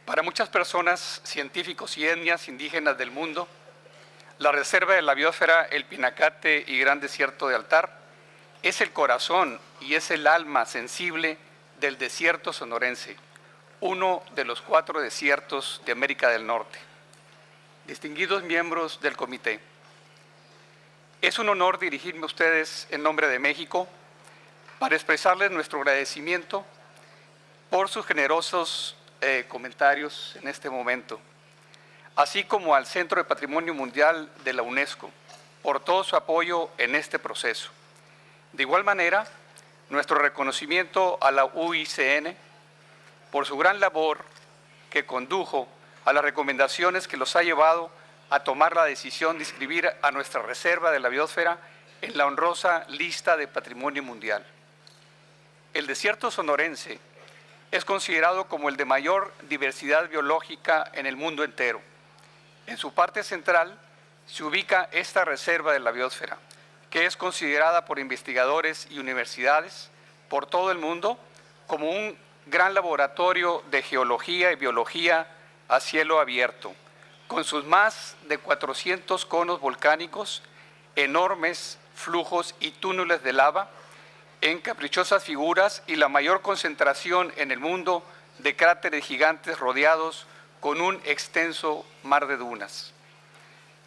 Para muchas personas, científicos y etnias indígenas del mundo, la reserva de la biosfera, el Pinacate y Gran Desierto de Altar es el corazón y es el alma sensible del desierto sonorense, uno de los 4 desiertos de América del Norte. Distinguidos miembros del comité, es un honor dirigirme a ustedes en nombre de México para expresarles nuestro agradecimiento por sus generosos comentarios en este momento, así como al Centro de Patrimonio Mundial de la UNESCO por todo su apoyo en este proceso. De igual manera, nuestro reconocimiento a la UICN por su gran labor que condujo a las recomendaciones que los ha llevado a tomar la decisión de inscribir a nuestra reserva de la biosfera en la honrosa lista de Patrimonio Mundial. El desierto sonorense es considerado como el de mayor diversidad biológica en el mundo entero. En su parte central se ubica esta reserva de la biosfera, que es considerada por investigadores y universidades por todo el mundo como un gran laboratorio de geología y biología a cielo abierto, con sus más de 400 conos volcánicos, enormes flujos y túneles de lava, en caprichosas figuras y la mayor concentración en el mundo de cráteres gigantes rodeados con un extenso mar de dunas.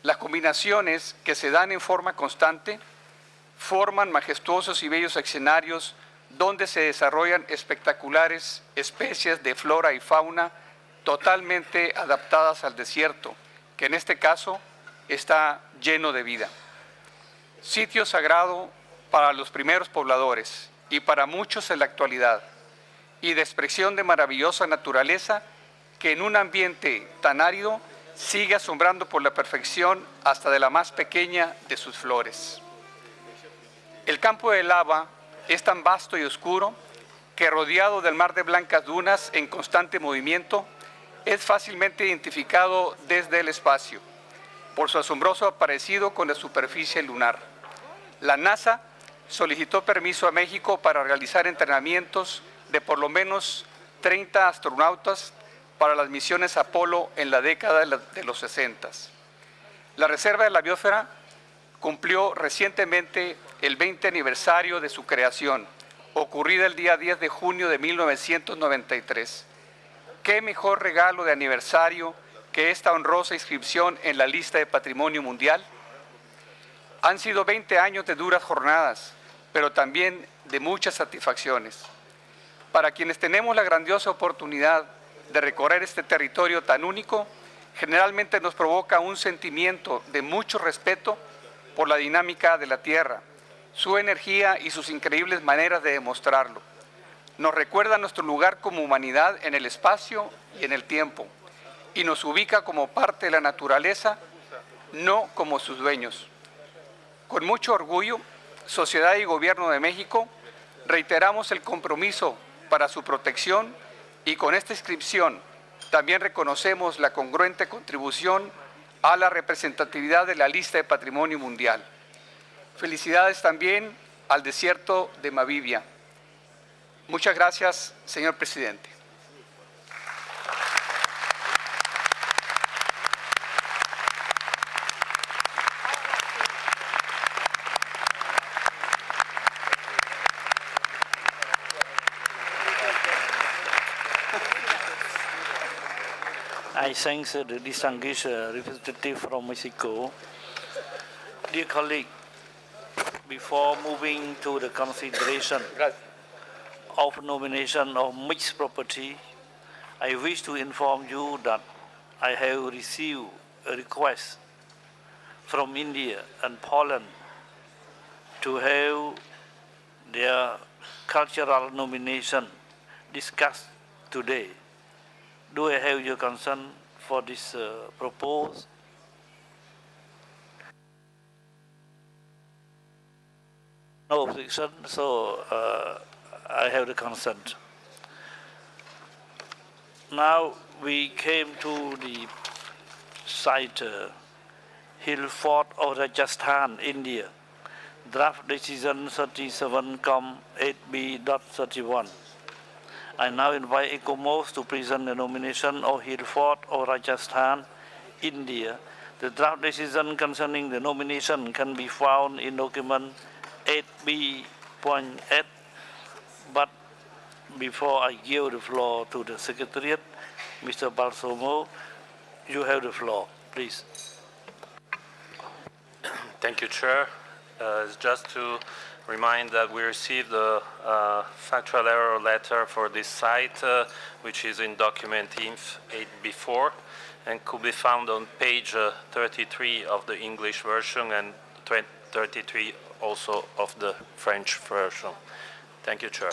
Las combinaciones que se dan en forma constante forman majestuosos y bellos escenarios donde se desarrollan espectaculares especies de flora y fauna totalmente adaptadas al desierto, que en este caso está lleno de vida. Sitio sagrado para los primeros pobladores y para muchos en la actualidad, y de expresión de maravillosa naturaleza que en un ambiente tan árido sigue asombrando por la perfección hasta de la más pequeña de sus flores. El campo de lava es tan vasto y oscuro que, rodeado del mar de blancas dunas en constante movimiento, es fácilmente identificado desde el espacio por su asombroso parecido con la superficie lunar. La NASA solicitó permiso a México para realizar entrenamientos de por lo menos 30 astronautas para las misiones Apolo en la década de los 60. La Reserva de la Biosfera cumplió recientemente el 20 aniversario de su creación, ocurrida el día 10 de junio de 1993. ¿Qué mejor regalo de aniversario que esta honrosa inscripción en la lista de Patrimonio Mundial? Han sido 20 años de duras jornadas, pero también de muchas satisfacciones. Para quienes tenemos la grandiosa oportunidad de recorrer este territorio tan único, generalmente nos provoca un sentimiento de mucho respeto por la dinámica de la Tierra, su energía y sus increíbles maneras de demostrarlo. Nos recuerda nuestro lugar como humanidad en el espacio y en el tiempo, y nos ubica como parte de la naturaleza, no como sus dueños. Con mucho orgullo, Sociedad y Gobierno de México reiteramos el compromiso para su protección y con esta inscripción también reconocemos la congruente contribución a la representatividad de la lista de Patrimonio Mundial. Felicidades también al desierto de Namibia. Muchas gracias, señor presidente. I thank the distinguished representative from Mexico. Dear colleague, before moving to the consideration of nomination of mixed property, I wish to inform you that I have received a request from India and Poland to have their cultural nomination discussed today. Do I have your consent for this proposal? No objection, so I have the consent. Now we came to the site Hill Fort of Rajasthan, India. Draft decision 37,8B.31. I now invite ECOMOS to present the nomination of Hill Fort of Rajasthan, India. The draft decision concerning the nomination can be found in document 8B.8. But before I give the floor to the Secretariat, Mr. Balsomo, you have the floor, please. Thank you, Chair. Just to remind that we received a factual error letter for this site, which is in document INF 8B4 and could be found on page 33 of the English version and 33 also of the French version. Thank you, Chair.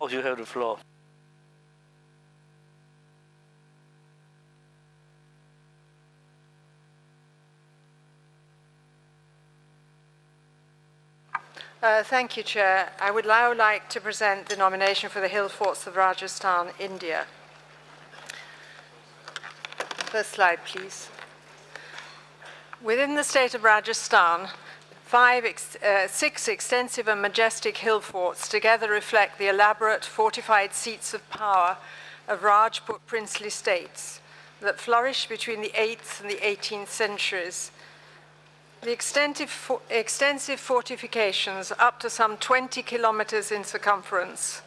You have the floor. Thank you, Chair. I would now like to present the nomination for the Hill Forts of Rajasthan, India. First slide, please. Within the state of Rajasthan, six extensive and majestic hill forts together reflect the elaborate fortified seats of power of Rajput princely states that flourished between the 8th and the 18th centuries. The extensive fortifications, up to some 20 kilometers in circumference,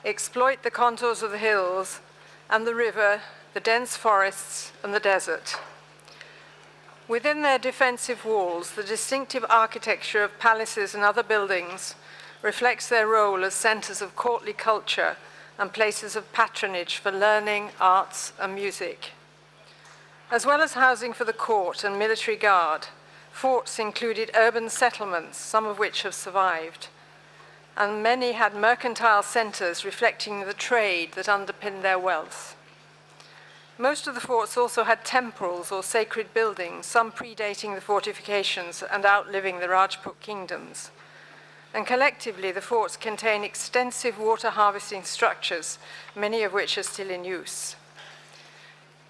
exploit the contours of the hills and the river, the dense forests, and the desert. Within their defensive walls, the distinctive architecture of palaces and other buildings reflects their role as centers of courtly culture and places of patronage for learning, arts, and music. As well as housing for the court and military guard, forts included urban settlements, some of which have survived, and many had mercantile centers reflecting the trade that underpinned their wealth. Most of the forts also had temples or sacred buildings, some predating the fortifications and outliving the Rajput kingdoms. And collectively, the forts contain extensive water harvesting structures, many of which are still in use.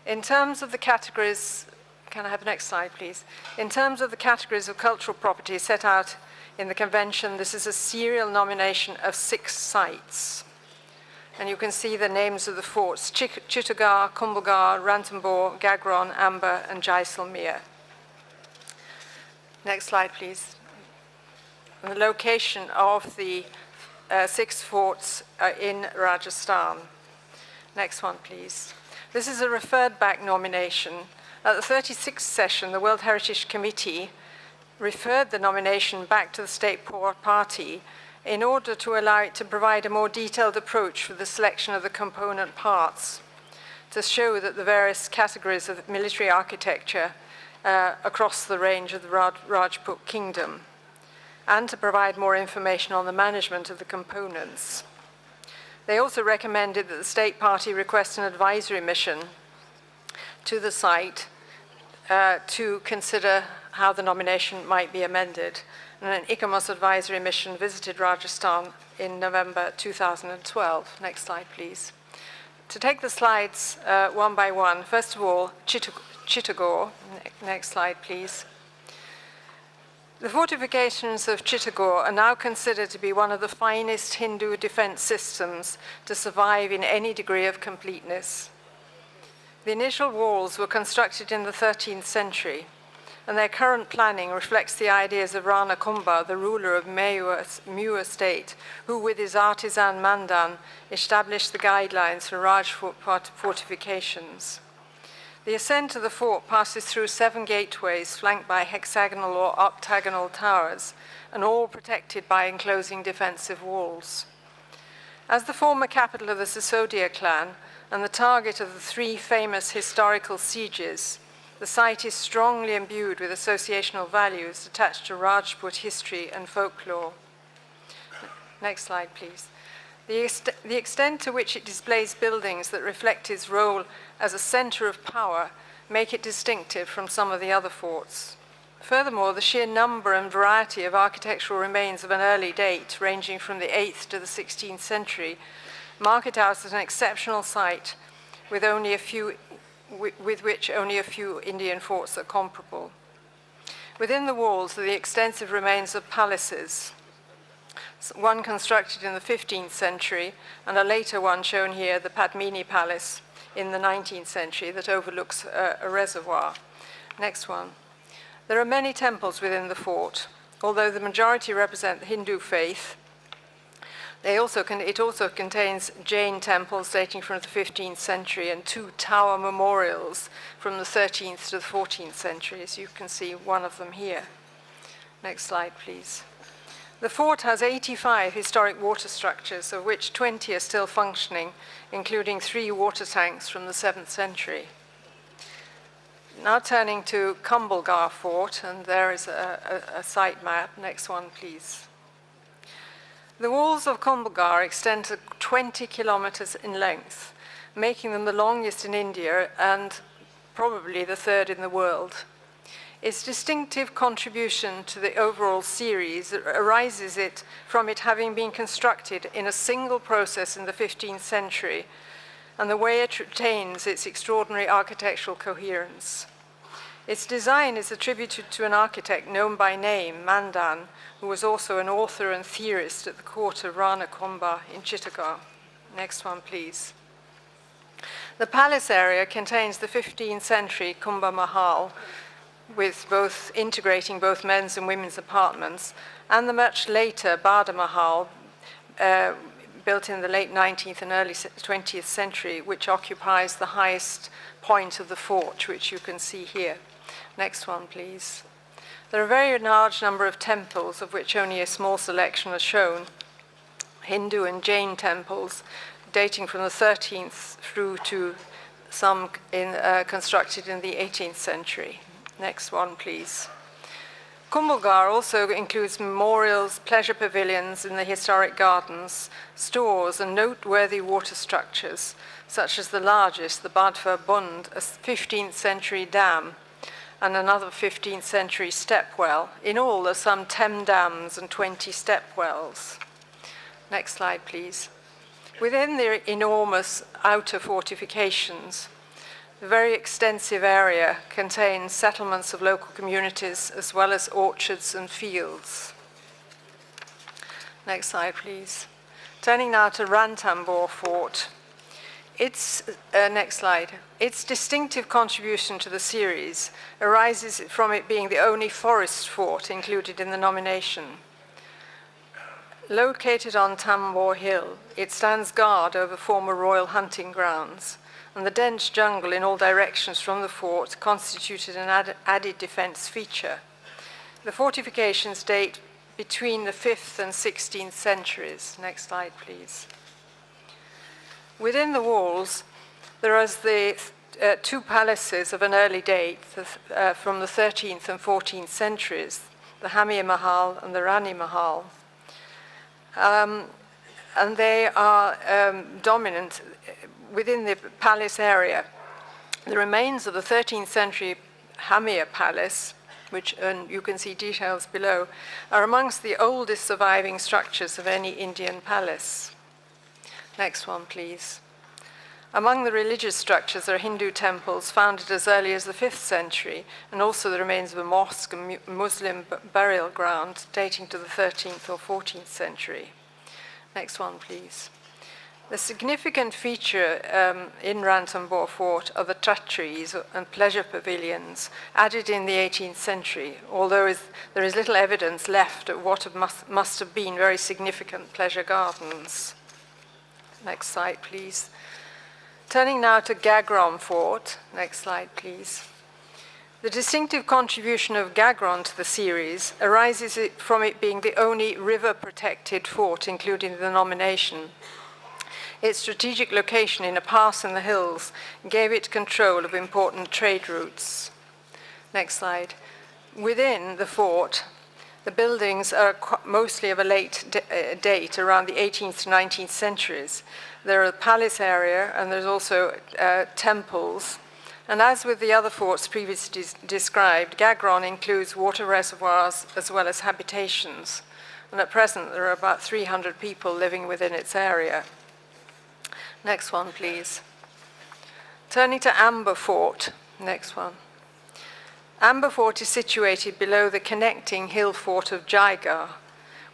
In terms of the categories, can I have the next slide, please? In terms of the categories of cultural property set out in the convention, this is a serial nomination of 6 sites. And you can see the names of the forts: Chittagong, Kumbhalgarh, Ranthambore, Gagron, Amber, and Jaisalmer. Next slide, please. And the location of the 6 forts in Rajasthan. Next one, please. This is a referred back nomination. At the 36th session, the World Heritage Committee referred the nomination back to the State Party in order to allow it to provide a more detailed approach for the selection of the component parts, to show that the various categories of military architecture across the range of the Rajput kingdom, and to provide more information on the management of the components. They also recommended that the State Party request an advisory mission to the site to consider how the nomination might be amended. And an ICOMOS advisory mission visited Rajasthan in November 2012. Next slide, please. To take the slides one by one, first of all, Chittagong. Next slide, please. The fortifications of Chittagong are now considered to be one of the finest Hindu defense systems to survive in any degree of completeness. The initial walls were constructed in the 13th century, and their current planning reflects the ideas of Rana Kumbha, the ruler of Mewar state, who with his artisan Mandan established the guidelines for Rajput fortifications. The ascent of the fort passes through 7 gateways flanked by hexagonal or octagonal towers, and all protected by enclosing defensive walls. As the former capital of the Sisodia clan and the target of the 3 famous historical sieges, the site is strongly imbued with associational values attached to Rajput history and folklore. Next slide, please. The extent to which it displays buildings that reflect its role as a center of power make it distinctive from some of the other forts. Furthermore, the sheer number and variety of architectural remains of an early date, ranging from the 8th to the 16th century, mark it out as an exceptional site with which only a few Indian forts are comparable. Within the walls are the extensive remains of palaces, one constructed in the 15th century, and a later one shown here, the Padmini Palace, in the 19th century that overlooks a reservoir. Next one. There are many temples within the fort. Although the majority represent the Hindu faith, it also contains Jain temples dating from the 15th century and 2 tower memorials from the 13th to the 14th century, as you can see one of them here. Next slide, please. The fort has 85 historic water structures, of which 20 are still functioning, including 3 water tanks from the 7th century. Now turning to Kumbhalgarh Fort, and there is a site map. Next one, please. The walls of Kumbhalgarh extend to 20 kilometers in length, making them the longest in India and probably the 3rd in the world. Its distinctive contribution to the overall series arises from it having been constructed in a single process in the 15th century, and the way it retains its extraordinary architectural coherence. Its design is attributed to an architect known by name, Mandan, who was also an author and theorist at the court of Rana Kumbha in Chittagong. Next one, please. The palace area contains the 15th century Kumbha Mahal, with integrating both men's and women's apartments, and the much later Bada Mahal, built in the late 19th and early 20th century, which occupies the highest point of the fort, which you can see here. Next one, please. There are a very large number of temples, of which only a small selection are shown. Hindu and Jain temples, dating from the 13th through to some constructed in the 18th century. Next one, please. Kumbulgarh also includes memorials, pleasure pavilions in the historic gardens, stores and noteworthy water structures, such as the largest, the Badfa Bund, a 15th century dam, and another 15th century step well. In all, there are some 10 dams and 20 step wells. Next slide, please. Within the enormous outer fortifications, the very extensive area contains settlements of local communities as well as orchards and fields. Next slide, please. Turning now to Ranthambore Fort. Next slide. Its distinctive contribution to the series arises from it being the only forest fort included in the nomination. Located on Tambor Hill, it stands guard over former royal hunting grounds, and the dense jungle in all directions from the fort constituted an added defense feature. The fortifications date between the 5th and 16th centuries. Next slide, please. Within the walls, there are the two palaces of an early date from the 13th and 14th centuries, the Hamir Mahal and the Rani Mahal. And they are dominant within the palace area. The remains of the 13th century Hamir Palace, which you can see details below, are amongst the oldest surviving structures of any Indian palace. Next one, please. Among the religious structures are Hindu temples founded as early as the 5th century, and also the remains of a mosque and Muslim burial ground dating to the 13th or 14th century. Next one, please. The significant feature in Ranthambore Fort are the trees and pleasure pavilions added in the 18th century, although there is little evidence left of what must have been very significant pleasure gardens. Next slide, please. Turning now to Gagron Fort. Next slide, please. The distinctive contribution of Gagron to the series arises from it being the only river-protected fort included in the nomination. Its strategic location in a pass in the hills gave it control of important trade routes. Next slide. Within the fort, the buildings are mostly of a late date, around the 18th to 19th centuries. There are a palace area, and there's also temples. And as with the other forts previously described, Gagron includes water reservoirs as well as habitations. And at present, there are about 300 people living within its area. Next one, please. Turning to Amber Fort. Next one. Amber Fort is situated below the connecting hill fort of Jaigarh,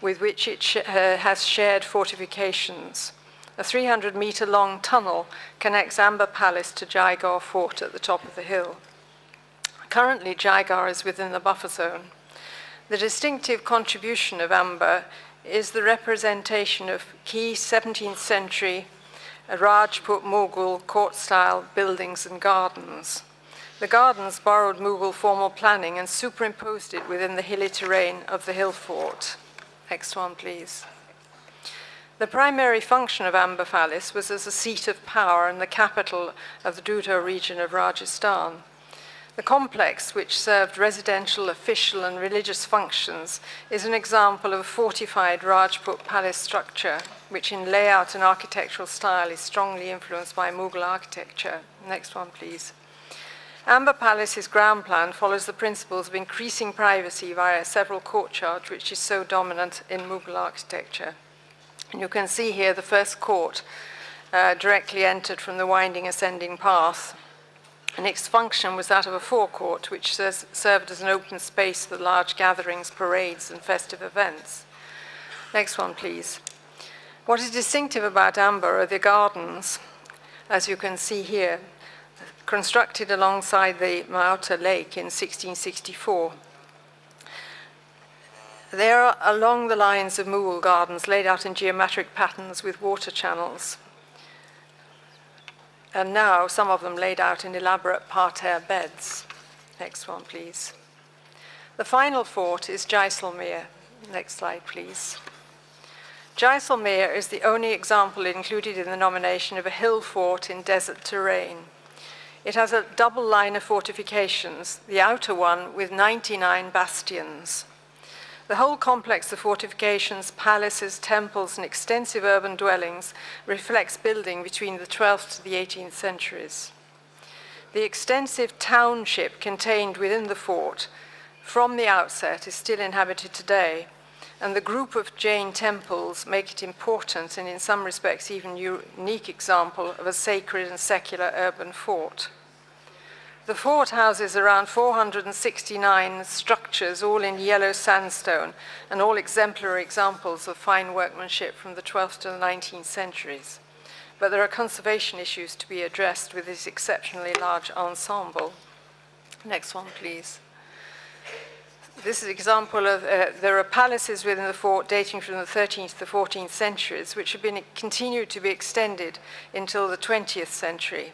with which it has shared fortifications. A 300-meter-long tunnel connects Amber Palace to Jaigarh Fort at the top of the hill. Currently, Jaigarh is within the buffer zone. The distinctive contribution of Amber is the representation of key 17th century Rajput Mughal court-style buildings and gardens. The gardens borrowed Mughal formal planning and superimposed it within the hilly terrain of the hill fort. Next one, please. The primary function of Amber Palace was as a seat of power and the capital of the Dudha region of Rajasthan. The complex, which served residential, official, and religious functions, is an example of a fortified Rajput palace structure, which in layout and architectural style is strongly influenced by Mughal architecture. Next one, please. Amber Palace's ground plan follows the principles of increasing privacy via several courtyards, which is so dominant in Mughal architecture. And you can see here the first court directly entered from the winding ascending path. And its function was that of a forecourt, which served as an open space for large gatherings, parades, and festive events. Next one, please. What is distinctive about Amber are the gardens, as you can see here, constructed alongside the Mauta Lake in 1664. They are along the lines of Mughal gardens, laid out in geometric patterns with water channels. And now some of them laid out in elaborate parterre beds. Next one, please. The final fort is Jaisalmer. Next slide, please. Jaisalmer is the only example included in the nomination of a hill fort in desert terrain. It has a double line of fortifications, the outer one with 99 bastions. The whole complex of fortifications, palaces, temples, and extensive urban dwellings reflects building between the 12th to the 18th centuries. The extensive township contained within the fort from the outset is still inhabited today, and the group of Jain temples make it important and in some respects even unique example of a sacred and secular urban fort. The fort houses around 469 structures, all in yellow sandstone, and all exemplary examples of fine workmanship from the 12th to the 19th centuries. But there are conservation issues to be addressed with this exceptionally large ensemble. Next one, please. This is an example of, there are palaces within the fort dating from the 13th to the 14th centuries, which have been continued to be extended until the 20th century.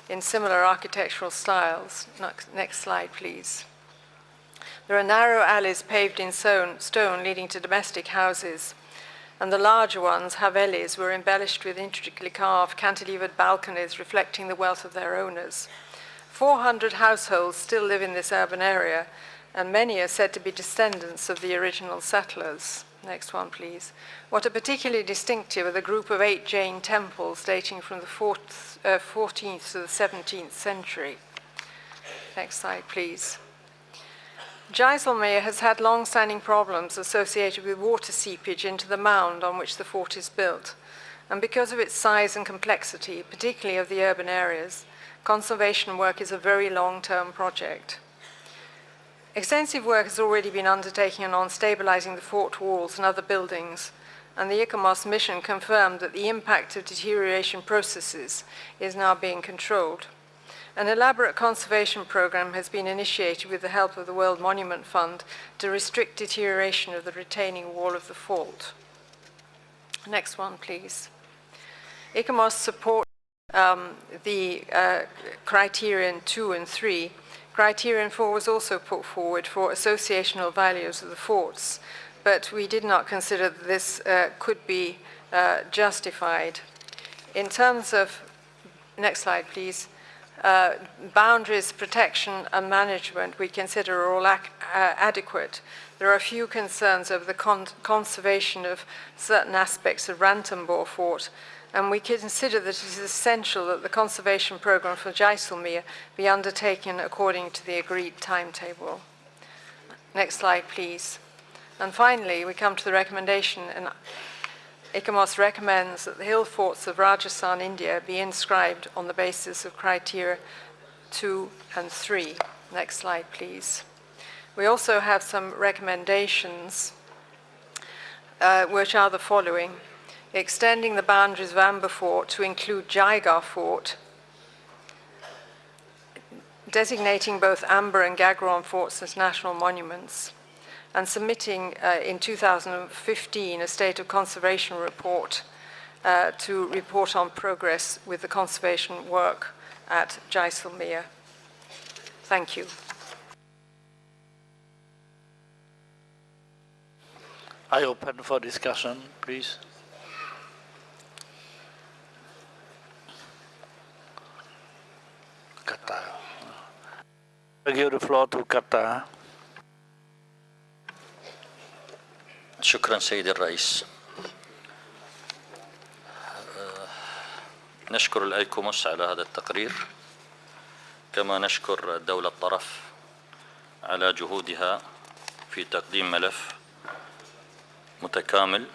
In similar architectural styles. Next slide, please. There are narrow alleys paved in stone leading to domestic houses, and the larger ones, havelis, were embellished with intricately carved cantilevered balconies reflecting the wealth of their owners. 400 households still live in this urban area, and many are said to be descendants of the original settlers. Next one, please. What are particularly distinctive are the group of 8 Jain temples dating from the 14th to the 17th century. Next slide, please. Jaisalmer has had long-standing problems associated with water seepage into the mound on which the fort is built, and because of its size and complexity, particularly of the urban areas, conservation work is a very long-term project. Extensive work has already been undertaken on stabilizing the fort walls and other buildings, and the ICOMOS mission confirmed that the impact of deterioration processes is now being controlled. An elaborate conservation program has been initiated with the help of the World Monument Fund to restrict deterioration of the retaining wall of the fort. Next one, please. ICOMOS supports the criterion 2 and 3. Criterion 4 was also put forward for associational values of the forts, but we did not consider that this could be justified. In terms of, next slide please, boundaries, protection and management we consider are all adequate. There are a few concerns over the conservation of certain aspects of Ranthambore Fort, and we consider that it is essential that the conservation program for Jaisalmer be undertaken according to the agreed timetable. Next slide, please. And finally, we come to the recommendation, and ICOMOS recommends that the hill forts of Rajasthan, India be inscribed on the basis of criteria 2 and 3. Next slide, please. We also have some recommendations, which are the following. Extending the boundaries of Amber Fort to include Jaigarh Fort, designating both Amber and Gagron forts as national monuments, and submitting in 2015 a state of conservation report to report on progress with the conservation work at Jaisalmer. Thank you. I open for discussion, please. Qatar. I give the floor to Qatar. شكرا سيد الرئيس. نشكر الأيكوموس على هذا التقرير، كما نشكر الدولة الطرف على جهودها في تقديم ملف متكامل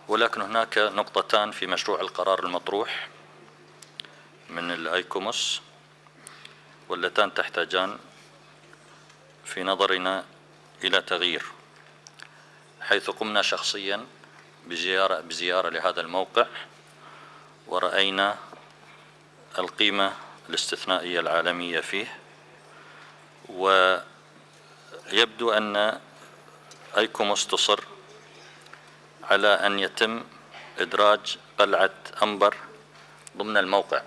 ولكن هناك نقطتان في مشروع القرار المطروح من الأيكوموس واللتان تحتاجان في نظرنا إلى تغيير، حيث قمنا شخصيا بزيارة لهذا الموقع ورأينا القيمة الاستثنائية العالمية فيه، ويبدو أن أيكوموس تصر على أن يتم إدراج قلعة أمبر ضمن الموقع،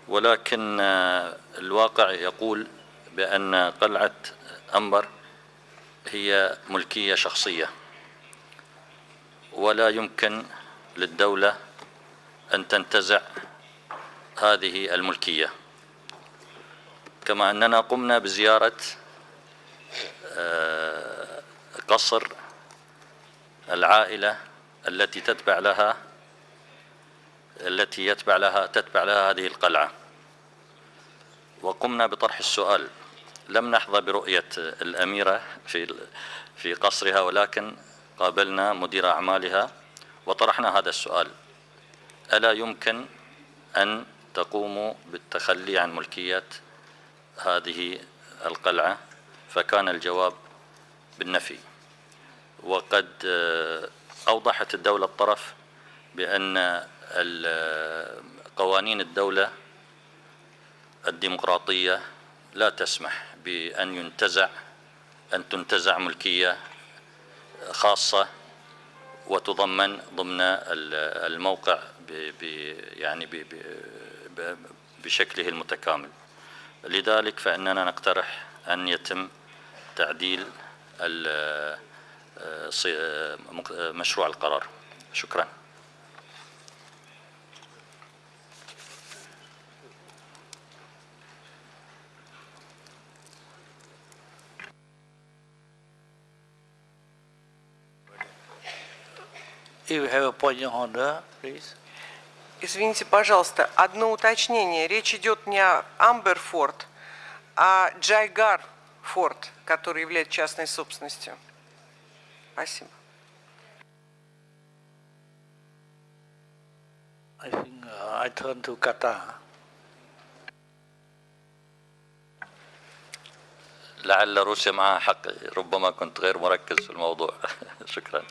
ولكن الواقع يقول بأن قلعة أمبر هي ملكية شخصية ولا يمكن للدولة أن تنتزع هذه الملكية. كما أننا قمنا بزيارة قصر العائلة التي تتبع لها هذه القلعة، وقمنا بطرح السؤال. لم نحظى برؤية الأميرة في قصرها، ولكن قابلنا مدير أعمالها وطرحنا هذا السؤال: ألا يمكن أن تقوموا بالتخلي عن ملكية هذه القلعة؟ فكان الجواب بالنفي. وقد أوضحت الدولة الطرف بأن قوانين الدولة الديمقراطية لا تسمح بأن تنتزع ملكية خاصة وتضمن ضمن الموقع بشكله المتكامل. لذلك فإننا نقترح أن يتم تعديل مشروع القرار. شكرا. If you have a point of order, please. Извините, пожалуйста, одно уточнение. Речь идет не о Амберфорд, а Джайгар форт, который является частной собственностью. Спасибо. I think I turn to Qatar. لعل روسيا معها حق، ربما كنت غير مركز في الموضوع. شكرا.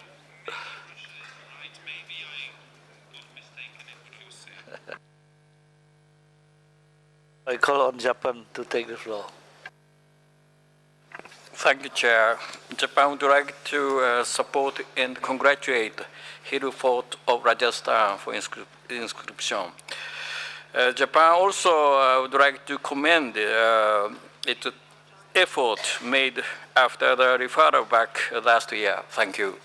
I call on Japan to take the floor. Thank you, Chair. Japan would like to support and congratulate Hiru Fort of Rajasthan for inscription. Japan also would like to commend its effort made after the referral back last year. Thank you.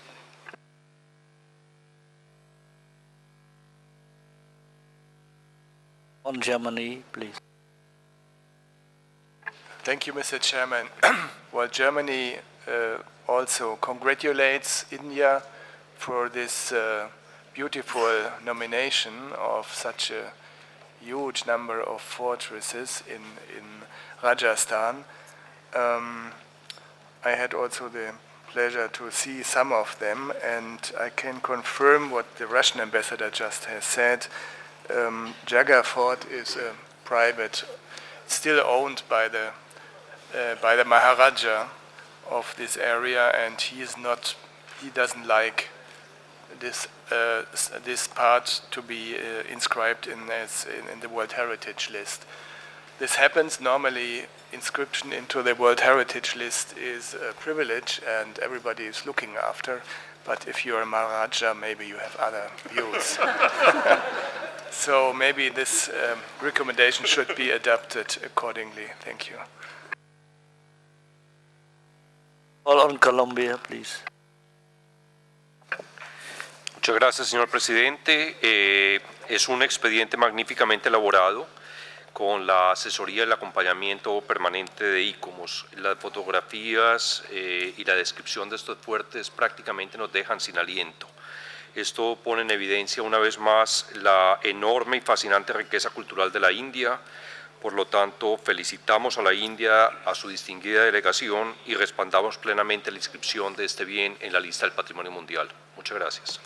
On Germany, please. Thank you, Mr. Chairman. Well, Germany also congratulates India for this beautiful nomination of such a huge number of fortresses in Rajasthan. I had also the pleasure to see some of them, and I can confirm what the Russian ambassador just has said. Jagar Fort is a private, still owned by the Maharaja of this area, and he doesn't like this part to be inscribed in the World Heritage List. This happens normally. Inscription into the World Heritage List is a privilege, and everybody is looking after. But if you're a Maharaja, maybe you have other views. So maybe this recommendation should be adapted accordingly. Thank you. All on Colombia, please. Muchas gracias, señor presidente. Es un expediente magníficamente elaborado con la asesoría y el acompañamiento permanente de ICOMOS. Las fotografías y la descripción de estos fuertes prácticamente nos dejan sin aliento. Esto pone en evidencia una vez más la enorme y fascinante riqueza cultural de la India. Por lo tanto, felicitamos a la India, a su distinguida delegación, y respaldamos plenamente la inscripción de este bien en la lista del Patrimonio Mundial. Muchas gracias.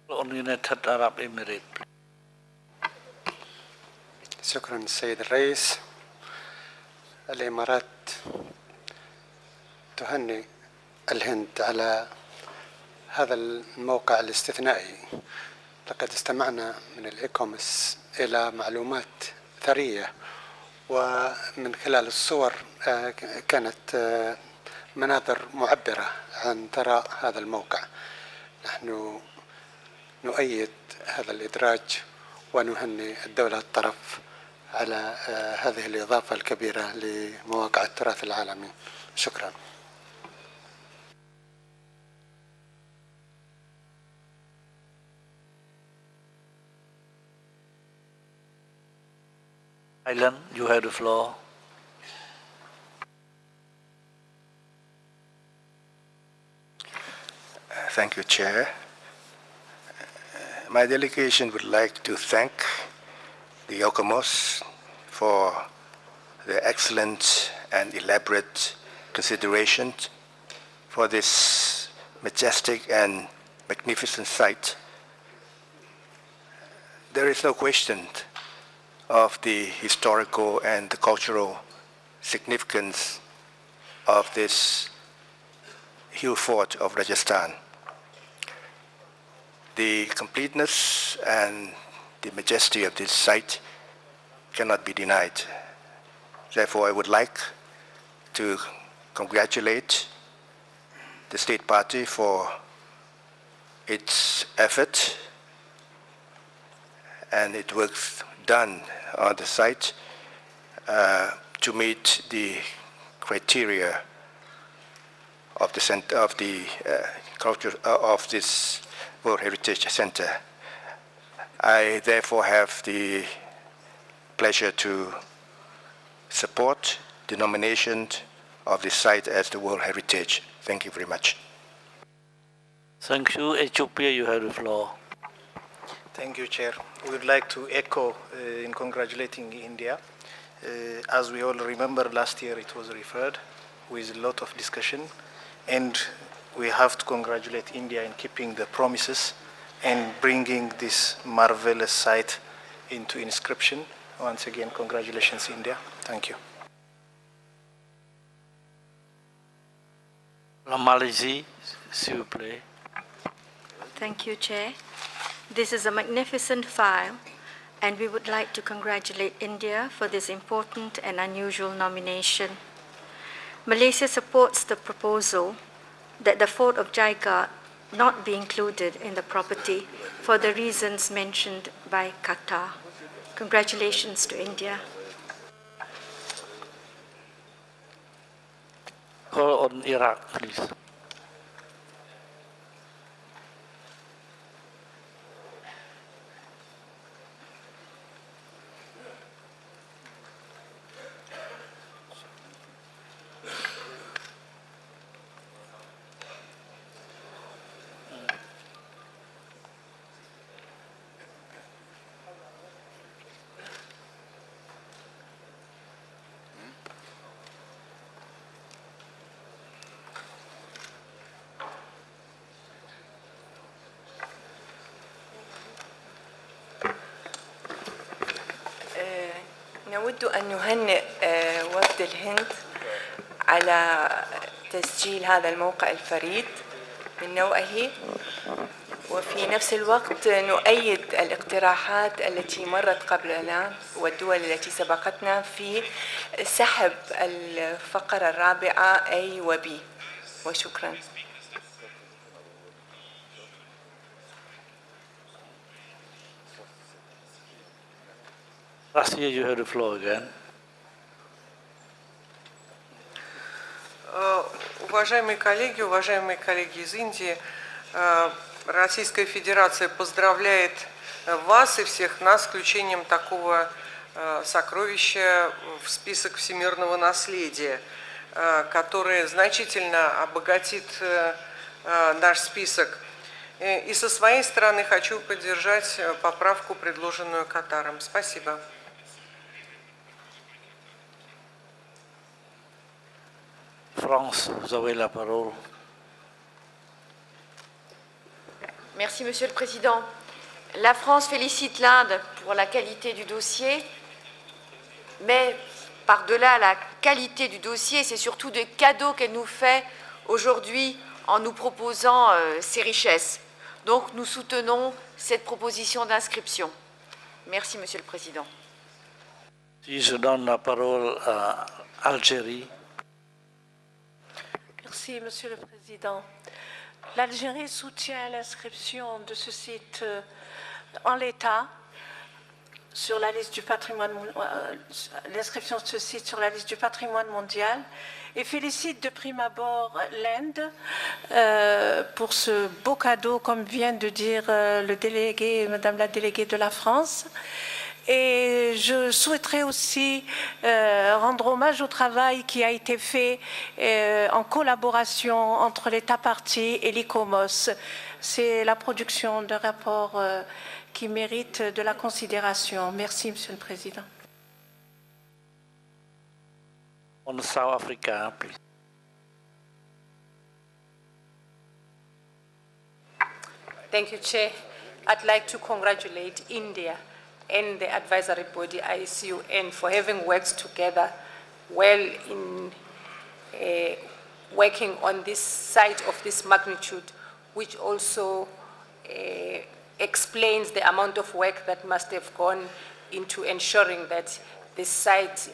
On United Arab Emirates. شكرا السيد الرئيس. الإمارات تهنئ الهند على هذا الموقع الاستثنائي. لقد استمعنا من الإيكومس إلى معلومات ثرية، ومن خلال الصور كانت مناظر معبرة عن ثراء هذا الموقع. نحن نؤيد هذا الإدراج ونهنئ الدولة الطرف على هذه الإضافة الكبيرة لمواقع التراث العالمي. شكرا. Island, you have the floor. Thank you, Chair. My delegation would like to thank the Yokomos for the excellent and elaborate considerations for this majestic and magnificent site. There is no question of the historical and the cultural significance of this hill fort of Rajasthan. The completeness and the majesty of this site cannot be denied. Therefore, I would like to congratulate the State Party for its effort and its work done on the site to meet the criteria of the center of the culture of this World Heritage Center. I therefore have the pleasure to support the nomination of this site as the World Heritage. Thank you very much. Thank you. Ethiopia, you have the floor. Thank you, Chair. We would like to echo in congratulating India. As we all remember, last year it was referred with a lot of discussion, and we have to congratulate India in keeping the promises and bringing this marvelous site into inscription. Once again, congratulations, India. Thank you. Malaysia, s'il vous plaît. Thank you, Chair. This is a magnificent file, and we would like to congratulate India for this important and unusual nomination. Malaysia supports the proposal that the Fort of Jaigarh not be included in the property for the reasons mentioned by Qatar. Congratulations to India. Call on Iraq, please. نود أن نهنئ وفد الهند على تسجيل هذا الموقع الفريد من نوعه، وفي نفس الوقت نؤيد الاقتراحات التي مرت قبلنا والدول التي سبقتنا في سحب الفقرة الرابعة A و B. وشكرا. Russia, you have the floor again. Уважаемые коллеги из Индии, Российская Федерация поздравляет вас и всех нас с включением такого сокровища в список всемирного наследия, которое значительно обогатит наш список. И со своей стороны хочу поддержать поправку, предложенную Катаром. Спасибо. France, vous avez la parole. Merci, Monsieur le Président. La France félicite l'Inde pour la qualité du dossier, mais par-delà la qualité du dossier, c'est surtout des cadeaux qu'elle nous fait aujourd'hui en nous proposant ces richesses. Donc, nous soutenons cette proposition d'inscription. Merci, Monsieur le Président. Si je donne la parole à Algérie. Merci, Monsieur le Président. L'Algérie soutient l'inscription de ce site en l'état sur la liste du patrimoine, l'inscription de ce site sur la liste du patrimoine mondial et félicite de prime abord l'Inde pour ce beau cadeau, comme vient de dire le délégué, Madame la déléguée de la France. Et je souhaiterais aussi rendre hommage au travail qui a été fait en collaboration entre l'État partie et l'ICOMOS. C'est la production d'un rapport qui mérite de la considération. Merci, Monsieur le Président. On South Africa, please. Thank you, Chair. I'd like to congratulate India and the advisory body ICUN for having worked together well in working on this site of this magnitude, which also explains the amount of work that must have gone into ensuring that this site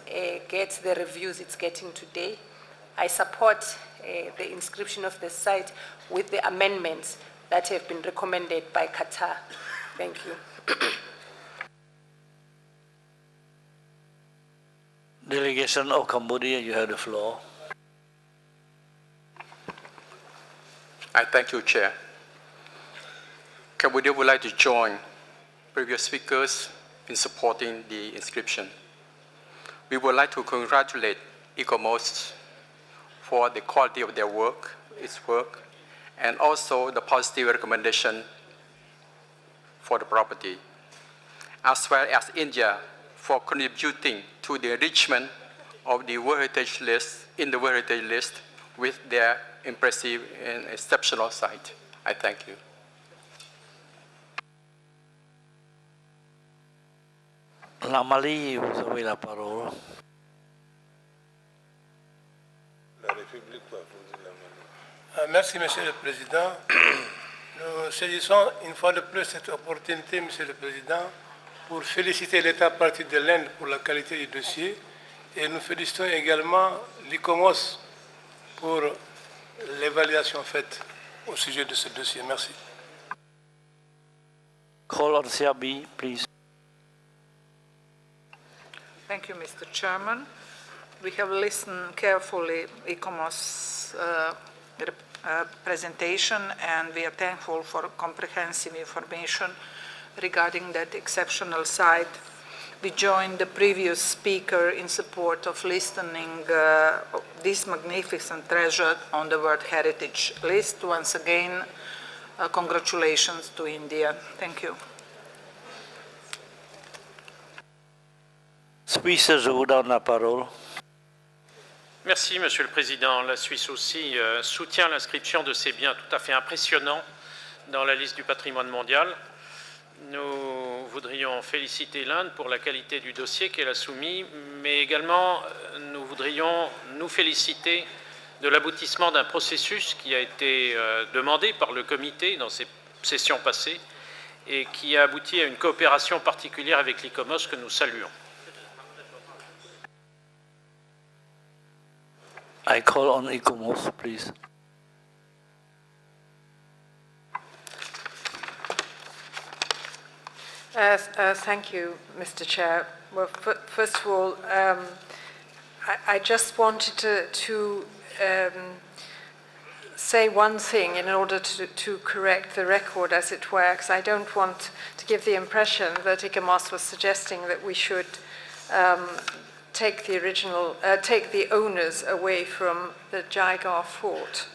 gets the reviews it's getting today. I support the inscription of the site with the amendments that have been recommended by Qatar. Thank you. Delegation of Cambodia, you have the floor. I thank you, Chair. Cambodia would like to join previous speakers in supporting the inscription. We would like to congratulate ICOMOS for the quality of their work, its work, and also the positive recommendation for the property, as well as India for contributing to the enrichment of the World Heritage List, in the World Heritage List, with their impressive and exceptional site. I thank you. La Mali, vous avez la parole. Merci, Monsieur le Président. Nous saisissons une fois de plus cette opportunité, Monsieur le Président, pour féliciter l'État partie de l'Inde pour la qualité du dossier et nous félicitons également l'ICOMOS pour l'évaluation faite au sujet de ce dossier. Merci. Call on CRB, please. Thank you, Mr. Chairman. We have listened carefully ICOMOS presentation, and we are thankful for comprehensive information regarding that exceptional site. We joined the previous speaker in support of listing this magnificent treasure on the World Heritage List. Once again, congratulations to India. Thank you. Suisse, je vous donne la parole. Merci, Monsieur le Président. La Suisse aussi soutient l'inscription de ces biens tout à fait impressionnants dans la liste du patrimoine mondial. Nous voudrions féliciter l'Inde pour la qualité du dossier qu'elle a soumis, mais également nous voudrions nous féliciter de l'aboutissement d'un processus qui a été demandé par le comité dans ses sessions passées et qui a abouti à une coopération particulière avec l'ICOMOS que nous saluons. I call on ICOMOS, please. Thank you, Mr. Chair. Well, first of all, I just wanted to say one thing in order to correct the record as it works. I don't want to give the impression that ICOMOS was suggesting that we should take the owners away from the Jaigar fort.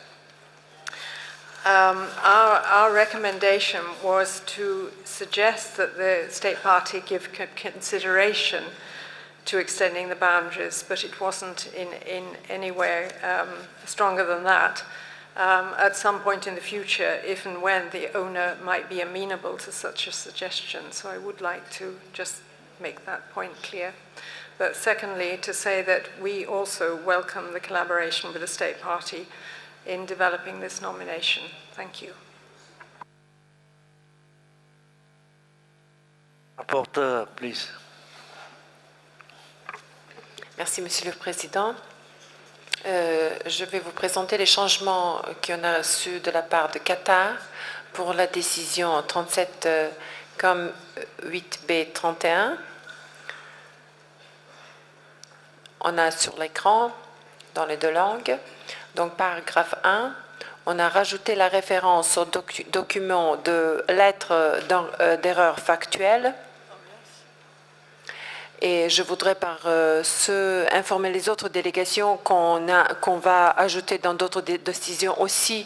Our recommendation was to suggest that the state party give consideration to extending the boundaries, but it wasn't in any way stronger than that. At some point in the future, if and when the owner might be amenable to such a suggestion. So I would like to just make that point clear. But secondly, to say that we also welcome the collaboration with the state party in developing this nomination. Thank you. Rapporteur, please. Merci, Monsieur le Président. Je vais vous présenter les changements qu'on a reçus de la part de Qatar pour la décision 37 comme 8B 31 on a sur l'écran, dans les deux langues. Donc, paragraphe 1, on a rajouté la référence au document de lettres d'erreur factuelle. Et je voudrais par informer les autres délégations qu'on va ajouter dans d'autres décisions aussi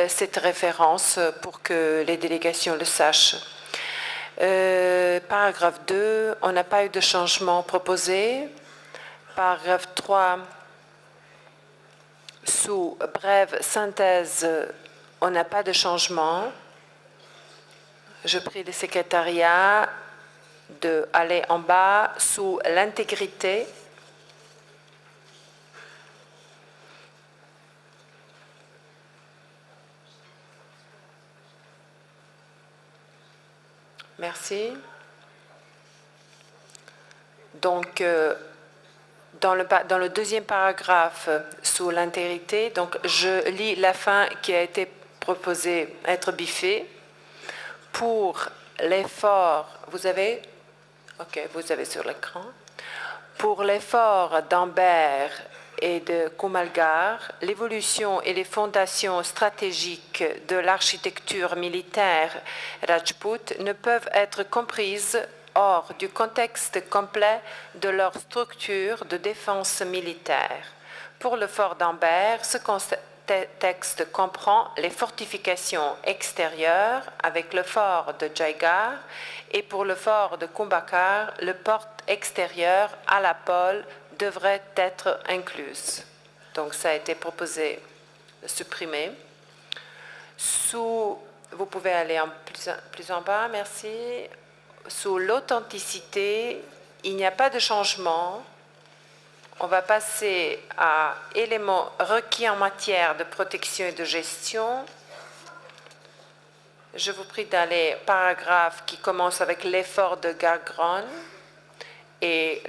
cette référence pour que les délégations le sachent. Paragraphe 2, on n'a pas eu de changement proposé. Paragraphe 3, sous brève synthèse, on n'a pas de changement. Je prie le secrétariat d'aller en bas sous l'intégrité. Merci. Donc, dans le deuxième paragraphe, sous l'intégrité, donc je lis la fin qui a été proposée être biffée. Pour l'effort, vous avez sur l'écran. Pour l'effort d'Ambert et de Kumalgar, l'évolution et les fondations stratégiques de l'architecture militaire Rajput ne peuvent être comprises hors du contexte complet de leur structure de défense militaire. Pour le fort d'Ambert, ce texte comprend les fortifications extérieures avec le fort de Jaigar et pour le fort de Kumbhakar, le port extérieur à la pôle devrait être incluse. Donc ça a été proposé de supprimer. Vous pouvez aller plus en bas, merci. Sous l'authenticité, il n'y a pas de changement. On va passer à éléments requis en matière de protection et de gestion. Je vous prie d'aller paragraphe qui commence avec l'effort de Gagron et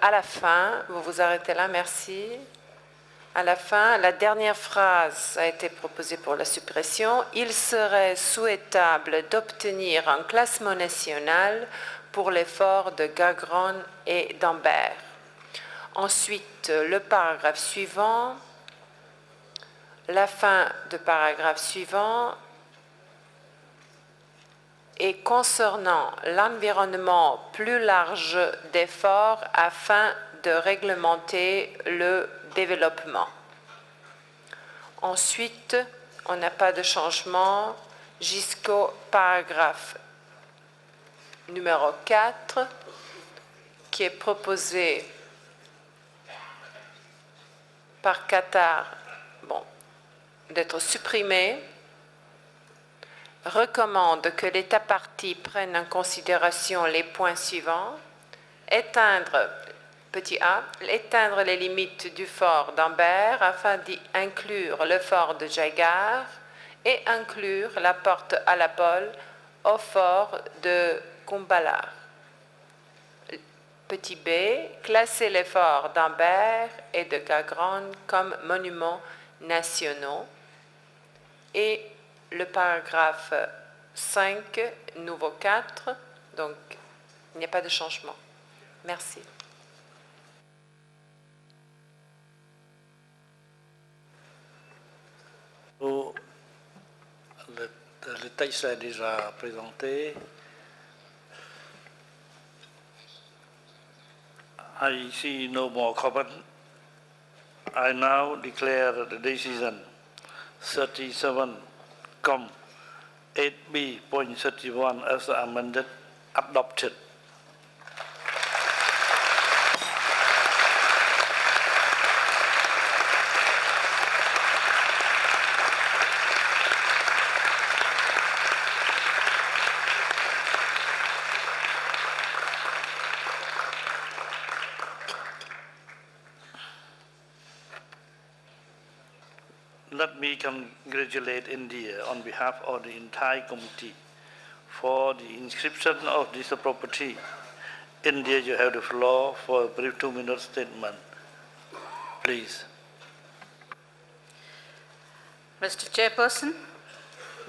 à la fin, vous vous arrêtez là, merci. À la fin, la dernière phrase a été proposée pour la suppression. Il serait souhaitable d'obtenir un classement national pour l'effort de Gagron et d'Ambert. Ensuite, le paragraphe suivant, la fin du paragraphe suivant, et concernant l'environnement plus large d'efforts afin de réglementer le développement. Ensuite, on n'a pas de changement jusqu'au paragraphe numéro 4 qui est proposé par Qatar d'être supprimé, recommande que l'État partie prenne en considération les points suivants, éteindre les limites du fort d'Ambert afin d'y inclure le fort de Jaigar et inclure la porte à la pôle au fort de Kumbhalar. Petit b, classer les forts d'Ambert et de Gagron comme monuments nationaux. Et le paragraphe 5, nouveau 4, donc il n'y a pas de changement. Merci. Le texte est déjà présenté. I see no more comment. I now declare the decision 37.8b.31 as amended adopted. Let me congratulate India on behalf of the entire committee for the inscription of this property. India, you have the floor for a brief 2-minute statement. Please. Mr. Chairperson,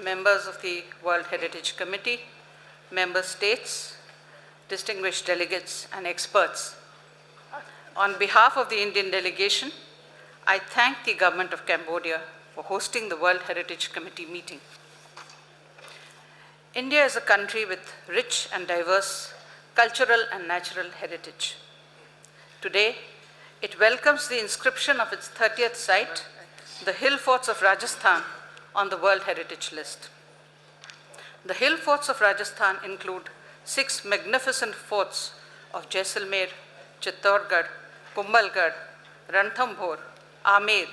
members of the World Heritage Committee, member states, distinguished delegates and experts. On behalf of the Indian delegation, I thank the government of Cambodia for hosting the World Heritage Committee meeting. India is a country with rich and diverse cultural and natural heritage. Today, it welcomes the inscription of its 30th site, the hill forts of Rajasthan, on the World Heritage List. The hill forts of Rajasthan include 6 magnificent forts of Jaisalmer, Chittorgarh, Kumbhalgarh, Ranthambore, Amer,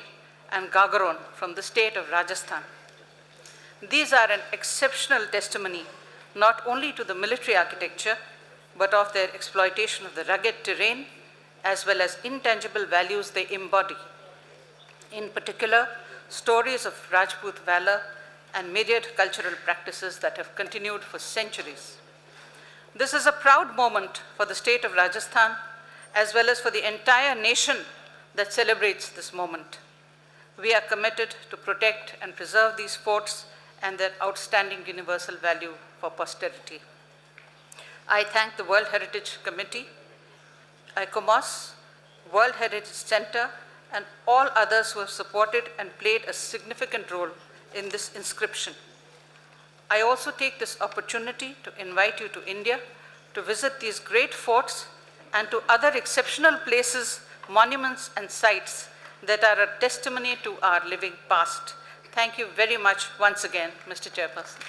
and Gagaron from the state of Rajasthan. These are an exceptional testimony not only to the military architecture, but of their exploitation of the rugged terrain, as well as intangible values they embody. In particular, stories of Rajput valor and myriad cultural practices that have continued for centuries. This is a proud moment for the state of Rajasthan, as well as for the entire nation that celebrates this moment. We are committed to protect and preserve these forts and their outstanding universal value for posterity. I thank the World Heritage Committee, ICOMOS, World Heritage Center, and all others who have supported and played a significant role in this inscription. I also take this opportunity to invite you to India to visit these great forts and to other exceptional places, monuments, and sites that are a testimony to our living past. Thank you very much once again, Mr. Chairperson.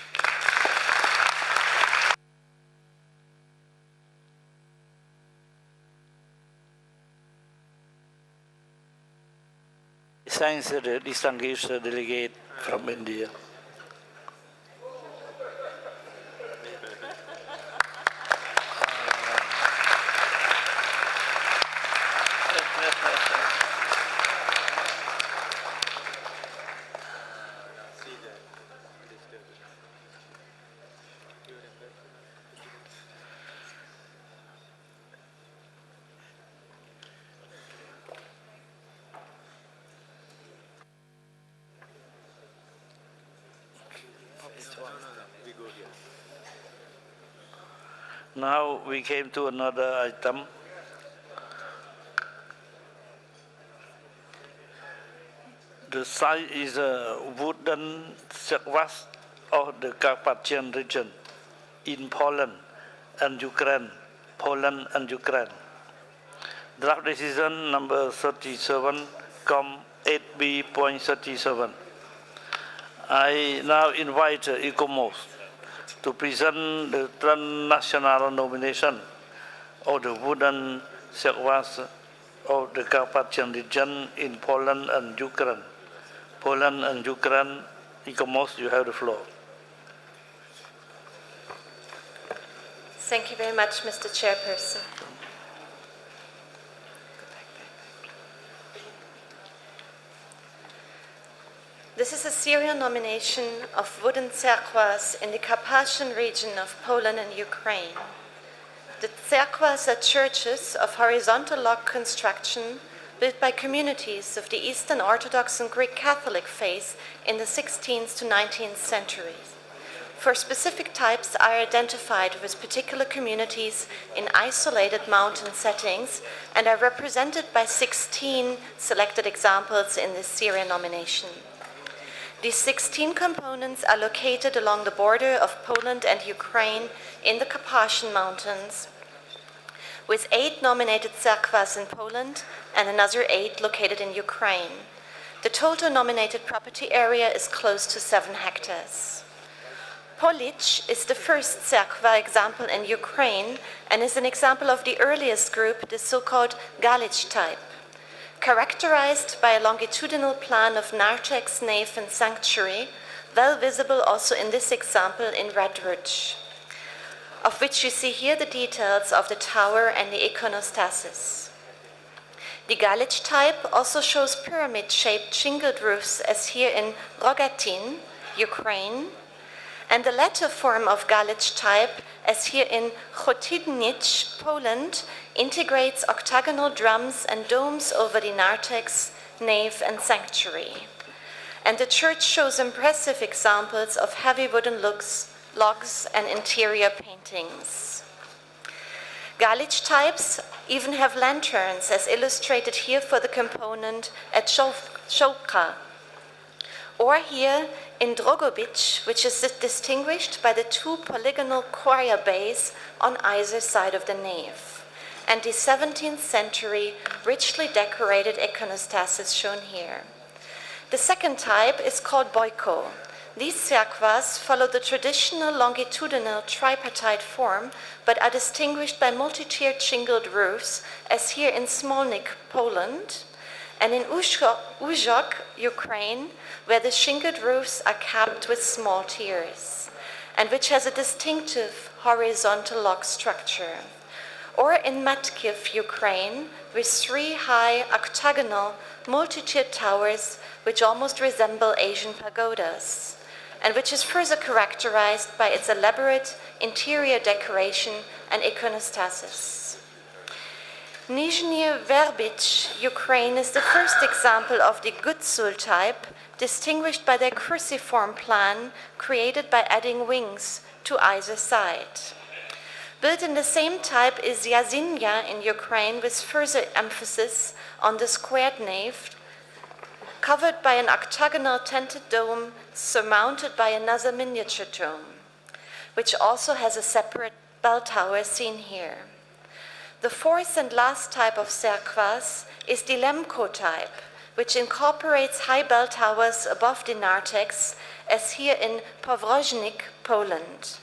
Thanks to the distinguished delegate from India. Now we came to another item. The site is a wooden circus of the Carpathian region in Poland and Ukraine. Draft decision number 37, 8B.37. I now invite ICOMOS to present the transnational nomination of the wooden circus of the Carpathian region in Poland and Ukraine. ICOMOS, you have the floor. Thank you very much, Mr. Chairperson. This is a serial nomination of wooden cerkwas in the Carpathian region of Poland and Ukraine. The cerkwas are churches of horizontal log construction built by communities of the Eastern Orthodox and Greek Catholic faith in the 16th to 19th centuries. For specific types are identified with particular communities in isolated mountain settings and are represented by 16 selected examples in this serial nomination. These 16 components are located along the border of Poland and Ukraine in the Carpathian Mountains, with 8 nominated cerkwas in Poland and another 8 located in Ukraine. The total nominated property area is close to 7 hectares. Polich is the first cerkwa example in Ukraine and is an example of the earliest group, the so-called Galich type, characterized by a longitudinal plan of narthex, nave, and sanctuary, well visible also in this example in red rouge, of which you see here the details of the tower and the iconostasis. The Galich type also shows pyramid-shaped shingled roofs as here in Rogatin, Ukraine, and the latter form of Galich type, as here in Chotydnich, Poland, integrates octagonal drums and domes over the narthex, nave, and sanctuary. And the church shows impressive examples of heavy wooden logs and interior paintings. Galich types even have lanterns, as illustrated here for the component at Shokra, or here in Drogobic, which is distinguished by the two polygonal choir bays on either side of the nave, and the 17th century richly decorated iconostasis shown here. The second type is called Boiko. These cerquas follow the traditional longitudinal tripartite form, but are distinguished by multi-tiered shingled roofs, as here in Smolnik, Poland, and in Uzhok, Ukraine, where the shingled roofs are capped with small tiers, and which has a distinctive horizontal log structure. Or in Matkiv, Ukraine, with 3 high octagonal multi-tiered towers which almost resemble Asian pagodas, and which is further characterized by its elaborate interior decoration and iconostasis. Nizhny Verbich, Ukraine, is the first example of the Gutsul type, distinguished by their cruciform plan created by adding wings to either side. Built in the same type is Yazinya in Ukraine, with further emphasis on the squared nave, covered by an octagonal tented dome surmounted by another miniature dome, which also has a separate bell tower seen here. The fourth and last type of cerquas is the Lemko type, which incorporates high bell towers above the narthex, as here in Powrożnik, Poland,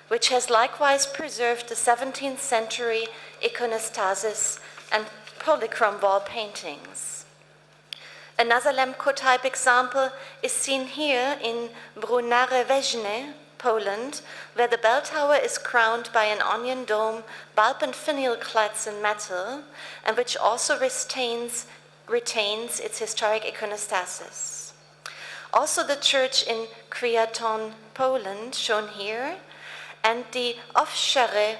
which has likewise preserved the 17th century iconostasis and polychrome wall paintings. Another Lemko type example is seen here in Brunare-Weźne, Poland, where the bell tower is crowned by an onion dome, bulb and finial clads in metal, and which also retains its historic iconostasis. Also the church in Kriaton, Poland, shown here, and at Owsiary,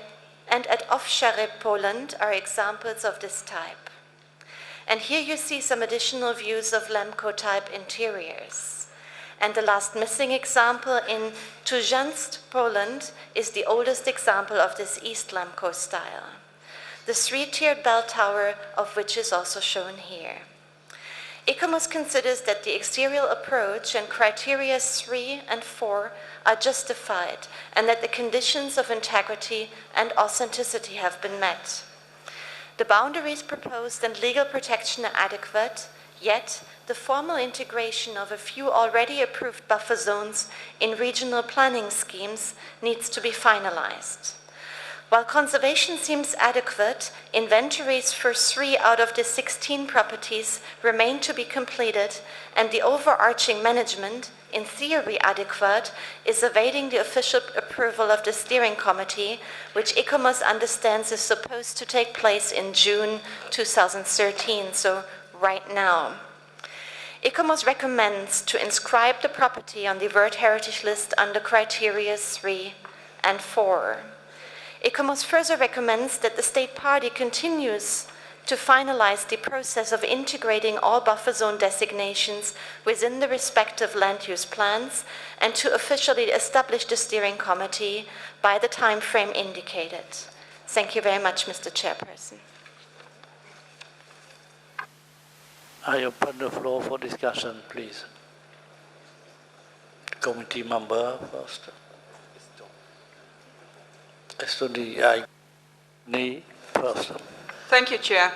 Poland, are examples of this type. And here you see some additional views of Lemko type interiors. And the last missing example in Tużansk, Poland, is the oldest example of this East Lemko style. The 3-tiered bell tower of which is also shown here. ICOMOS considers that the exterior approach and criteria 3 and 4 are justified, and that the conditions of integrity and authenticity have been met. The boundaries proposed and legal protection are adequate, yet the formal integration of a few already approved buffer zones in regional planning schemes needs to be finalized. While conservation seems adequate, inventories for 3 out of the 16 properties remain to be completed, and the overarching management, in theory adequate, is awaiting the official approval of the steering committee, which ICOMOS understands is supposed to take place in June 2013, so right now. ICOMOS recommends to inscribe the property on the World Heritage List under criteria 3 and 4. ICOMOS further recommends that the state party continues to finalize the process of integrating all buffer zone designations within the respective land use plans, and to officially establish the steering committee by the time frame indicated. Thank you very much, Mr. Chairperson. I open the floor for discussion, please. Committee member first. Estonia first. Thank you, Chair.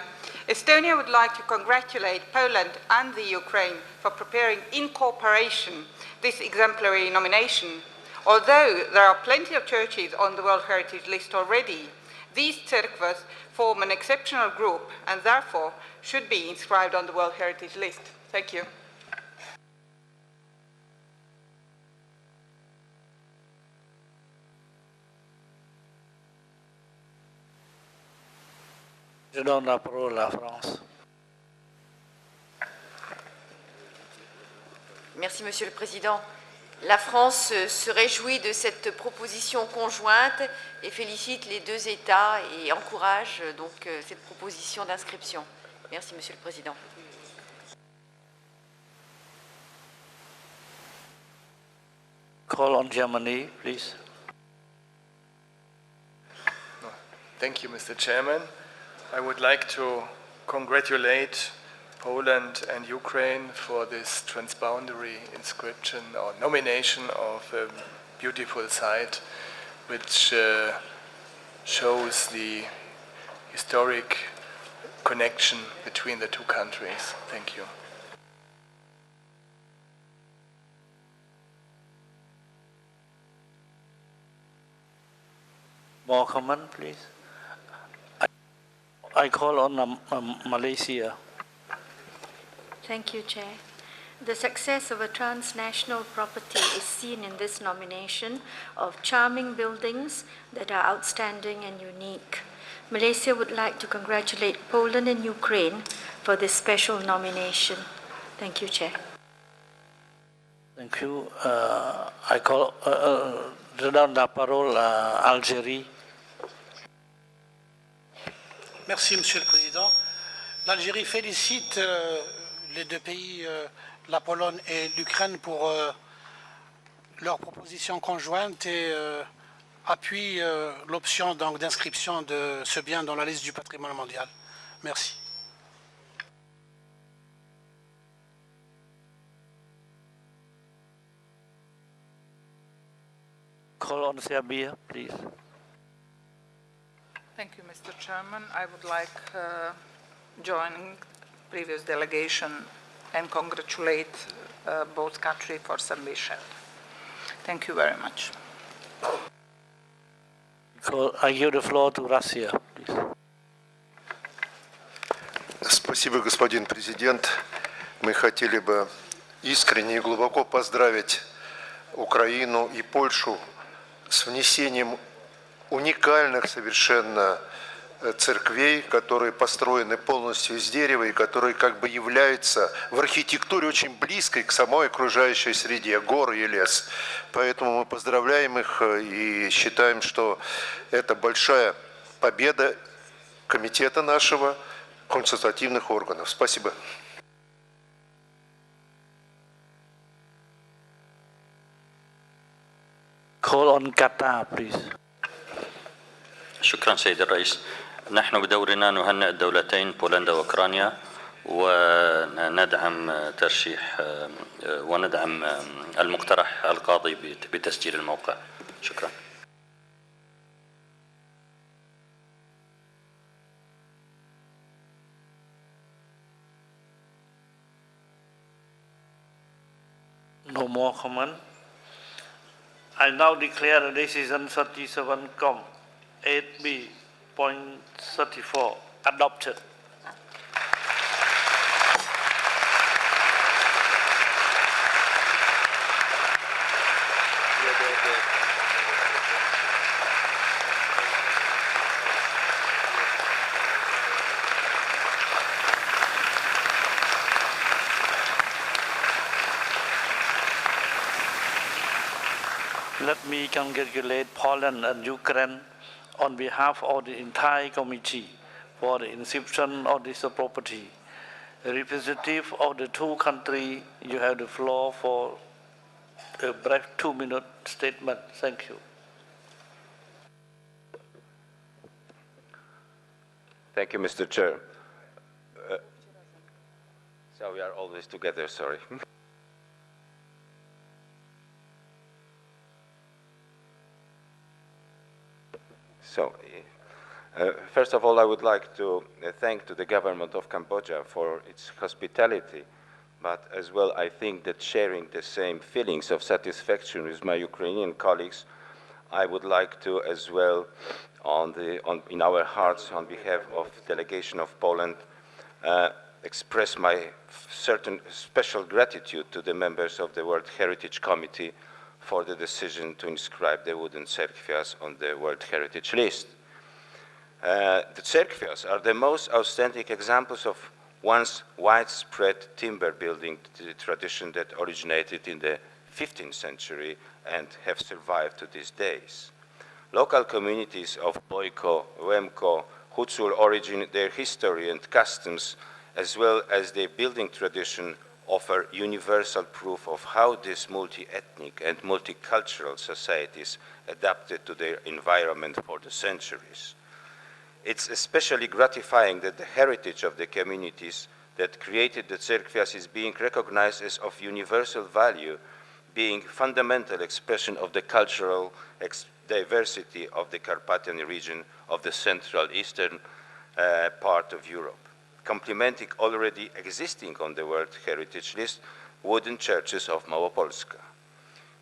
Estonia would like to congratulate Poland and the Ukraine for preparing in cooperation this exemplary nomination. Although there are plenty of churches on the World Heritage List already, these cerquas form an exceptional group and therefore should be inscribed on the World Heritage List. Thank you. Je donne la parole à France. Merci, Monsieur le Président. La France se réjouit de cette proposition conjointe et félicite les 2 États et encourage donc cette proposition d'inscription. Merci, Monsieur le Président. Call on Germany, please. Thank you, Mr. Chairman. I would like to congratulate Poland and Ukraine for this transboundary inscription or nomination of a beautiful site which shows the historic connection between the two countries. Thank you. More comment, please. I call on Malaysia. Thank you, Chair. The success of a transnational property is seen in this nomination of charming buildings that are outstanding and unique. Malaysia would like to congratulate Poland and Ukraine for this special nomination. Thank you, Chair. Thank you. I call, je donne la parole à Algérie. Merci, Monsieur le Président. L'Algérie félicite les deux pays, la Pologne et l'Ukraine, pour leur proposition conjointe et appuie l'option d'inscription de ce bien dans la liste du patrimoine mondial. Merci. Call on Serbia, please. Thank you, Mr. Chairman. I would like joining previous delegation and congratulate both countries for submission. Thank you very much. I give the floor to Russia, please. Спасибо, господин президент. Мы хотели бы искренне и глубоко поздравить Украину и Польшу с внесением уникальных совершенно церквей, которые построены полностью из дерева и которые как бы являются в архитектуре очень близкой к самой окружающей среде, горы и лес. Поэтому мы поздравляем их и считаем, что это большая победа комитета нашего, консультативных органов. Спасибо. Call on Qatar, please. شكرا سيد الرئيس. نحن بدورنا نهنئ الدولتين بولندا وأوكرانيا وندعم ترشيح وندعم المقترح القاضي بتسجيل الموقع. شكرا. No more comment. I now declare the decision 37.8b.34 adopted. Let me congratulate Poland and Ukraine on behalf of the entire committee for the inscription of this property. A representative of the two countries, you have the floor for a brief 2-minute statement. Thank you. Thank you, Mr. Chair. So we are always together, sorry. So, first of all, I would like to thank to the government of Cambodia for its hospitality, but as well, I think that sharing the same feelings of satisfaction with my Ukrainian colleagues, I would like to as well, in our hearts, on behalf of delegation of Poland, express my certain special gratitude to the members of the World Heritage Committee for the decision to inscribe the wooden cerkwias on the World Heritage List. The cerkwias are the most authentic examples of once widespread timber building tradition that originated in the 15th century and have survived to these days. Local communities of Boyko, Łemko, Hucul origin, their history and customs, as well as their building tradition, offer universal proof of how these multi-ethnic and multicultural societies adapted to their environment for the centuries. It's especially gratifying that the heritage of the communities that created the Cerkvias is being recognized as of universal value, being fundamental expression of the cultural diversity of the Carpathian region of the Central Eastern part of Europe, complementing already existing on the World Heritage List wooden churches of Małopolska.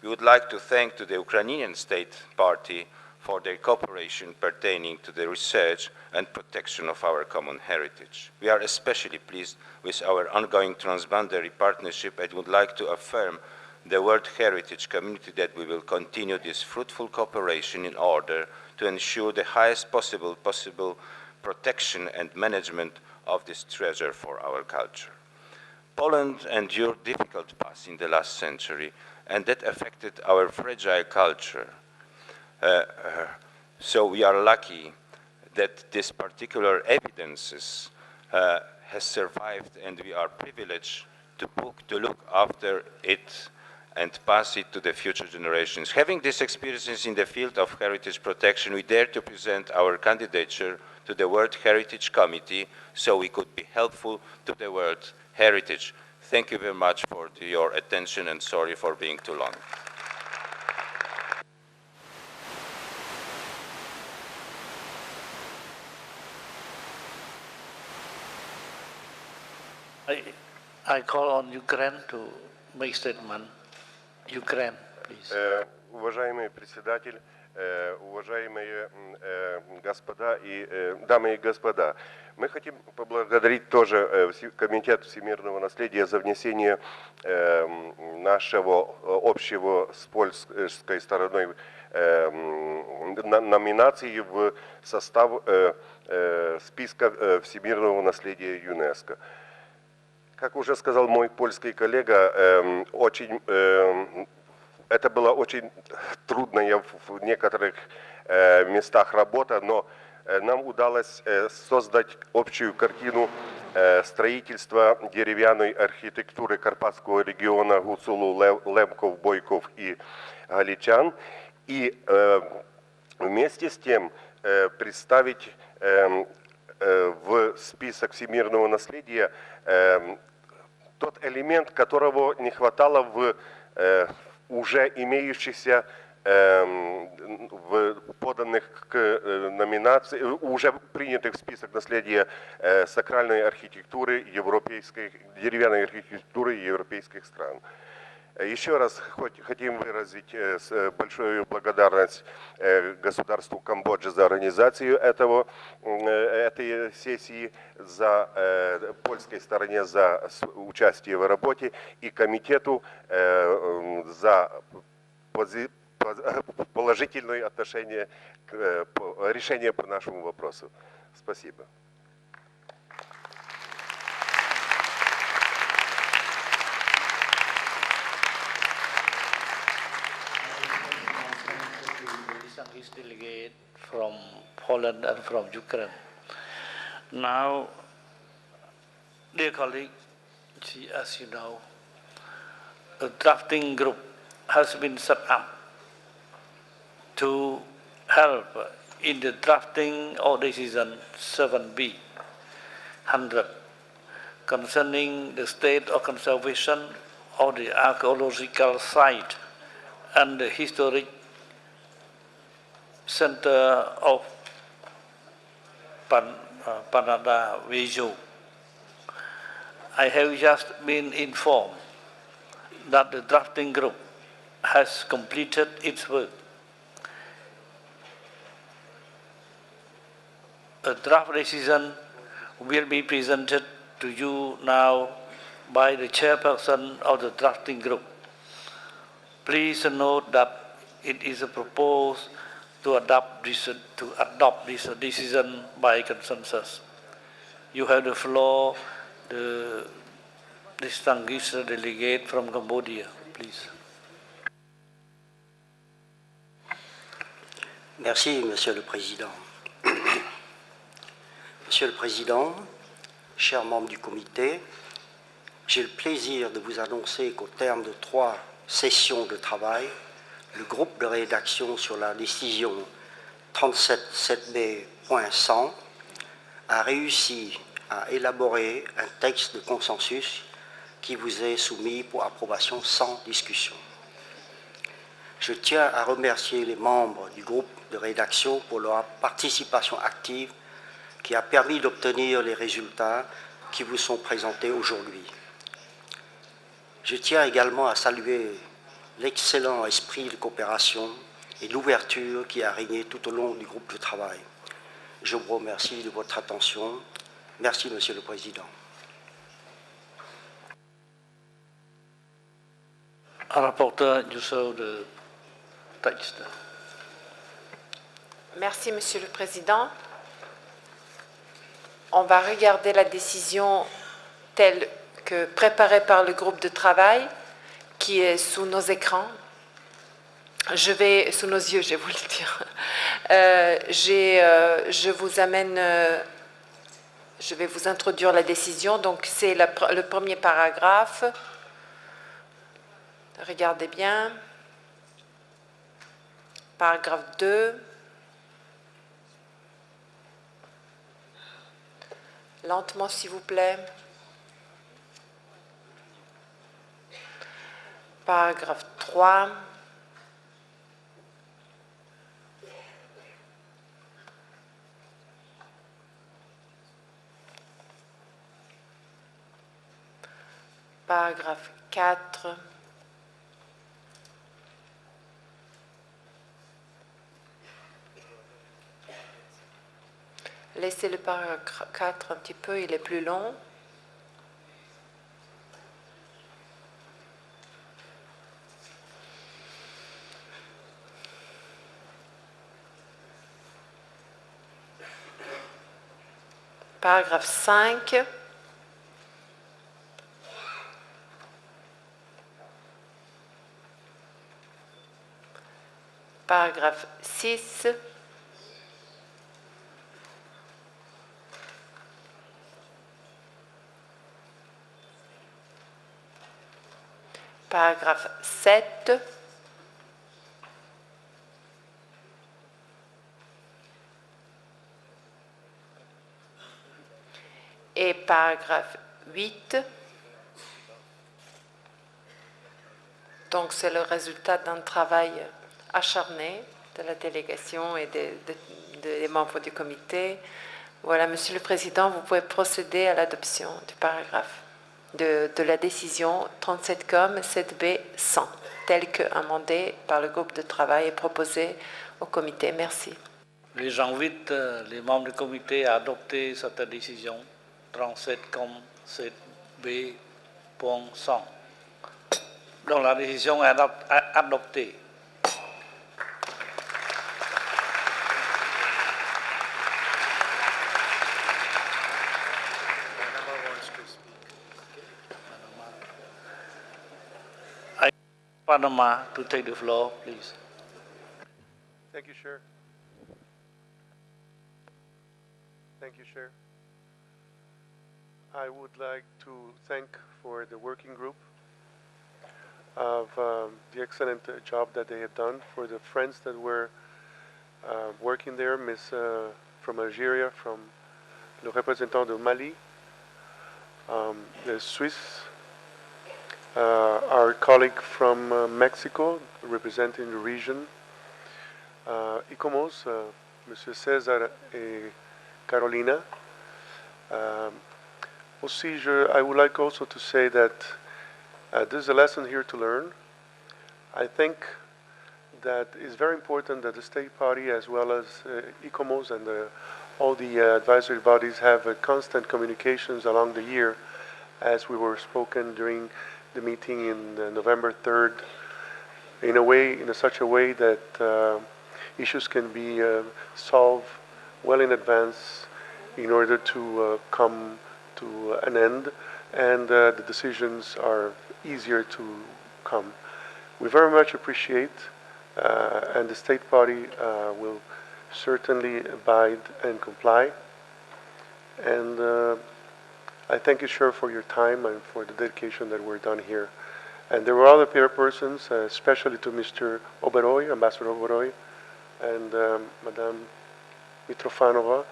We would like to thank to the Ukrainian State Party for their cooperation pertaining to the research and protection of our common heritage. We are especially pleased with our ongoing transboundary partnership and would like to affirm the World Heritage community that we will continue this fruitful cooperation in order to ensure the highest possible protection and management of this treasure for our culture. Poland endured difficult past in the last century, and that affected our fragile culture. So we are lucky that this particular evidences has survived, and we are privileged to look after it and pass it to the future generations. Having these experiences in the field of heritage protection, we dare to present our candidature to the World Heritage Committee so we could be helpful to the World Heritage. Thank you very much for your attention, and sorry for being too long. I call on Ukraine to make statement. Ukraine, please. Уважаемый председатель, уважаемые господа и дамы и господа, мы хотим поблагодарить тоже Комитет всемирного наследия за внесение нашего общего с польской стороной номинации в состав списка всемирного наследия ЮНЕСКО. Как уже сказал мой польский коллега, это была очень трудная в некоторых местах работа, но нам удалось создать общую картину строительства деревянной архитектуры Карпатского региона Гуцулу, Лемков, Бойков и Галичан. И вместе с тем представить в список всемирного наследия тот элемент, которого не хватало в уже имеющихся в поданных к номинации, уже принятых в список наследия сакральной архитектуры, деревянной архитектуры европейских стран. Еще раз хотим выразить большую благодарность государству Камбоджи за организацию этой сессии, за польской стороне за участие в работе и комитету за положительное отношение к решению по нашему вопросу. Спасибо. His delegate from Poland and from Ukraine. Now, dear colleague, as you know, a drafting group has been set up to help in the drafting of decision 7B 100 concerning the state of conservation of the archaeological site and the historic center of Panada Vejo. I have just been informed that the drafting group has completed its work. A draft decision will be presented to you now by the chairperson of the drafting group. Please note that it is proposed to adopt this decision by consensus. You have the floor, the distinguished delegate from Cambodia, please. Merci, Monsieur le Président. Monsieur le Président, chers membres du comité, j'ai le plaisir de vous annoncer qu'au terme de 3 sessions de travail, le groupe de rédaction sur la décision 37.7b.100 a réussi à élaborer un texte de consensus qui vous est soumis pour approbation sans discussion. Je tiens à remercier les membres du groupe de rédaction pour leur participation active qui a permis d'obtenir les résultats qui vous sont présentés aujourd'hui. Je tiens également à saluer l'excellent esprit de coopération et l'ouverture qui a régné tout au long du groupe de travail. Je vous remercie de votre attention. Merci, Monsieur le Président. Rapporteur, you show the text. Merci, Monsieur le Président. On va regarder la décision telle que préparée par le groupe de travail qui est sous nos écrans. Sous nos yeux, je vais vous le dire. Je vous amène, je vais vous introduire la décision. Donc, c'est le premier paragraphe. Regardez bien. Paragraphe 2. Lentement, s'il vous plaît. Paragraphe 3. Paragraphe 4. Laissez le paragraphe 4 un petit peu, il est plus long. Paragraphe 5. Paragraphe 6. Paragraphe 7. Et paragraphe 8. Donc, c'est le résultat d'un travail acharné de la délégation et des membres du comité. Voilà, Monsieur le Président, vous pouvez procéder à l'adoption du paragraphe de la décision 37COM 7B 100, telle qu'amendée par le groupe de travail et proposée au comité. Merci. J'invite les membres du comité à adopter cette décision 37COM 7B 100. Donc la décision est adoptée. Panama to take the floor, please. Thank you, Chair. Thank you, Chair. I would like to thank for the working group of the excellent job that they have done, for the friends that were working there, Miss from Algeria, from le représentant de Mali, the Swiss, our colleague from Mexico, representing the region, ICOMOS, Monsieur César et Carolina. I would like also to say that there's a lesson here to learn. I think that it's very important that the State Party as well as ICOMOS and all the advisory bodies have constant communications along the year, as we were spoken during the meeting in November 3rd, in such a way that issues can be solved well in advance in order to come to an end, and the decisions are easier to come. We very much appreciate, and the State Party will certainly abide and comply. And I thank you, Chair, for your time and for the dedication that we're done here. And there were other peer persons, especially to Mr. Oberoi, Ambassador Oberoi, and Madame Mitrofanova,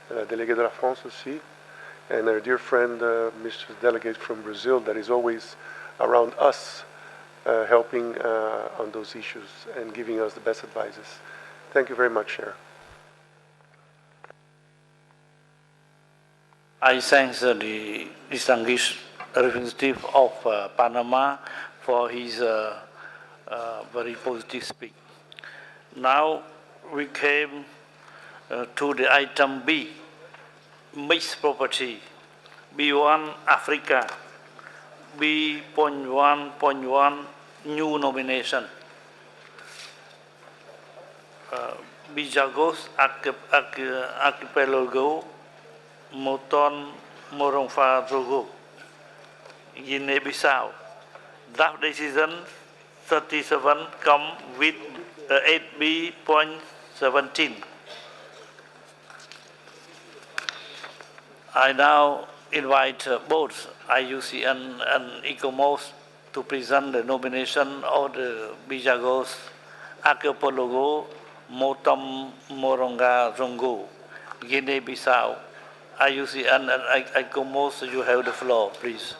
la déléguée de la France aussi, and our dear friend, Mr. Delegate from Brazil, that is always around us, helping on those issues and giving us the best advices. Thank you very much, Chair. I thank the distinguished representative of Panama for his very positive speech. Now we came to the item B, mixed property, B1 Africa, B.1.1 new nomination. Bijagos Archipelago, Moton Moronfa Drogo, Guinea-Bissau. Draft decision 37 come with 8B.17. I now invite both IUCN and ICOMOS to present the nomination of the Bijagos Archipelago, Motom Moronga Zongo, Guinea-Bissau. IUCN and ICOMOS, you have the floor, please.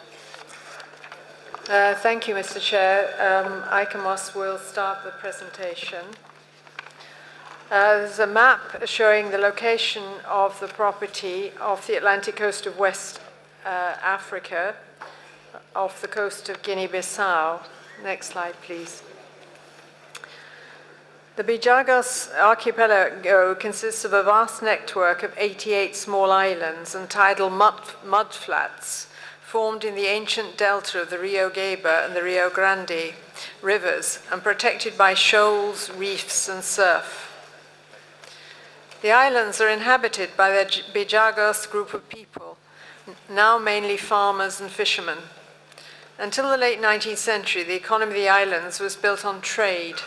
Thank you, Mr. Chair. ICOMOS will start the presentation. There's a map showing the location of the property off the Atlantic coast of West Africa, off the coast of Guinea-Bissau. Next slide, please. The Bijagos archipelago consists of a vast network of 88 small islands and tidal mudflats formed in the ancient delta of the Rio Geba and the Rio Grande rivers and protected by shoals, reefs, and surf. The islands are inhabited by the Bijagos group of people, now mainly farmers and fishermen. Until the late 19th century, the economy of the islands was built on trade.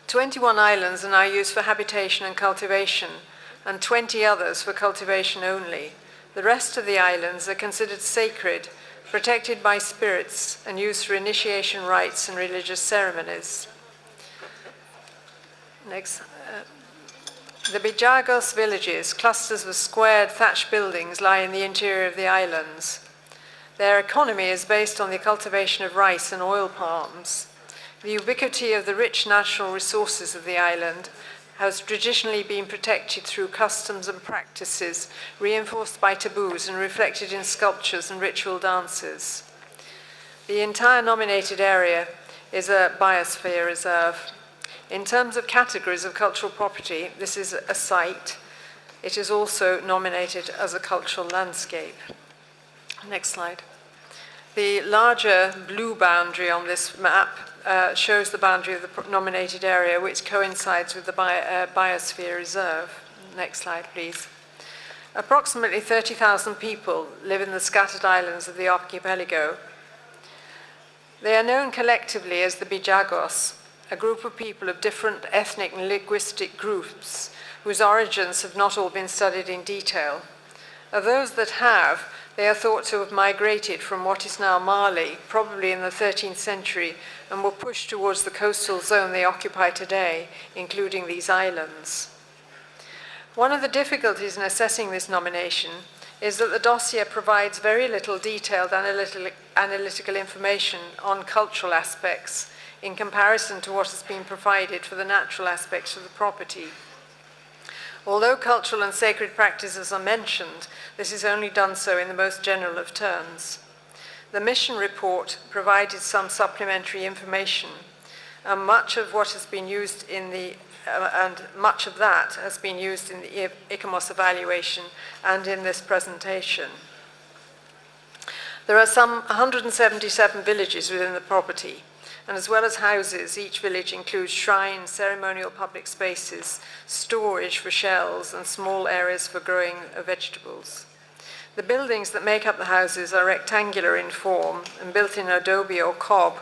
21 islands are now used for habitation and cultivation, and 20 others for cultivation only. The rest of the islands are considered sacred, protected by spirits, and used for initiation rites and religious ceremonies. Next. The Bijagos villages, clusters of squared thatched buildings, lie in the interior of the islands. Their economy is based on the cultivation of rice and oil palms. The ubiquity of the rich natural resources of the island has traditionally been protected through customs and practices, reinforced by taboos and reflected in sculptures and ritual dances. The entire nominated area is a biosphere reserve. In terms of categories of cultural property, this is a site. It is also nominated as a cultural landscape. Next slide. The larger blue boundary on this map shows the boundary of the nominated area, which coincides with the biosphere reserve. Next slide, please. Approximately 30,000 people live in the scattered islands of the archipelago. They are known collectively as the Bijagos, a group of people of different ethnic and linguistic groups whose origins have not all been studied in detail. Of those that have, they are thought to have migrated from what is now Mali, probably in the 13th century, and were pushed towards the coastal zone they occupy today, including these islands. One of the difficulties in assessing this nomination is that the dossier provides very little detailed analytical information on cultural aspects in comparison to what has been provided for the natural aspects of the property. Although cultural and sacred practices are mentioned, this is only done so in the most general of terms. The mission report provided some supplementary information, and much of what has been used in the much of that has been used in the ICOMOS evaluation and in this presentation. There are some 177 villages within the property, and as well as houses, each village includes shrines, ceremonial public spaces, storage for shells, and small areas for growing vegetables. The buildings that make up the houses are rectangular in form and built in adobe or cob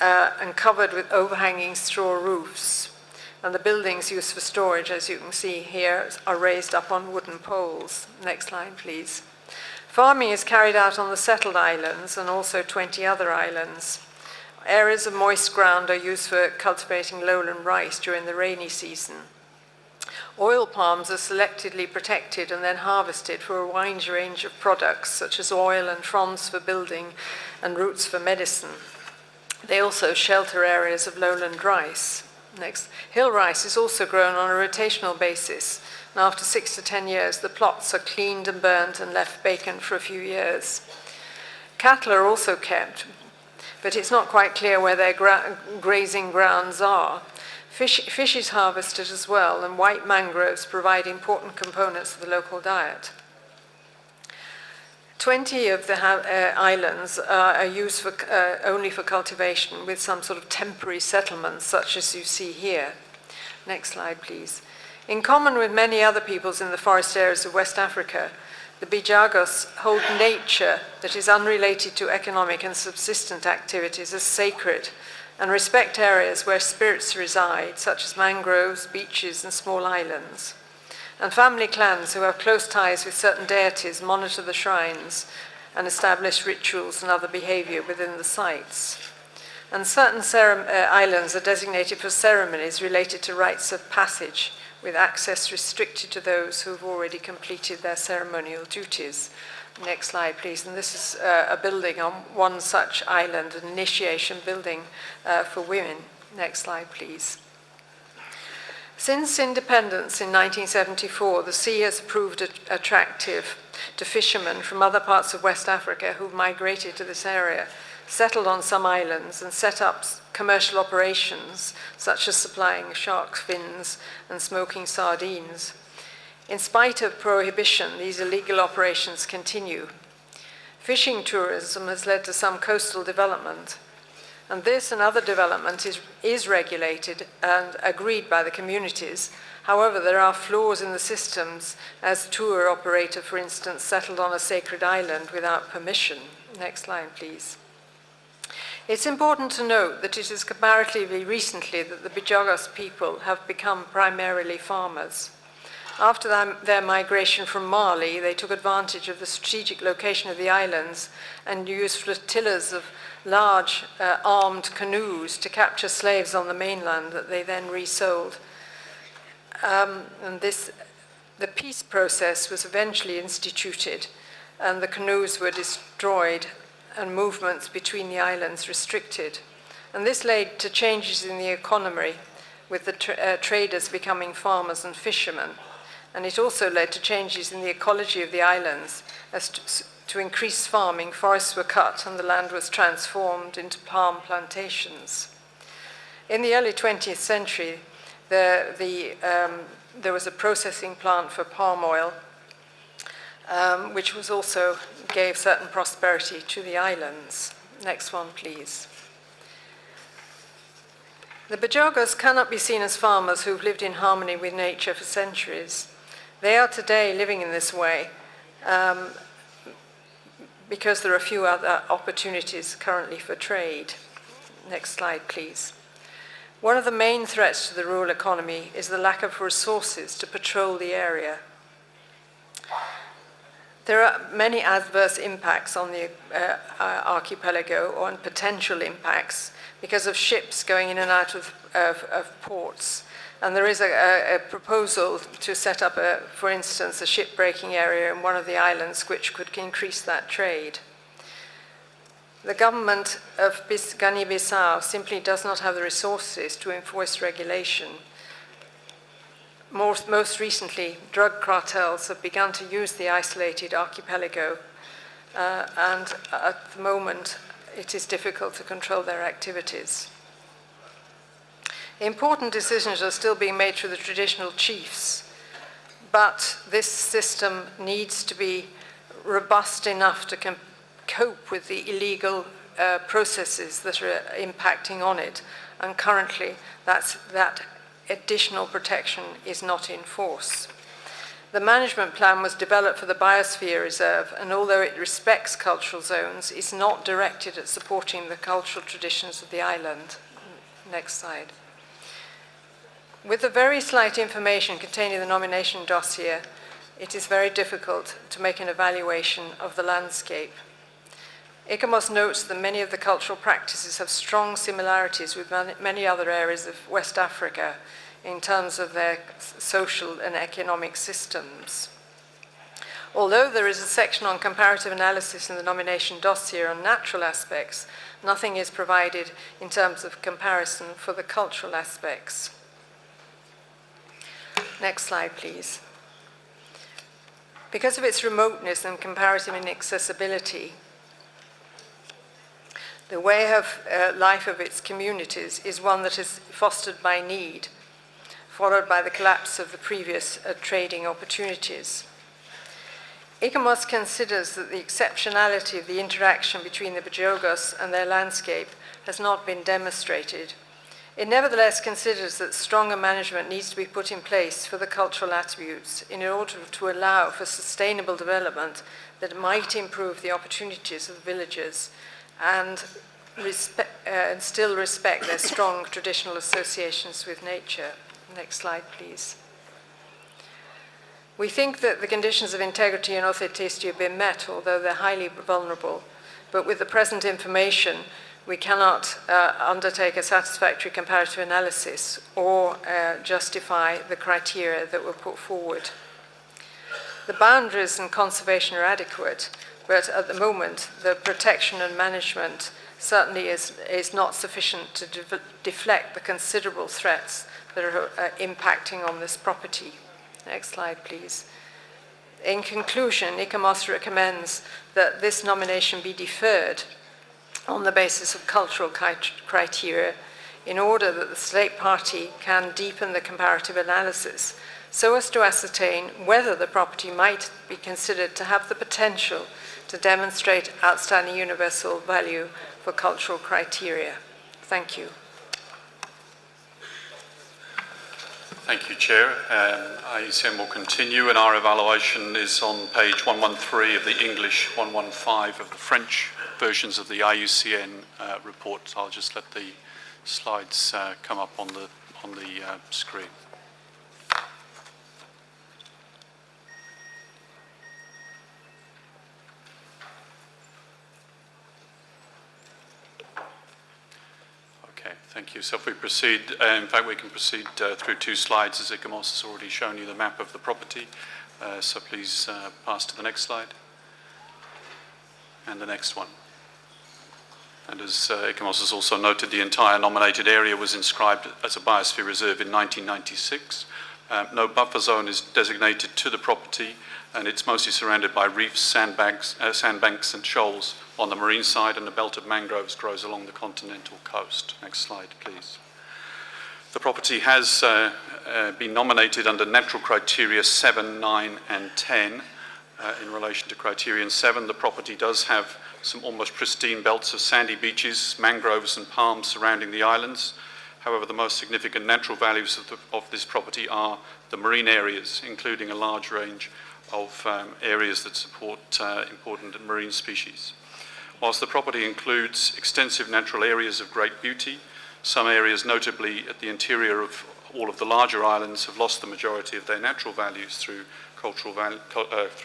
and covered with overhanging straw roofs. And the buildings used for storage, as you can see here, are raised up on wooden poles. Next slide, please. Farming is carried out on the settled islands and also 20 other islands. Areas of moist ground are used for cultivating lowland rice during the rainy season. Oil palms are selectively protected and then harvested for a wide range of products, such as oil and fronds for building and roots for medicine. They also shelter areas of lowland rice. Next, hill rice is also grown on a rotational basis, and after 6 to 10 years, the plots are cleaned and burnt and left vacant for a few years. Cattle are also kept, but it's not quite clear where their grazing grounds are. Fish is harvested as well, and white mangroves provide important components of the local diet. 20 of the islands are used for, only for cultivation, with some sort of temporary settlements, such as you see here. Next slide, please. In common with many other peoples in the forest areas of West Africa, the Bijagos hold nature that is unrelated to economic and subsistent activities as sacred, and respect areas where spirits reside, such as mangroves, beaches, and small islands. And family clans who have close ties with certain deities monitor the shrines and establish rituals and other behavior within the sites. And certain islands are designated for ceremonies related to rites of passage, with access restricted to those who have already completed their ceremonial duties. Next slide, please. And this is a building on one such island, an initiation building for women. Next slide, please. Since independence in 1974, the sea has proved attractive to fishermen from other parts of West Africa who've migrated to this area, settled on some islands, and set up commercial operations, such as supplying shark fins and smoking sardines. In spite of prohibition, these illegal operations continue. Fishing tourism has led to some coastal development, and this and other development is regulated and agreed by the communities. However, there are flaws in the systems, as tour operator, for instance, settled on a sacred island without permission. Next slide, please. It's important to note that it is comparatively recently that the Bijagos people have become primarily farmers. After their migration from Mali, they took advantage of the strategic location of the islands and used flotillas of large armed canoes to capture slaves on the mainland that they then resold. The peace process was eventually instituted, and the canoes were destroyed and movements between the islands restricted. And this led to changes in the economy, with the traders becoming farmers and fishermen. And it also led to changes in the ecology of the islands. As to increase farming, forests were cut and the land was transformed into palm plantations. In the early 20th century, there was a processing plant for palm oil, which was also gave certain prosperity to the islands. Next one, please. The Bijagos cannot be seen as farmers who've lived in harmony with nature for centuries. They are today living in this way because there are few other opportunities currently for trade. Next slide, please. One of the main threats to the rural economy is the lack of resources to patrol the area. There are many adverse impacts on the archipelago, or potential impacts, because of ships going in and out of ports. And there is a proposal to set up, for instance, a ship-breaking area in one of the islands which could increase that trade. The government of Guinea-Bissau simply does not have the resources to enforce regulation. Most recently, drug cartels have begun to use the isolated archipelago, and at the moment, it is difficult to control their activities. Important decisions are still being made through the traditional chiefs, but this system needs to be robust enough to cope with the illegal processes that are impacting on it, and currently that additional protection is not in force. The management plan was developed for the Biosphere Reserve, and although it respects cultural zones, it's not directed at supporting the cultural traditions of the island. Next slide. With the very slight information contained in the nomination dossier, it is very difficult to make an evaluation of the landscape. ICOMOS notes that many of the cultural practices have strong similarities with many other areas of West Africa, in terms of their social and economic systems. Although there is a section on comparative analysis in the nomination dossier on natural aspects, nothing is provided in terms of comparison for the cultural aspects. Next slide, please. Because of its remoteness and comparative inaccessibility, the way of life of its communities is one that is fostered by need, followed by the collapse of the previous trading opportunities. ICOMOS considers that the exceptionality of the interaction between the Bajogos and their landscape has not been demonstrated. It nevertheless considers that stronger management needs to be put in place for the cultural attributes in order to allow for sustainable development that might improve the opportunities of the villagers and still respect their strong traditional associations with nature. Next slide, please. We think that the conditions of integrity and authenticity have been met, although they're highly vulnerable. But with the present information, we cannot undertake a satisfactory comparative analysis or justify the criteria that were put forward. The boundaries and conservation are adequate, but at the moment, the protection and management certainly is not sufficient to deflect the considerable threats that are impacting on this property. Next slide, please. In conclusion, ICOMOS recommends that this nomination be deferred on the basis of cultural criteria in order that the state party can deepen the comparative analysis so as to ascertain whether the property might be considered to have the potential to demonstrate outstanding universal value for cultural criteria. Thank you. Thank you, Chair. IUCN will continue, and our evaluation is on page 113 of the English, 115 of the French versions of the IUCN report. I'll just let the slides come up on the screen. Thank you. So if we proceed, in fact, we can proceed through two slides, as ICOMOS has already shown you the map of the property. So please pass to the next slide. And the next one. And as ICOMOS has also noted, the entire nominated area was inscribed as a biosphere reserve in 1996. No buffer zone is designated to the property, and it's mostly surrounded by reefs, sandbanks and shoals on the marine side, and a belt of mangroves grows along the continental coast. Next slide, please. The property has been nominated under natural criteria 7, 9 and 10. In relation to criterion 7, the property does have some almost pristine belts of sandy beaches, mangroves and palms surrounding the islands. However, the most significant natural values of this property are the marine areas, including a large range of areas that support important marine species. Whilst the property includes extensive natural areas of great beauty, some areas, notably at the interior of all of the larger islands, have lost the majority of their natural values through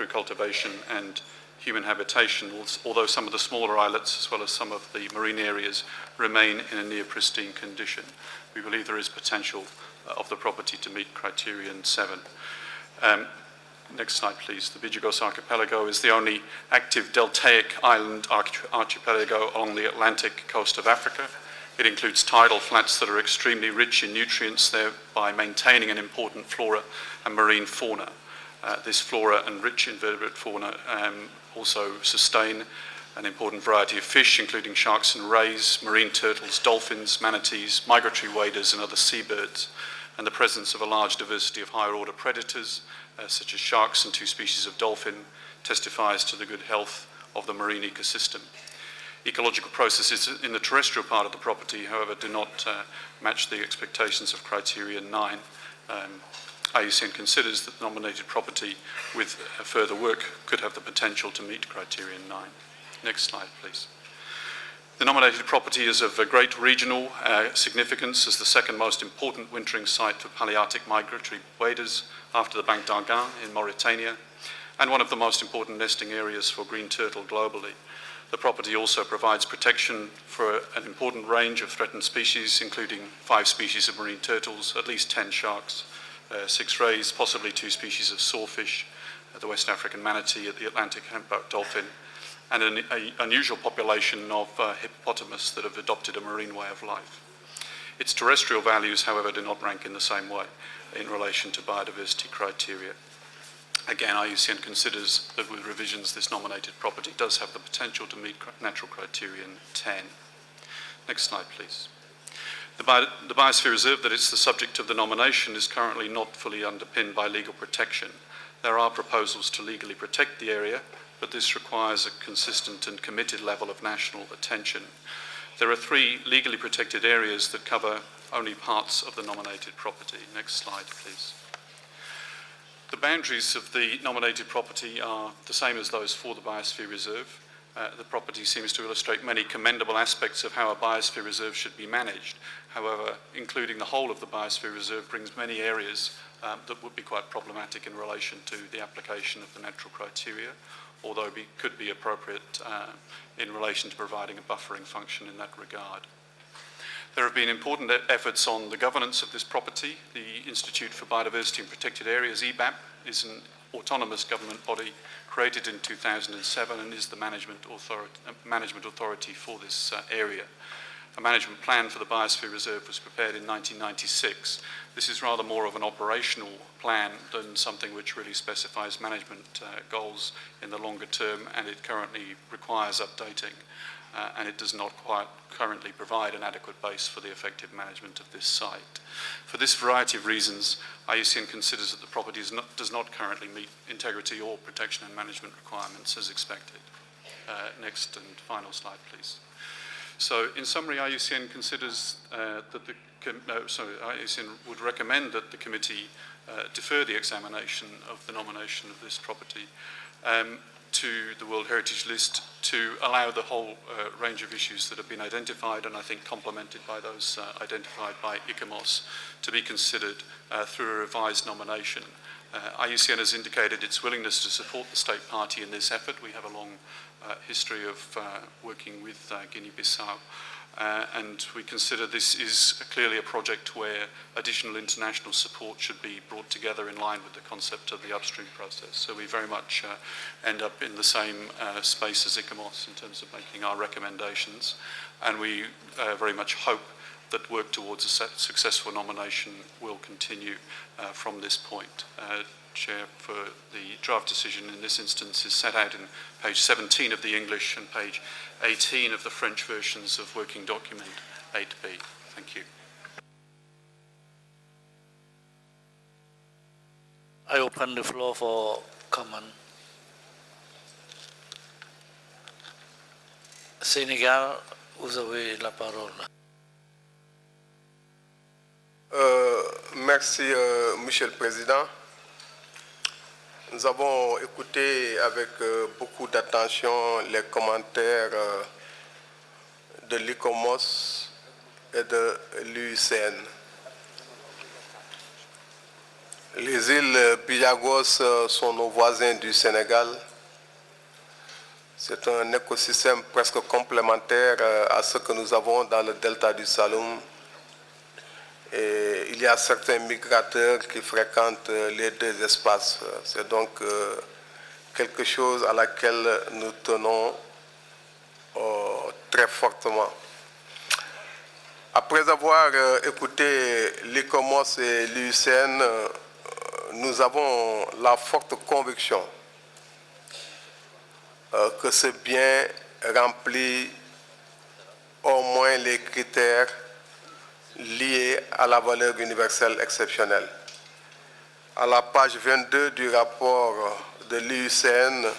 cultivation and human habitation, although some of the smaller islets, as well as some of the marine areas, remain in a near pristine condition. We believe there is potential of the property to meet criterion 7. Next slide, please. The Bajogos Archipelago is the only active deltaic island archipelago along the Atlantic coast of Africa. It includes tidal flats that are extremely rich in nutrients, thereby maintaining an important flora and marine fauna. This flora and rich invertebrate fauna also sustain an important variety of fish, including sharks and rays, marine turtles, dolphins, manatees, migratory waders and other seabirds, and the presence of a large diversity of higher order predators, such as sharks and 2 species of dolphin, testifies to the good health of the marine ecosystem. Ecological processes in the terrestrial part of the property, however, do not match the expectations of criterion 9. IUCN considers that the nominated property with further work could have the potential to meet criterion 9. Next slide, please. The nominated property is of a great regional significance as the second most important wintering site for Palearctic migratory waders after the Banc d'Arguin in Mauritania, and one of the most important nesting areas for green turtle globally. The property also provides protection for an important range of threatened species, including 5 species of marine turtles, at least 10 sharks, 6 rays, possibly 2 species of sawfish, the West African manatee, the Atlantic humpback dolphin, and an unusual population of hippopotamus that have adopted a marine way of life. Its terrestrial values, however, do not rank in the same way in relation to biodiversity criteria. Again, IUCN considers that with revisions, this nominated property does have the potential to meet natural criterion 10. Next slide, please. The Biosphere Reserve that is the subject of the nomination is currently not fully underpinned by legal protection. There are proposals to legally protect the area, but this requires a consistent and committed level of national attention. There are 3 legally protected areas that cover only parts of the nominated property. Next slide, please. The boundaries of the nominated property are the same as those for the Biosphere Reserve. The property seems to illustrate many commendable aspects of how a Biosphere Reserve should be managed. However, including the whole of the Biosphere Reserve brings many areas that would be quite problematic in relation to the application of the natural criteria, although could be appropriate in relation to providing a buffering function in that regard. There have been important efforts on the governance of this property. The Institute for Biodiversity and Protected Areas, EBAP, is an autonomous government body created in 2007 and is the management authority for this area. A management plan for the Biosphere Reserve was prepared in 1996. This is rather more of an operational plan than something which really specifies management goals in the longer term, and it currently requires updating. And it does not quite currently provide an adequate base for the effective management of this site. For this variety of reasons, IUCN considers that the property does not currently meet integrity or protection and management requirements as expected. Next and final slide, please. So, in summary, IUCN considers IUCN would recommend that the committee defer the examination of the nomination of this property to the World Heritage List to allow the whole range of issues that have been identified, and I think complemented by those identified by ICOMOS, to be considered through a revised nomination. IUCN has indicated its willingness to support the state party in this effort. We have a long history of working with Guinea-Bissau. And we consider this is clearly a project where additional international support should be brought together in line with the concept of the upstream process. So we very much end up in the same space as ICOMOS in terms of making our recommendations. And we very much hope that work towards a successful nomination will continue from this point. Chair, for the draft decision in this instance is set out in page 17 of the English and page 18 of the French versions of working document 8B. Thank you. I open the floor for comment. Sénégal, vous avez la parole. Merci, Monsieur le Président. Nous avons écouté avec beaucoup d'attention les commentaires de l'ICOMOS et de l'UICN. Les îles Bijagos sont nos voisins du Sénégal. C'est un écosystème presque complémentaire à ce que nous avons dans le delta du Saloum. Et il y a certains migrateurs qui fréquentent les deux espaces. C'est donc quelque chose à laquelle nous tenons très fortement. Après avoir écouté l'ICOMOS et l'UICN, nous avons la forte conviction que ce bien remplit au moins les critères liés à la valeur universelle exceptionnelle. À la page 22 du rapport de l'UICN,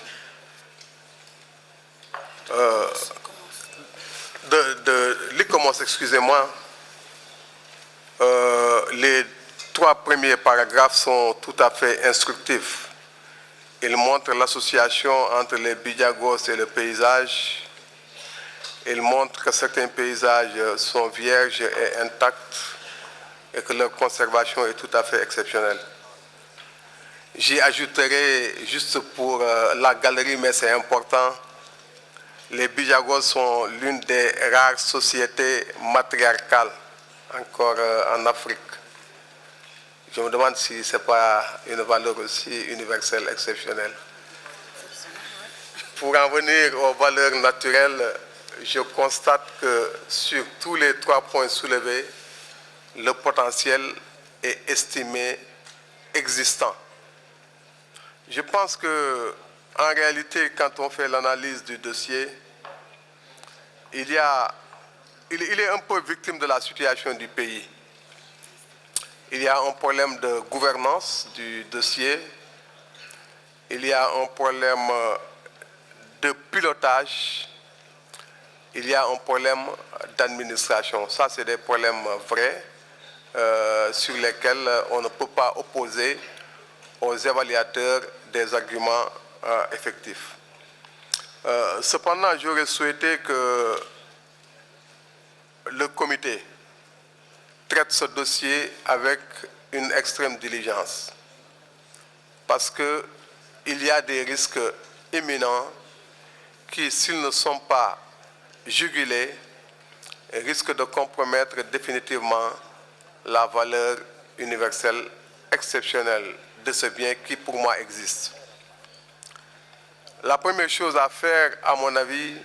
de l'ICOMOS, excusez-moi, les 3 premiers paragraphes sont tout à fait instructifs. Ils montrent l'association entre les Bijagos et le paysage. Il montre que certains paysages sont vierges et intacts et que leur conservation est tout à fait exceptionnelle. J'y ajouterai, juste pour la galerie, mais c'est important, les Bijagos sont l'une des rares sociétés matriarcales encore en Afrique. Je me demande si ce n'est pas une valeur aussi universelle, exceptionnelle. Pour en venir aux valeurs naturelles, je constate que sur tous les 3 points soulevés, le potentiel est estimé existant. Je pense que, en réalité, quand on fait l'analyse du dossier, il est un peu victime de la situation du pays. Il y a un problème de gouvernance du dossier, il y a un problème de pilotage, il y a un problème d'administration. Ça, c'est des problèmes vrais sur lesquels on ne peut pas opposer aux évaluateurs des arguments effectifs. Cependant, j'aurais souhaité que le comité traite ce dossier avec une extrême diligence, parce qu'il y a des risques imminents qui, s'ils ne sont pas jugulés, risquent de compromettre définitivement la valeur universelle exceptionnelle de ce bien qui, pour moi, existe. La première chose à faire, à mon avis,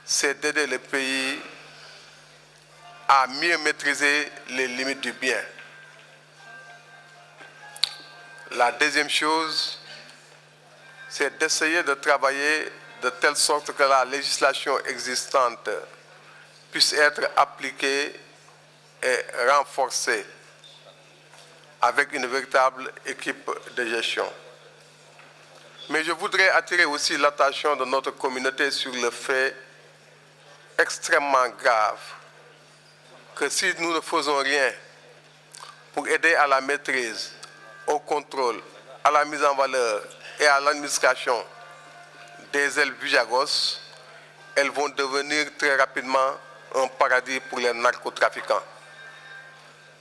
c'est d'aider le pays à mieux maîtriser les limites du bien. La deuxième chose, c'est d'essayer de travailler de telle sorte que la législation existante puisse être appliquée et renforcée avec une véritable équipe de gestion. Mais je voudrais attirer aussi l'attention de notre communauté sur le fait extrêmement grave que si nous ne faisons rien pour aider à la maîtrise, au contrôle, à la mise en valeur et à l'administration des ailes Bijagos, elles vont devenir très rapidement un paradis pour les narcotrafiquants.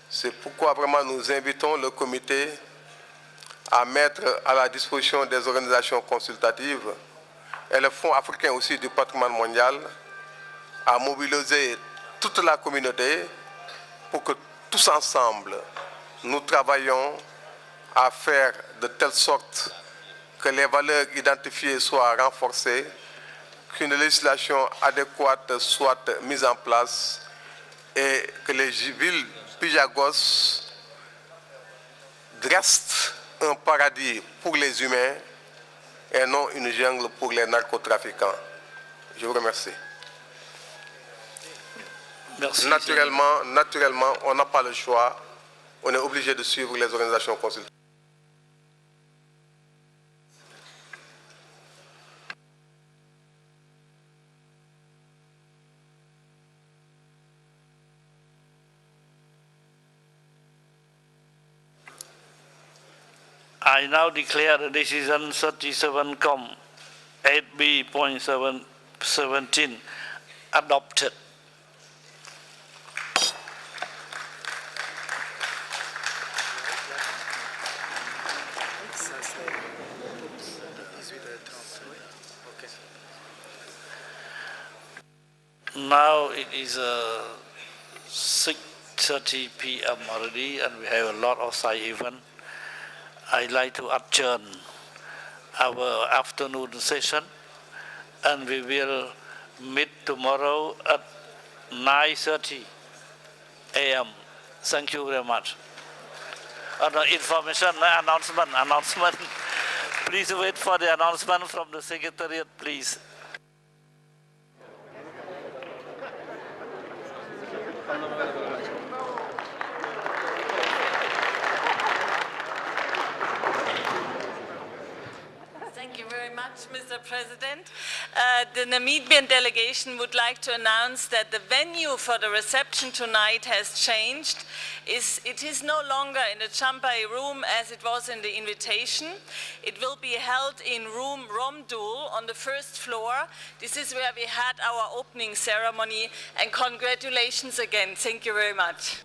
C'est pourquoi vraiment nous invitons le comité à mettre à la disposition des organisations consultatives et le Fonds africain aussi du patrimoine mondial à mobiliser toute la communauté pour que tous ensemble, nous travaillons à faire de telle sorte que les valeurs identifiées soient renforcées, qu'une législation adéquate soit mise en place et que les villes Bijagos restent un paradis pour les humains et non une jungle pour les narcotrafiquants. Je vous remercie. Merci. Naturellement, on n'a pas le choix. On est obligé de suivre les organisations consultatives. I now declare the decision 37.8b.17 adopted. Now it is 6:30 p.m. already, and we have a lot of side event. I'd like to adjourn our afternoon session, and we will meet tomorrow at 9:30 a.m. Thank you very much. Information, announcement. Please wait for the announcement from the Secretariat, please. Thank you very much, Mr. President. The Namibian delegation would like to announce that the venue for the reception tonight has changed. It is no longer in the Champai room as it was in the invitation. It will be held in room Romdul on the first floor. This is where we had our opening ceremony, and congratulations again. Thank you very much.